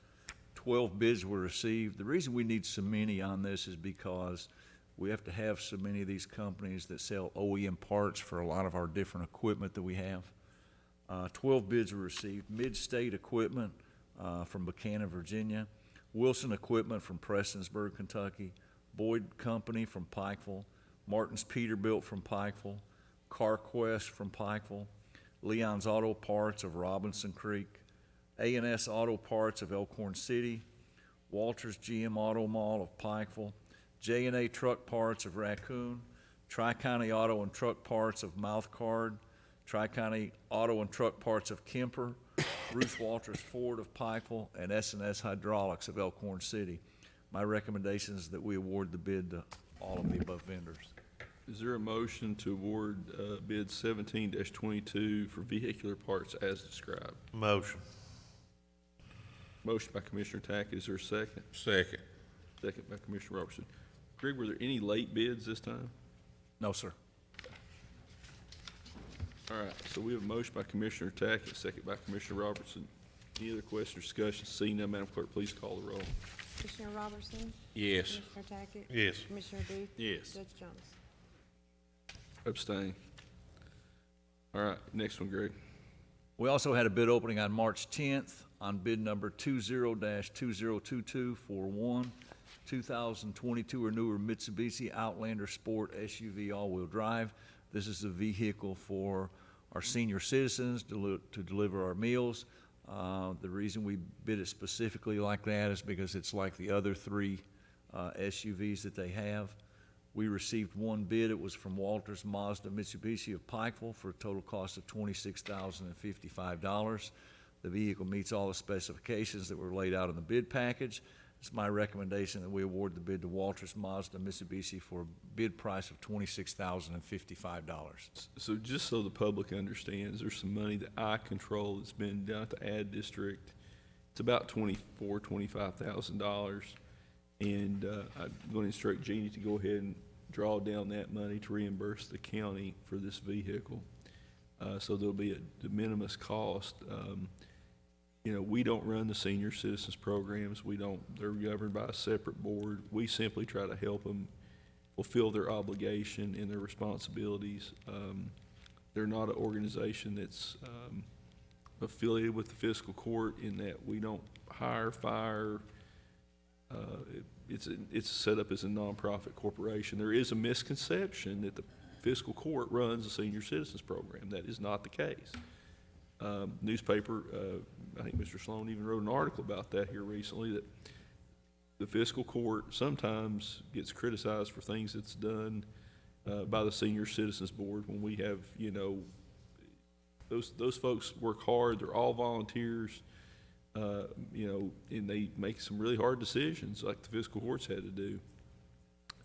12 bids were received. The reason we need so many on this is because we have to have so many of these companies that sell OEM parts for a lot of our different equipment that we have. 12 bids were received. Mid-State Equipment from Buchanan, Virginia. Wilson Equipment from Prestonsburg, Kentucky. Boyd Company from Pikeville. Martin's Peterbilt from Pikeville. CarQuest from Pikeville. Leon's Auto Parts of Robinson Creek. A&S Auto Parts of Elkhorn City. Walters GM Auto Mall of Pikeville. J&A Truck Parts of Raccoon. Tri-County Auto and Truck Parts of Mouthcard. Tri-County Auto and Truck Parts of Kemper. Bruce Walters Ford of Pikeville, and S&S Hydraulics of Elkhorn City. My recommendation is that we award the bid to all of the above vendors. Is there a motion to award bid 17-22 for vehicular parts as described? Motion. Motion by Commissioner Tackett. Is there a second? Second. Second by Commissioner Robertson. Greg, were there any late bids this time? No, sir. All right, so we have a motion by Commissioner Tackett, second by Commissioner Robertson. Any other question or discussion? Seeing none, Madam Clerk, please call the roll. Commissioner Robertson? Yes. Commissioner Tackett? Yes. Commissioner Booth? Yes. Judge Jones? Abstain. All right, next one, Greg. We also had a bid opening on March 10th on bid number 20-2022 for 2022 or newer Mitsubishi Outlander Sport SUV all-wheel drive. This is a vehicle for our senior citizens to deliver our meals. The reason we bid it specifically like that is because it's like the other 3 SUVs that they have. We received 1 bid. It was from Walters Mazda Mitsubishi of Pikeville for a total cost of $26,055. The vehicle meets all the specifications that were laid out in the bid package. It's my recommendation that we award the bid to Walters Mazda Mitsubishi for a bid price of $26,055. So just so the public understands, there's some money that I control that's been down at the ad district. It's about $25,000. And I'm going to instruct Jeannie to go ahead and draw down that money to reimburse the county for this vehicle. So there'll be a de minimis cost. You know, we don't run the senior citizens programs. They're governed by a separate board. We simply try to help them fulfill their obligation and their responsibilities. They're not an organization that's affiliated with the fiscal court in that we don't hire, fire. It's set up as a nonprofit corporation. There is a misconception that the fiscal court runs a senior citizens program. That is not the case. Newspaper, I think Mr. Sloan even wrote an article about that here recently, that the fiscal court sometimes gets criticized for things that's done by the senior citizens board when we have, you know, those folks work hard. They're all volunteers. you know, and they make some really hard decisions like the fiscal courts had to do.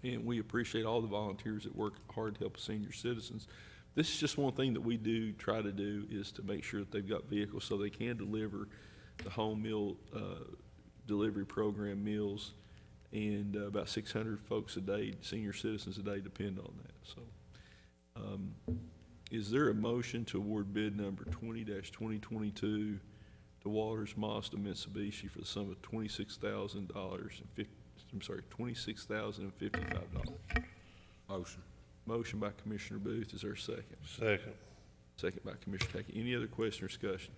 And we appreciate all the volunteers that work hard to help senior citizens. This is just one thing that we do try to do, is to make sure that they've got vehicles so they can deliver the home meal delivery program meals. And about 600 folks a day, senior citizens a day, depend on that. So is there a motion to award bid number 20-2022 to Walters Mazda Mitsubishi for the sum of $26,055? Motion. Motion by Commissioner Booth. Is there a second? Second. Second by Commissioner Tackett. Any other question or discussion?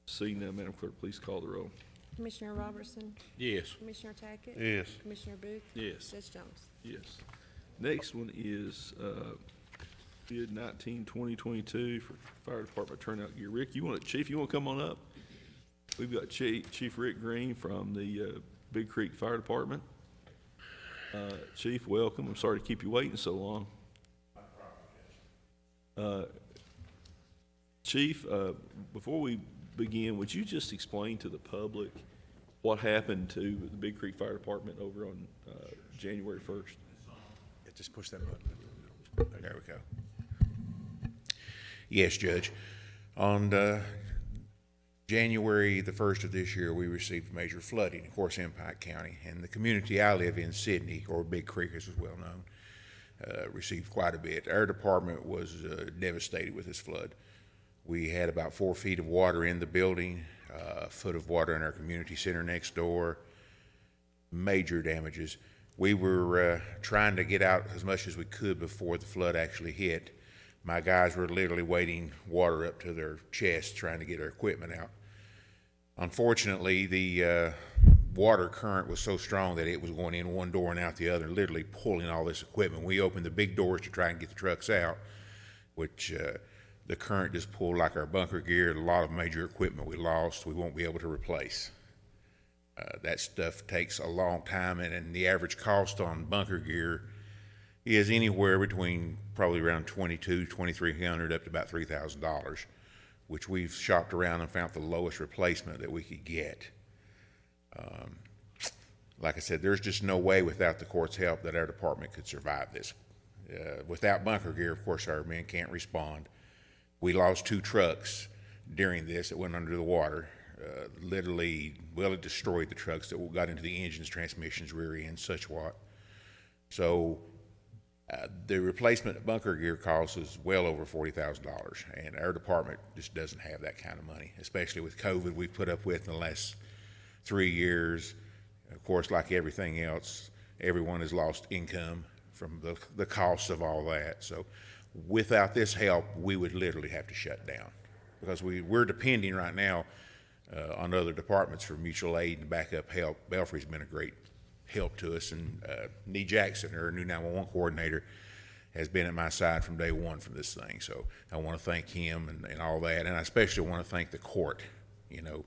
Seeing none, Madam Clerk, please call the roll. Commissioner Robertson? Yes. Commissioner Tackett? Yes. Commissioner Booth? Yes. Judge Jones? Yes. Next one is bid 19-2022 for fire department turnout gear. Rick, Chief, you want to come on up? We've got Chief Rick Green from the Big Creek Fire Department. Chief, welcome. I'm sorry to keep you waiting so long. Chief, before we begin, would you just explain to the public what happened to the Big Creek Fire Department over on January 1st? Yeah, just push that button. There we go. Yes, Judge. On January the 1st of this year, we received major flooding, of course, in Pike County. And the community I live in, Sydney, or Big Creek as is well known, received quite a bit. Our department was devastated with this flood. We had about 4 feet of water in the building, a foot of water in our community center next door, major damages. We were trying to get out as much as we could before the flood actually hit. My guys were literally wading water up to their chests trying to get our equipment out. Unfortunately, the water current was so strong that it was going in one door and out the other, literally pulling all this equipment. We opened the big doors to try and get the trucks out, which the current just pulled like our bunker gear. A lot of major equipment we lost, we won't be able to replace. That stuff takes a long time, and the average cost on bunker gear is anywhere between probably around $2,200-$2,300 up to about $3,000, which we've shopped around and found the lowest replacement that we could get. Like I said, there's just no way without the court's help that our department could survive this. Without bunker gear, of course, our men can't respond. We lost 2 trucks during this that went under the water. Literally, well, it destroyed the trucks that got into the engines, transmissions, rear ends, such what. So the replacement bunker gear cost is well over $40,000, and our department just doesn't have that kind of money, especially with COVID we've put up with in the last 3 years. Of course, like everything else, everyone has lost income from the costs of all that. So without this help, we would literally have to shut down, because we're depending right now on other departments for mutual aid and backup help. Belfry's been a great help to us, and Nee Jackson, our new 911 coordinator, has been at my side from day one from this thing. So I want to thank him and all that, and I especially want to thank the court, you know,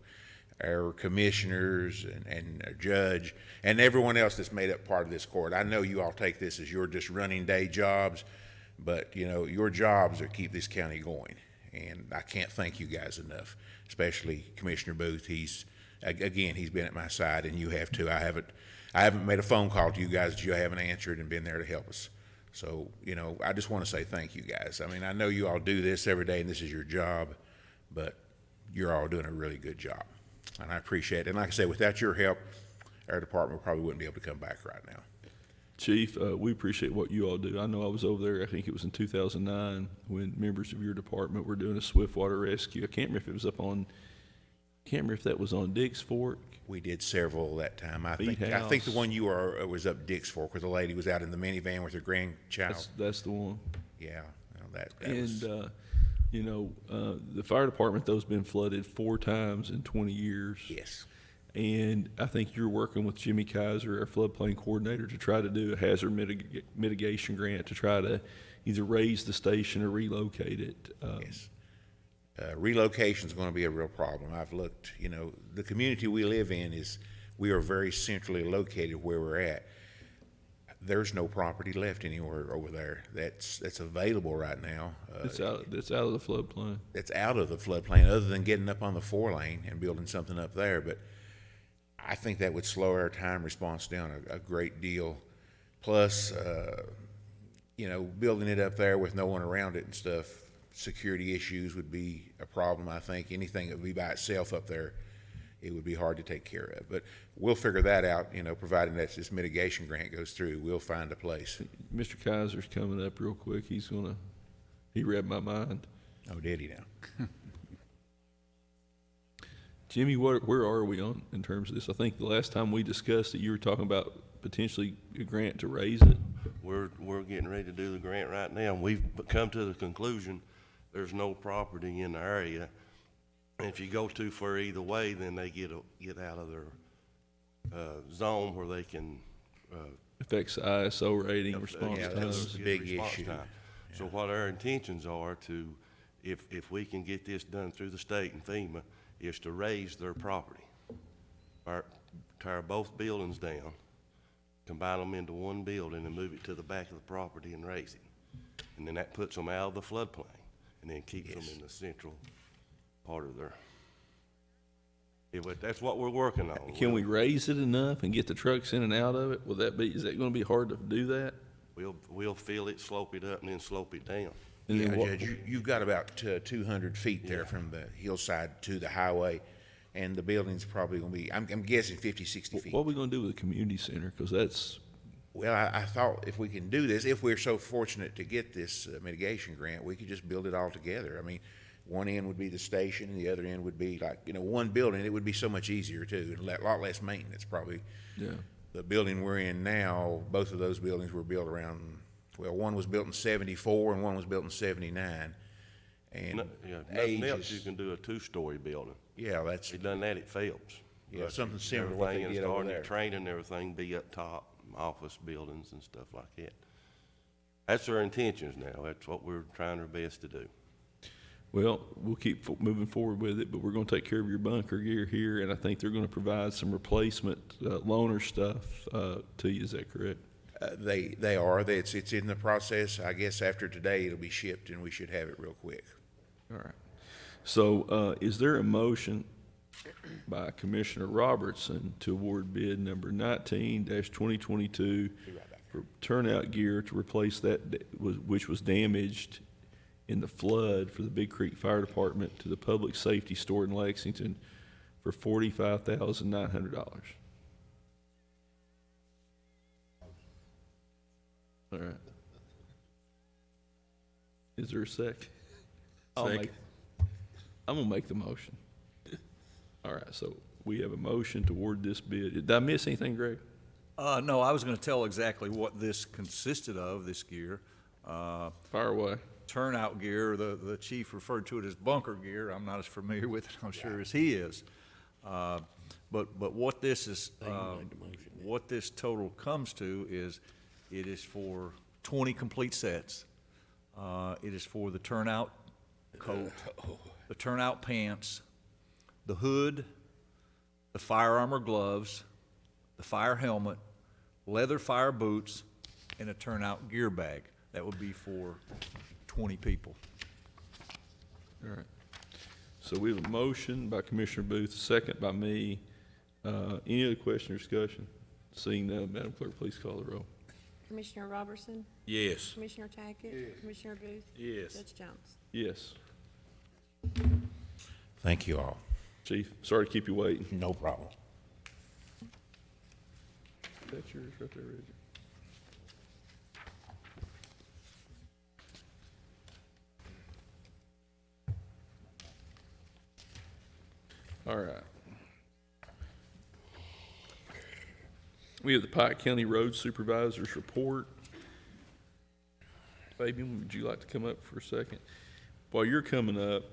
our commissioners and our judge and everyone else that's made up part of this court. I know you all take this as your just running day jobs, but you know, your jobs are keep this county going, and I can't thank you guys enough, especially Commissioner Booth. He's been at my side, and you have too. I haven't made a phone call to you guys that you haven't answered and been there to help us. So, you know, I just want to say thank you guys. I mean, I know you all do this every day and this is your job, but you're all doing a really good job, and I appreciate it. And like I said, without your help, our department probably wouldn't be able to come back right now. Chief, we appreciate what you all do. I know I was over there, I think it was in 2009, when members of your department were doing a swiftwater rescue. I can't remember if it was can't remember if that was on Dix Fork. We did several that time. I think House. the one you were was up Dix Fork, where the lady was out in the minivan with her grandchild. That's the one. Yeah, that And was. you know, the fire department though has been flooded 4 times in 20 years. Yes. And I think you're working with Jimmy Kaiser, our floodplain coordinator, to try to do a hazard mitigation grant to try to either raise the station or relocate it. Yes. Relocation is going to be a real problem. I've looked, you know, the community we live in we are very centrally located where we're at. there's no property left anywhere over there that's available right now. It's out of the floodplain. It's out of the floodplain, other than getting up on the 4-lane and building something up there. But I think that would slow our time response down a great deal. Plus, you know, building it up there with no one around it and stuff, security issues would be a problem. I think anything that would be by itself up there, it would be hard to take care of. But we'll figure that out, you know, providing that this mitigation grant goes through. We'll find a place. Mr. Kaiser's coming up real quick. He read my mind. Oh, did he now? Jimmy, where are we on in terms of this? I think the last time we discussed it, you were talking about potentially a grant to raise it. We're getting ready to do the grant right now. We've come to the conclusion there's no property in the area. And if you go too far either way, then they get out of their zone where they can. Affects the ISO rating, response Yeah, time. that's the big issue. Yeah. So what our intentions are to, if we can get this done through the state and FEMA, is to raise their property. Tear both buildings down, combine them into one building and move it to the back of the property and raise it. And then that puts them out of the floodplain and then keeps them in the central part of their. But that's what we're working on. Can we raise it enough and get the trucks in and out of it? Is that going to be hard to do that? We'll fill it, slope it up, and then slope it down. Yeah, Judge, you've got about 200 feet there from the hillside to the highway, and the building's probably going to be, I'm guessing 50, 60 feet. What are we going to do with the community center? Because that's. Well, I thought if we can do this, if we're so fortunate to get this mitigation grant, we could just build it all together. I mean, one end would be the station, and the other end would be like, you know, one building. It would be so much easier too, and a lot less maintenance probably. Yeah. The building we're in now, both of those buildings were built around, well, one was built in 74 and one was built in 79. And nothing else you can do a 2-story building. Yeah, that's. They done that at Phelps. Yeah, something similar to what they did over there. Training and everything be up top, office buildings and stuff like that. That's our intentions now. That's what we're trying our best to do. Well, we'll keep moving forward with it, but we're going to take care of your bunker gear here, and I think they're going to provide some replacement loaner stuff to you. Is that correct? They are. It's in the process. I guess after today it'll be shipped, and we should have it real quick. All right. So is there a motion by Commissioner Robertson to award bid number 19-2022 for turnout gear to replace that which was damaged in the flood for the Big Creek Fire Department to the Public Safety Store in Lexington for $45,900? All right. Is there a second? I'm gonna make the motion. All right, so we have a motion to award this bid. Did I miss anything, Greg? No, I was gonna tell exactly what this consisted of, this gear. Fire away. Turnout gear, the chief referred to it as bunker gear. I'm not as familiar with it, I'm sure, as he is. But what this is, what this total comes to is, it is for 20 complete sets. It is for the turnout coat, the turnout pants, the hood, the fire armor gloves, the fire helmet, leather fire boots, and a turnout gear bag. That would be for 20 people. All right. So we have a motion by Commissioner Booth, second by me. Any other question or discussion? Seeing none, Madam Clerk, please call the roll. Commissioner Robertson? Yes. Commissioner Tackett? Yes. Commissioner Booth? Yes. Judge Jones? Yes. Thank you all. Chief, sorry to keep you waiting. No problem. That's yours right there, Reggie. All right. We have the Pike County Road Supervisors report. Fabian, would you like to come up for a second? While you're coming up,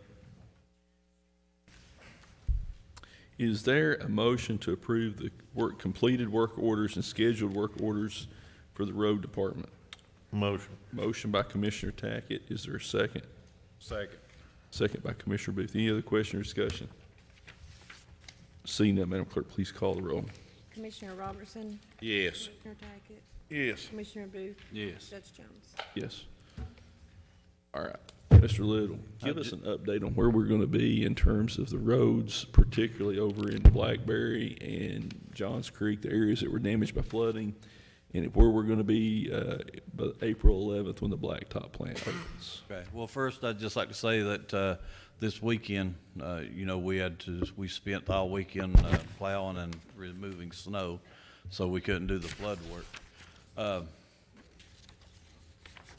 is there a motion to approve the completed work orders and scheduled work orders for the road department? Motion. Motion by Commissioner Tackett. Is there a second? Second. Second by Commissioner Booth. Any other question or discussion? Seeing that, Madam Clerk, please call the roll. Commissioner Robertson? Yes. Commissioner Tackett? Yes. Commissioner Booth? Yes. Judge Jones? Yes. All right. Mr. Little, give us an update on where we're going to be in terms of the roads, particularly over in Blackberry and Johns Creek, the areas that were damaged by flooding, and where we're going to be by April 11th when the blacktop plant opens. Okay, well, first, I'd just like to say that this weekend, we spent all weekend plowing and removing snow, so we couldn't do the flood work.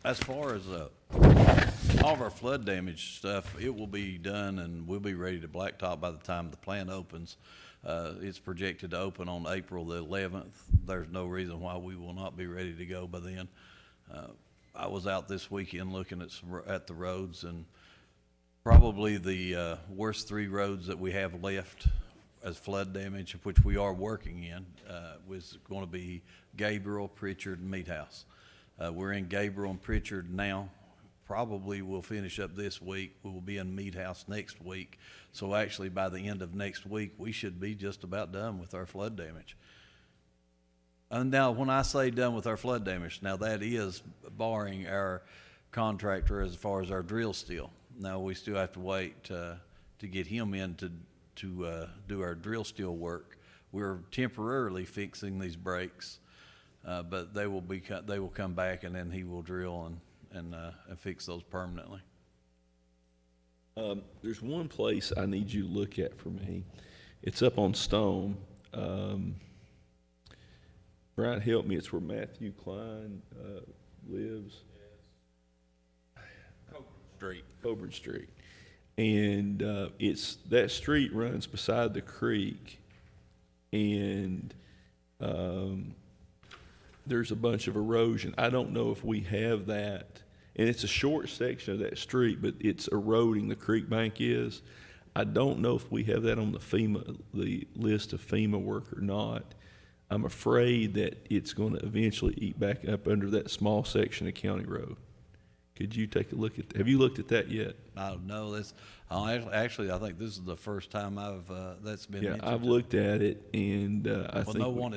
As far as all of our flood damage stuff, it will be done and we'll be ready to blacktop by the time the plant opens. It's projected to open on April the 11th. There's no reason why we will not be ready to go by then. I was out this weekend looking at the roads, and probably the worst 3 roads that we have left as flood damage, which we are working in, was going to be Gabriel, Pritchard, and Meat House. We're in Gabriel and Pritchard now. Probably we'll finish up this week. We will be in Meat House next week. So actually by the end of next week, we should be just about done with our flood damage. And now when I say done with our flood damage, now that is barring our contractor as far as our drill steel. Now we still have to wait to get him in to do our drill steel work. We're temporarily fixing these breaks, but they will come back, and then he will drill and fix those permanently. There's one place I need you to look at for me. It's up on Stone. Brian, help me. It's where Matthew Klein lives. Coburn Street. And that street runs beside the creek, and there's a bunch of erosion. I don't know if we have that, and it's a short section of that street, but it's eroding, the creek bank is. I don't know if we have that on the list of FEMA work or not. I'm afraid that it's going to eventually eat back up under that small section of County Road. Could you take a look at, have you looked at that yet? No, actually, I think this is the first time that's been mentioned. Yeah, I've looked at it, and I think. Well, no one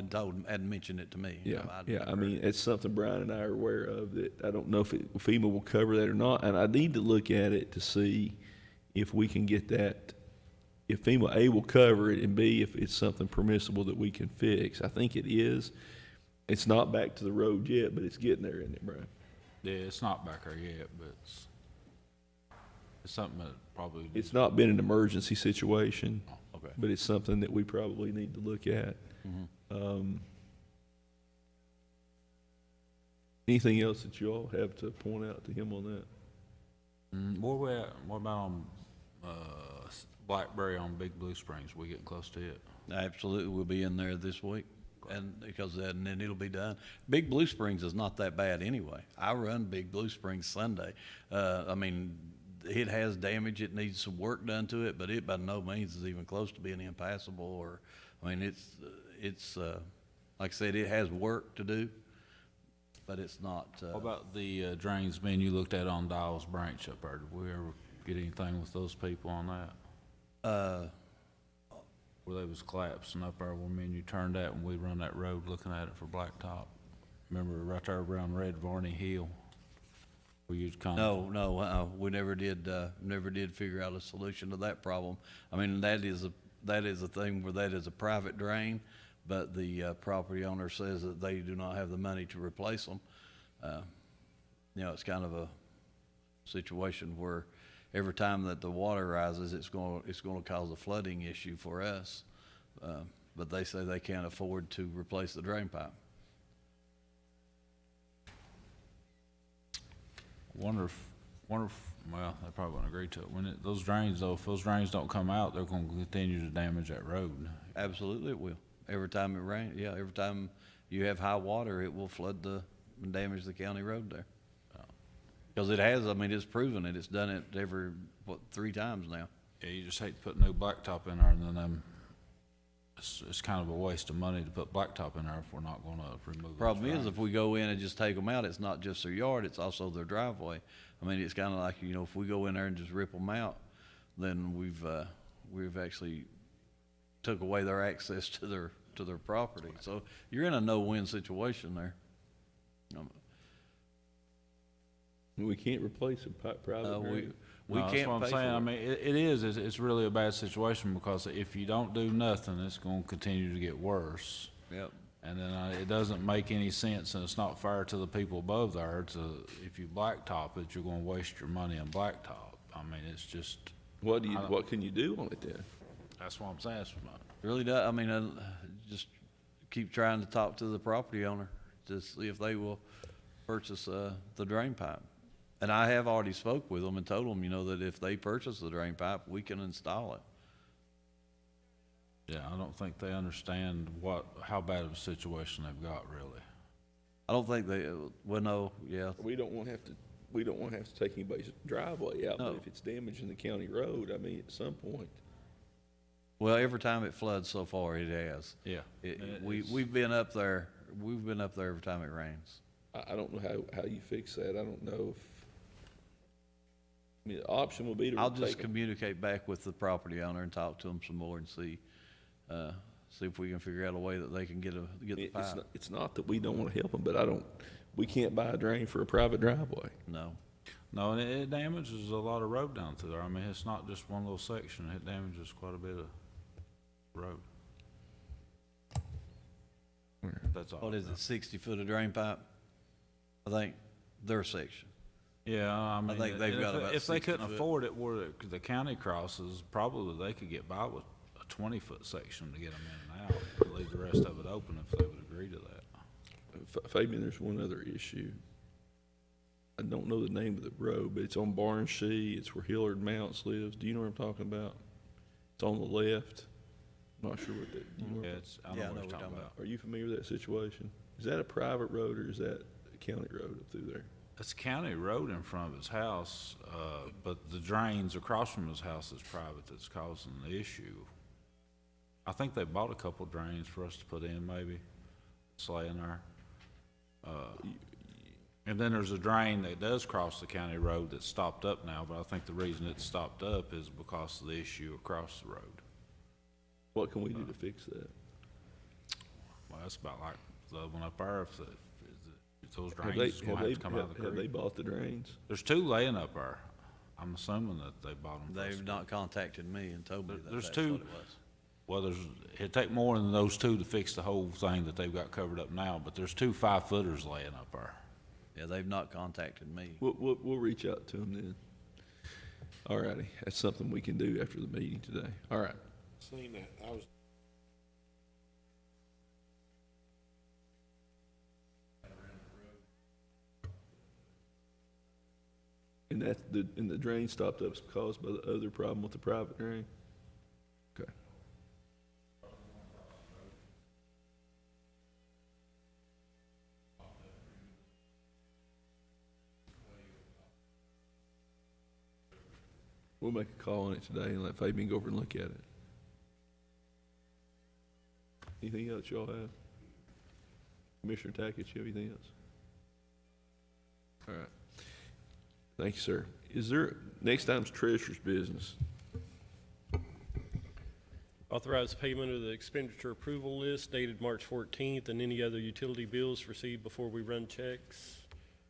hadn't mentioned it to me. Yeah, I mean, it's something Brian and I are aware of that I don't know if FEMA will cover that or not, and I need to look at it to see if we can get that, if FEMA, A, will cover it, and B, if it's something permissible that we can fix. I think it is. It's not back to the road yet, but it's getting there, isn't it, Brian? Yeah, it's not back there yet, but it's something that probably. It's not been an emergency situation. Okay. But it's something that we probably need to look at. Mm-hmm. Anything else that you all have to point out to him on that? What about on Blackberry on Big Blue Springs? We getting close to it? Absolutely, we'll be in there this week, and then it'll be done. Big Blue Springs is not that bad anyway. I run Big Blue Springs Sunday. I mean, it has damage. It needs some work done to it, but it by no means is even close to being impassable. Or, I mean, it's like I said, it has work to do, but it's not. What about the drains, man, you looked at on Dials Branch up there? Did we ever get anything with those people on that? Where they was collapsing up there, when me and you turned that when we run that road looking at it for blacktop. Remember right there around Red Varney Hill? Where you'd No, we never did figure out a solution to that problem. I mean, that is a thing where that is a private drain, but the property owner says that they do not have the money to replace them. It's kind of a situation where every time that the water rises, it's going to cause a flooding issue for us. But they say they can't afford to replace the drain pipe. Wonder if, well, they probably wouldn't agree to it. If those drains don't come out, they're going to continue to damage that road. Absolutely, it will. Every time it rains, every time you have high water, it will flood and damage the county road there. Because it has, I mean, it's proven it. It's done it every, 3 times now. Yeah, you just hate to put new blacktop in there, and then it's kind of a waste of money to put blacktop in there if we're not going to remove it. Problem is, if we go in and just take them out, it's not just their yard, it's also their driveway. I mean, it's kind of like, if we go in there and just rip them out, then we've actually took away their access to their property. So you're in a no-win situation there. We can't replace a private drain. We No, that's can't what I'm pay saying. for I it. mean, it's really a bad situation because if you don't do nothing, it's gonna continue to get worse. Yep. And then it doesn't make any sense, and it's not fair to the people above there if you blacktop it, you're gonna waste your money on blacktop. I mean, it's just. What can you do on it then? That's what I'm saying. Really does, I mean, just keep trying to talk to the property owner to see if they will purchase, the drain pipe. And I have already spoke with them and told them, you know, that if they purchase the drain pipe, we can install it. Yeah, I don't think they understand how bad of a situation they've got, really. I don't think they, well, no, yeah. We don't want to have to take anybody's driveway out, but if it's damaging the county road, I mean, at some point. Well, every time it floods so far, it has. Yeah. We've been up there every time it rains. I don't know how you fix that. I don't know if, I mean, the option will be to I'll just take communicate back with the property owner and talk to them some more and see if we can figure out a way that they can get the pipe. It's not that we don't want to help them, but we can't buy a drain for a private driveway. No. No, and it damages a lot of road down through there. I mean, it's not just one little section. It damages quite a bit of road. That's all. What is it, 60 foot of drain pipe? I think their section. Yeah, I mean, think they've got about if they 60 couldn't foot. afford it where the county crosses, probably they could get by with a 20-foot section to get them in and out. Leave the rest of it open if they would agree to that. Fabian, there's one other issue. I don't know the name of the road, but it's on Barnshee. It's where Hillard Mounts lives. Do you know what I'm talking about? It's on the left. I'm not sure what that. I know what you're talking about. Are you familiar with that situation? Is that a private road or is that a county road up through there? It's a county road in front of his house, but the drains across from his house is private that's causing the issue. I think they bought a couple drains for us to put in, maybe. It's laying there. And then there's a drain that does cross the county road that's stopped up now, but I think the reason it's stopped up is because of the issue across the road. What can we do to fix that? Well, that's about like the one up there, if those drains gonna have to come out of the creek. Have they bought the drains? There's two laying up there. I'm assuming that they bought them. They've not contacted me and told me that There's that's two. what it was. Well, it'd take more than those two to fix the whole thing that they've got covered up now, but there's two 5-footers laying up there. Yeah, they've not contacted me. We'll reach out to them then. All righty, that's something we can do after the meeting today. All right. Seen that, I was. And the drain stopped up is caused by the other problem with the private drain? Okay. We'll make a call on it today and let Fabian go over and look at it. Anything else y'all have? Commissioner Tackett, you have anything else? All right. Thank you, sir. Next item's treasurer's business. Authorize payment of the expenditure approval list dated March 14th and any other utility bills received before we run checks.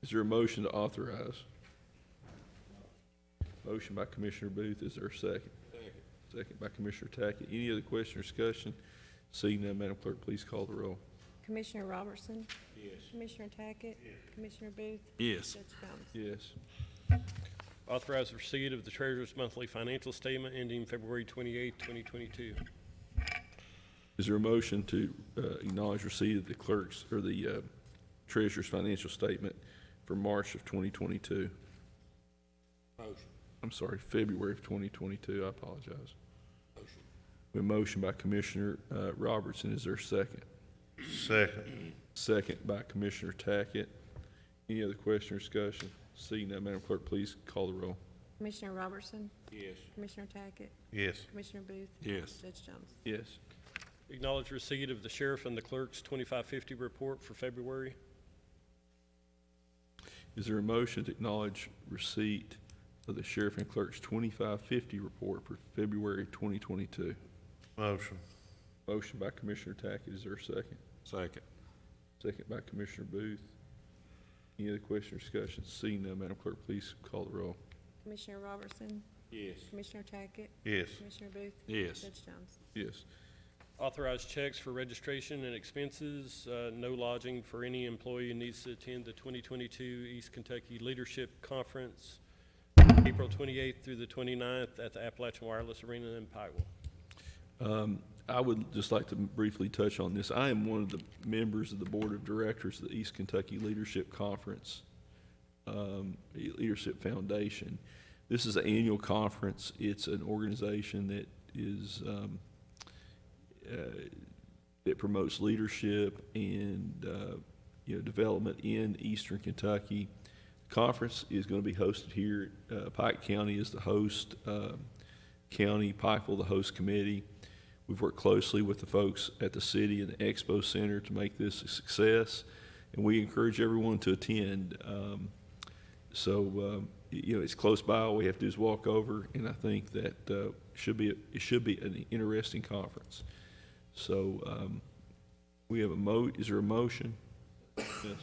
Is there a motion to authorize? Motion by Commissioner Booth. Is there a second? Second by Commissioner Tackett. Any other question or discussion? Seeing none, Madam Clerk, please call the roll. Commissioner Robertson? Yes. Commissioner Tackett? Commissioner Booth? Yes. Judge Jones? Yes. Authorize receipt of the treasurer's monthly financial statement ending February 28th, 2022. Is there a motion to acknowledge receipt of the clerk's or the treasurer's financial statement for March of 2022? Motion. I'm sorry, February of 2022. I apologize. Motion. A motion by Commissioner Robertson. Is there a second? Second. Second by Commissioner Tackett. Any other question or discussion? Seeing none, Madam Clerk, please call the roll. Commissioner Robertson? Yes. Commissioner Tackett? Yes. Commissioner Booth? Yes. Judge Jones? Yes. Acknowledge receipt of the sheriff and the clerk's 2550 report for February. Is there a motion to acknowledge receipt of the sheriff and clerk's 2550 report for February 2022? Motion. Motion by Commissioner Tackett. Is there a second? Second. Second by Commissioner Booth. Any other question or discussion? Seeing none, Madam Clerk, please call the roll. Commissioner Robertson? Yes. Commissioner Tackett? Yes. Commissioner Booth? Yes. Judge Jones? Yes. Authorize checks for registration and expenses, no lodging for any employee who needs to attend the 2022 East Kentucky Leadership Conference, April 28th through the 29th at the Appalachian Wireless Arena in Pikeville. I would just like to briefly touch on this. I am one of the members of the Board of Directors of the East Kentucky Leadership Conference, Leadership Foundation. This is an annual conference. It's an organization that is that promotes leadership and development in Eastern Kentucky. The conference is going to be hosted here. Pike County is the host county, Pikeville the host committee. We've worked closely with the folks at the city and the Expo Center to make this a success, and we encourage everyone to attend. It's close by. All we have to do is walk over, and I think that it should be an interesting conference. So we have is there a motion? Yes.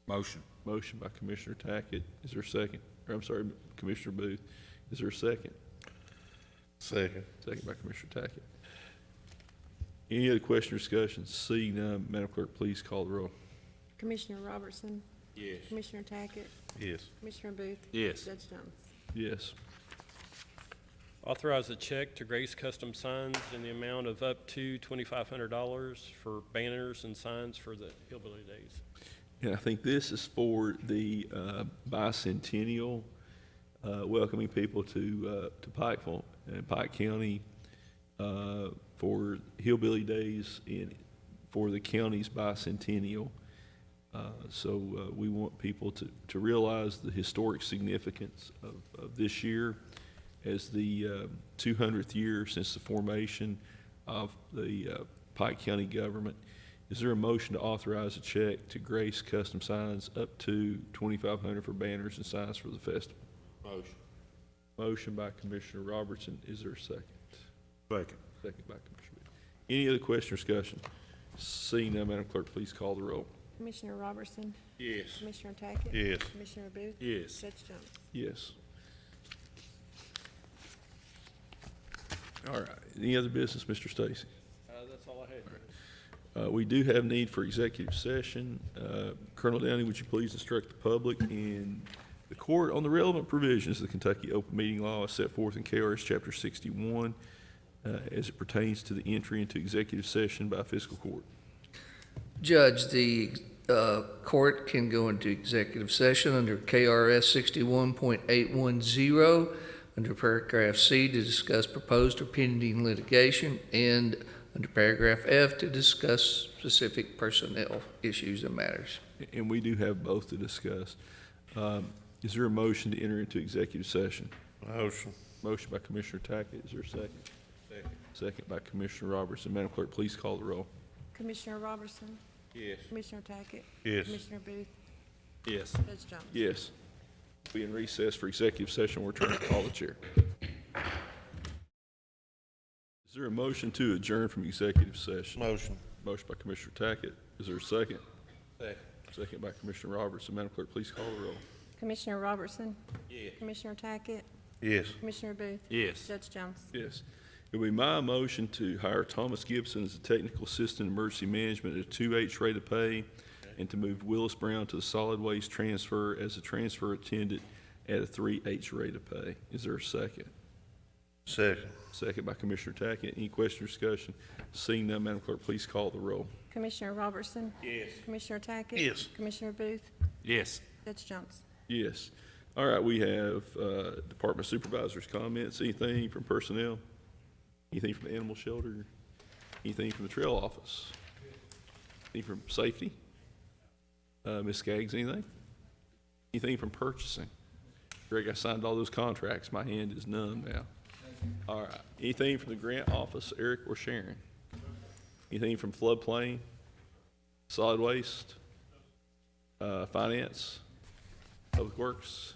Motion. Motion by Commissioner Tackett. Is there a second? Or I'm sorry, Commissioner Booth. Is there a second? Second. Second by Commissioner Tackett. Any other question or discussion? Seeing none, Madam Clerk, please call the roll. Commissioner Robertson? Yes. Commissioner Tackett? Yes. Commissioner Booth? Yes. Judge Jones? Yes. Authorize a check to Grace Custom Signs in the amount of up to $2,500 for banners and signs for the Hillbilly Days. And I think this is for the bicentennial, welcoming people to Pikeville and Pike County for Hillbilly Days and for the county's bicentennial. We want people to realize the historic significance of this year as the 200th year since the formation of the Pike County government. Is there a motion to authorize a check to Grace Custom Signs up to $2,500 for banners and signs for the festival? Motion. Motion by Commissioner Robertson. Is there a second? Second. Second by Commissioner Booth. Any other question or discussion? Seeing none, Madam Clerk, please call the roll. Commissioner Robertson? Yes. Commissioner Tackett? Yes. Commissioner Booth? Yes. Judge Jones? Yes. All right. Any other business, Mr. Stacy? That's all I had, Judge. We do have need for executive session. Colonel Downey, would you please instruct the public and the court on the relevant provisions of the Kentucky Open Meeting Law as set forth in KRS Chapter 61 as it pertains to the entry into executive session by fiscal court? Judge, the court can go into executive session under KRS 61.810 under paragraph C to discuss proposed or pending litigation, and under paragraph F to discuss specific personnel issues and matters. And we do have both to discuss. Is there a motion to enter into executive session? Motion. Motion by Commissioner Tackett. Is there a second? Second. Second by Commissioner Robertson. Madam Clerk, please call the roll. Commissioner Robertson? Yes. Commissioner Tackett? Yes. Commissioner Booth? Yes. Judge Jones? Yes. Be in recess for executive session. We're trying to call the chair. Is there a motion to adjourn from executive session? Motion. Motion by Commissioner Tackett. Is there a second? Second. Second by Commissioner Robertson. Madam Clerk, please call the roll. Commissioner Robertson? Yes. Commissioner Tackett? Yes. Commissioner Booth? Yes. Judge Jones? Yes. It will be my motion to hire Thomas Gibson as a technical assistant in emergency management at a 2H rate of pay, and to move Willis Brown to the solid waste transfer as a transfer attendant at a 3H rate of pay. Is there a second? Second. Second by Commissioner Tackett. Any question or discussion? Seeing none, Madam Clerk, please call the roll. Commissioner Robertson? Yes. Commissioner Tackett? Yes. Commissioner Booth? Yes. Judge Jones? Yes. All right, we have Department Supervisors comments. Anything from personnel? Anything from the animal shelter? Anything from the trail office? Anything from safety? Ms. Skaggs, anything? Anything from purchasing? Greg, I signed all those contracts. My hand is numb now. All right. Anything from the grant office, Eric or Sharon? Anything from floodplain, solid waste, finance, public works,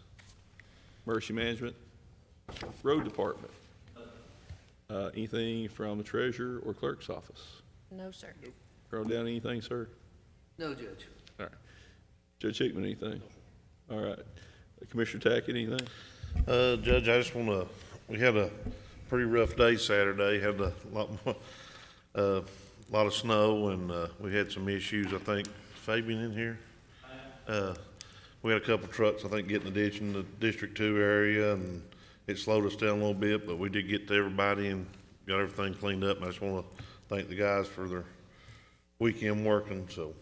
emergency management, road department? Anything from the treasurer or clerk's office? No, sir. Wrote down anything, sir? No, Judge. All right. Judge Hickman, anything? All right. Commissioner Tackett, anything? Judge, I just wanna, we had a pretty rough day Saturday, had a lot of snow, and, we had some issues, I think. Fabian in here? We had a couple trucks, I think, getting the ditch in the District 2 area, and it slowed us down a little bit, but we did get to everybody and got everything cleaned up, and I just wanna thank the guys for their weekend working, so,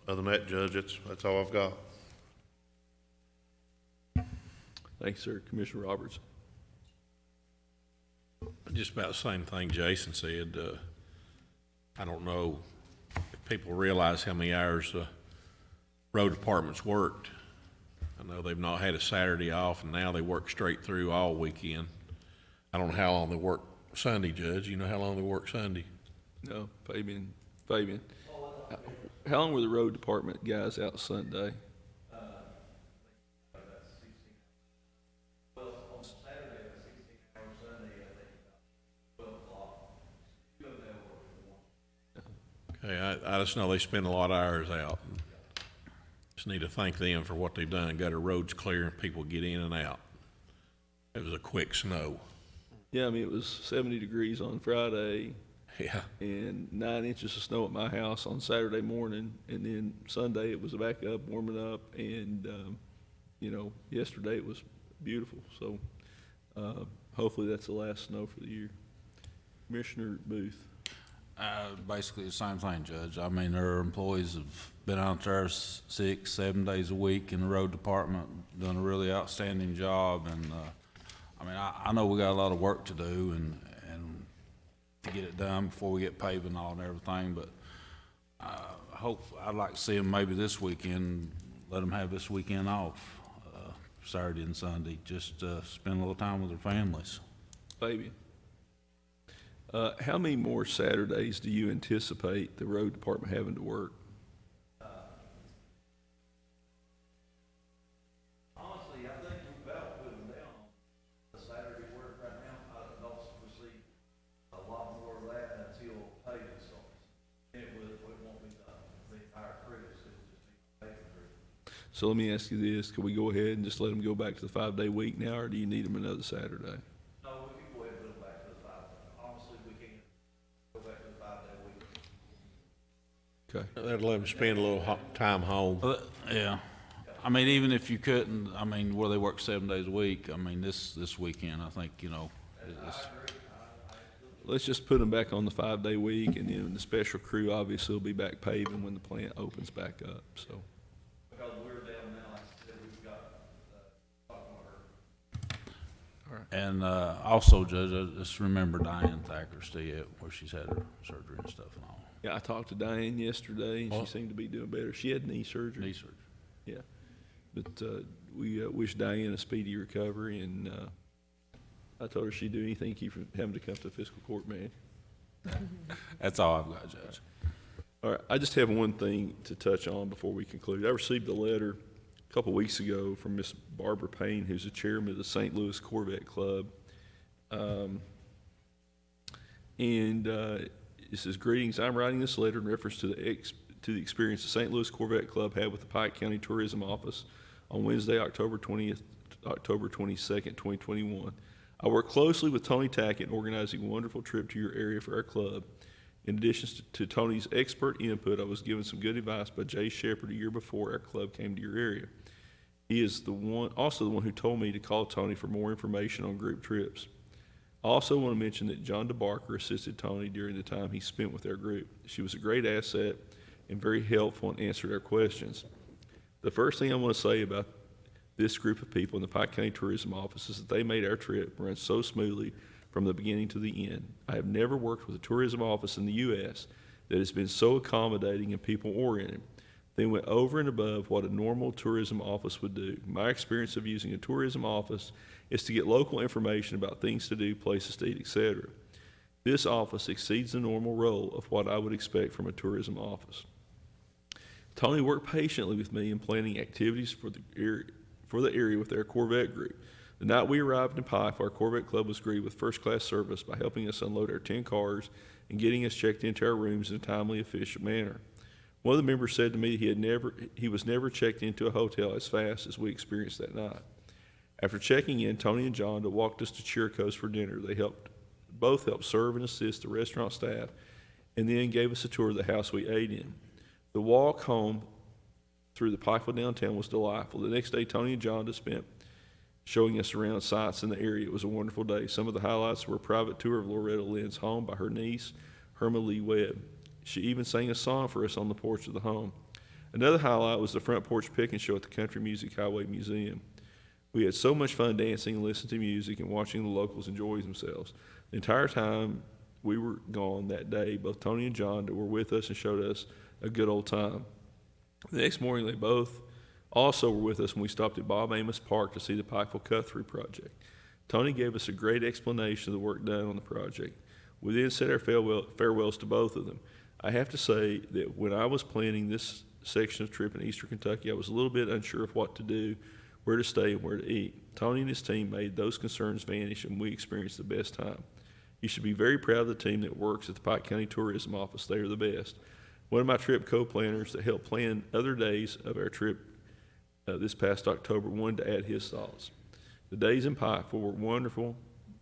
other than that, Judge, that's all I've got. Thanks, sir. Commissioner Roberts. Just about the same thing Jason said. I don't know if people realize how many hours the road department's worked. I know they've not had a Saturday off, and now they work straight through all weekend. I don't know how long they work Sunday, Judge. You know how long they work Sunday? No, Fabian. How long were the road department guys out Sunday? Okay, I just know they spend a lot of hours out. Just need to thank them for what they've done. Got our roads clear and people get in and out. It was a quick snow. Yeah, I mean, it was 70 degrees on Friday. Yeah. And 9 inches of snow at my house on Saturday morning. And then Sunday it was back up, warming up. And, yesterday it was beautiful. So hopefully that's the last snow for the year. Commissioner Booth. Basically the same thing, Judge. I mean, our employees have been out there 6, 7 days a week in the road department, done a really outstanding job, and, I know we got a lot of work to do and to get it done before we get paving all and everything, but I'd like to see them maybe this weekend, let them have this weekend off, Saturday and Sunday, just spend a little time with their families. Fabian. How many more Saturdays do you anticipate the road department having to work? Honestly, I think we're about putting down the Saturday work right now. I don't foresee a lot more of that until paving starts. It won't be the entire crew, it will just be paving crew. So let me ask you this, can we go ahead and just let them go back to the 5-day week now, or do you need them another Saturday? No, we can go ahead and put them back to the 5. Honestly, we can go back to the 5-day week. Okay. That'll let them spend a little time home. Yeah. I mean, even if you couldn't, where they work 7 days a week, this weekend, I think, it's. Let's just put them back on the 5-day week, and then the special crew obviously will be back paving when the plant opens back up, so. Because we're down now, like I said, we've got, talking with her. All right. And also, Judge, I just remember Diane Thacker's still yet, where she's had her surgery and stuff and all. Yeah, I talked to Diane yesterday, and she seemed to be doing better. She had knee surgery. Knee surgery. Yeah. But we wish Diane a speedy recovery, and I told her she'd do anything to keep from having to come to fiscal court, man. That's all I've got, Judge. All right, I just have one thing to touch on before we conclude. I received a letter a couple weeks ago from Miss Barbara Payne, who's the chairman of the St. Louis Corvette Club. It says, "Greetings, I'm writing this letter in reference to the experience the St. Louis Corvette Club had with the Pike County Tourism Office on Wednesday, October 22nd, 2021. I work closely with Tony Tackett in organizing a wonderful trip to your area for our club. In addition to Tony's expert input, I was given some good advice by Jay Shepard a year before our club came to your area. He is also the one who told me to call Tony for more information on group trips. I also want to mention that John DeBarker assisted Tony during the time he spent with our group. She was a great asset and very helpful and answered our questions. The first thing I want to say about this group of people in the Pike County Tourism Office is that they made our trip run so smoothly from the beginning to the end. I have never worked with a tourism office in the U.S. that has been so accommodating and people-oriented. They went over and above what a normal tourism office would do. My experience of using a tourism office is to get local information about things to do, places to eat, etc. This office exceeds the normal role of what I would expect from a tourism office. Tony worked patiently with me in planning activities for the area with our Corvette group. The night we arrived in Pike, our Corvette Club was greeted with first-class service by helping us unload our 10 cars and getting us checked into our rooms in a timely, efficient manner. One of the members said to me he was never checked into a hotel as fast as we experienced that night. After checking in, Tony and John walked us to Cheerleading for dinner. They both helped serve and assist the restaurant staff, and then gave us a tour of the house we ate in. The walk home through the Pikeville downtown was delightful. The next day, Tony and John spent showing us around sites in the area. It was a wonderful day. Some of the highlights were a private tour of Loretta Lynn's home by her niece, Herma Lee Webb. She even sang a song for us on the porch of the home. Another highlight was the front porch picnic show at the Country Music Highway Museum. We had so much fun dancing and listening to music and watching the locals enjoy themselves. The entire time we were gone that day, both Tony and John were with us and showed us a good old time. The next morning, they both also were with us when we stopped at Bob Amos Park to see the Pikeville Cut-Through project. Tony gave us a great explanation of the work done on the project. We then said our farewells to both of them. I have to say that when I was planning this section of trip in Eastern Kentucky, I was a little bit unsure of what to do, where to stay, and where to eat. Tony and his team made those concerns vanish, and we experienced the best time. You should be very proud of the team that works at the Pike County Tourism Office. They are the best. One of my trip co-planners that helped plan other days of our trip this past October wanted to add his thoughts. The days in Pikeville were wonderful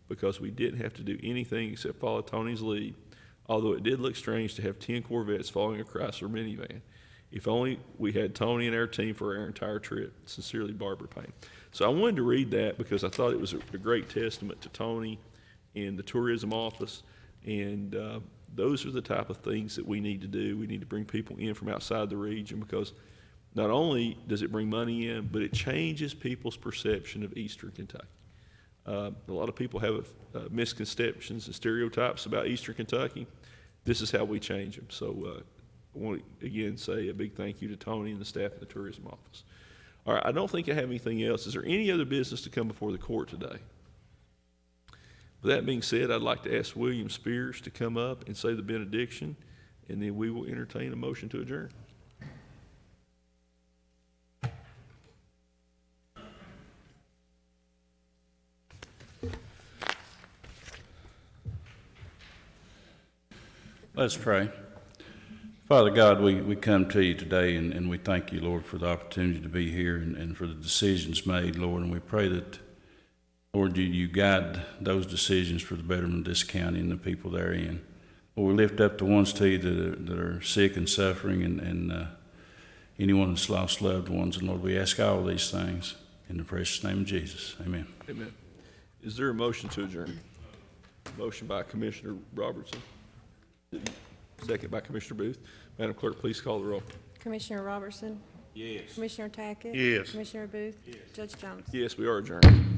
because we didn't have to do anything except follow Tony's lead, although it did look strange to have 10 Corvettes following a Chrysler minivan. If only we had Tony and our team for our entire trip. Sincerely, Barbara Payne. So I wanted to read that because I thought it was a great testament to Tony and the tourism office, and those are the type of things that we need to do. We need to bring people in from outside the region, because not only does it bring money in, but it changes people's perception of Eastern Kentucky. A lot of people have misconceptions and stereotypes about Eastern Kentucky. This is how we change them. So I want to again say a big thank you to Tony and the staff of the tourism office. All right, I don't think I have anything else. Is there any other business to come before the court today? With that being said, I'd like to ask William Spears to come up and say the benediction, and then we will entertain a motion to adjourn. Let's pray. Father God, we come to you today, and we thank you, Lord, for the opportunity to be here and for the decisions made, Lord. And we pray that, Lord, you guide those decisions for the betterment of this county and the people therein. Lord, we lift up the ones to you that are sick and suffering, and anyone that's lost loved ones. And Lord, we ask all of these things in the precious name of Jesus. Amen. Amen. Is there a motion to adjourn? Motion by Commissioner Robertson. Second by Commissioner Booth. Madam Clerk, please call the roll. Commissioner Robertson? Yes. Commissioner Tackett? Yes. Commissioner Booth? Judge Jones? Yes, we are adjourned.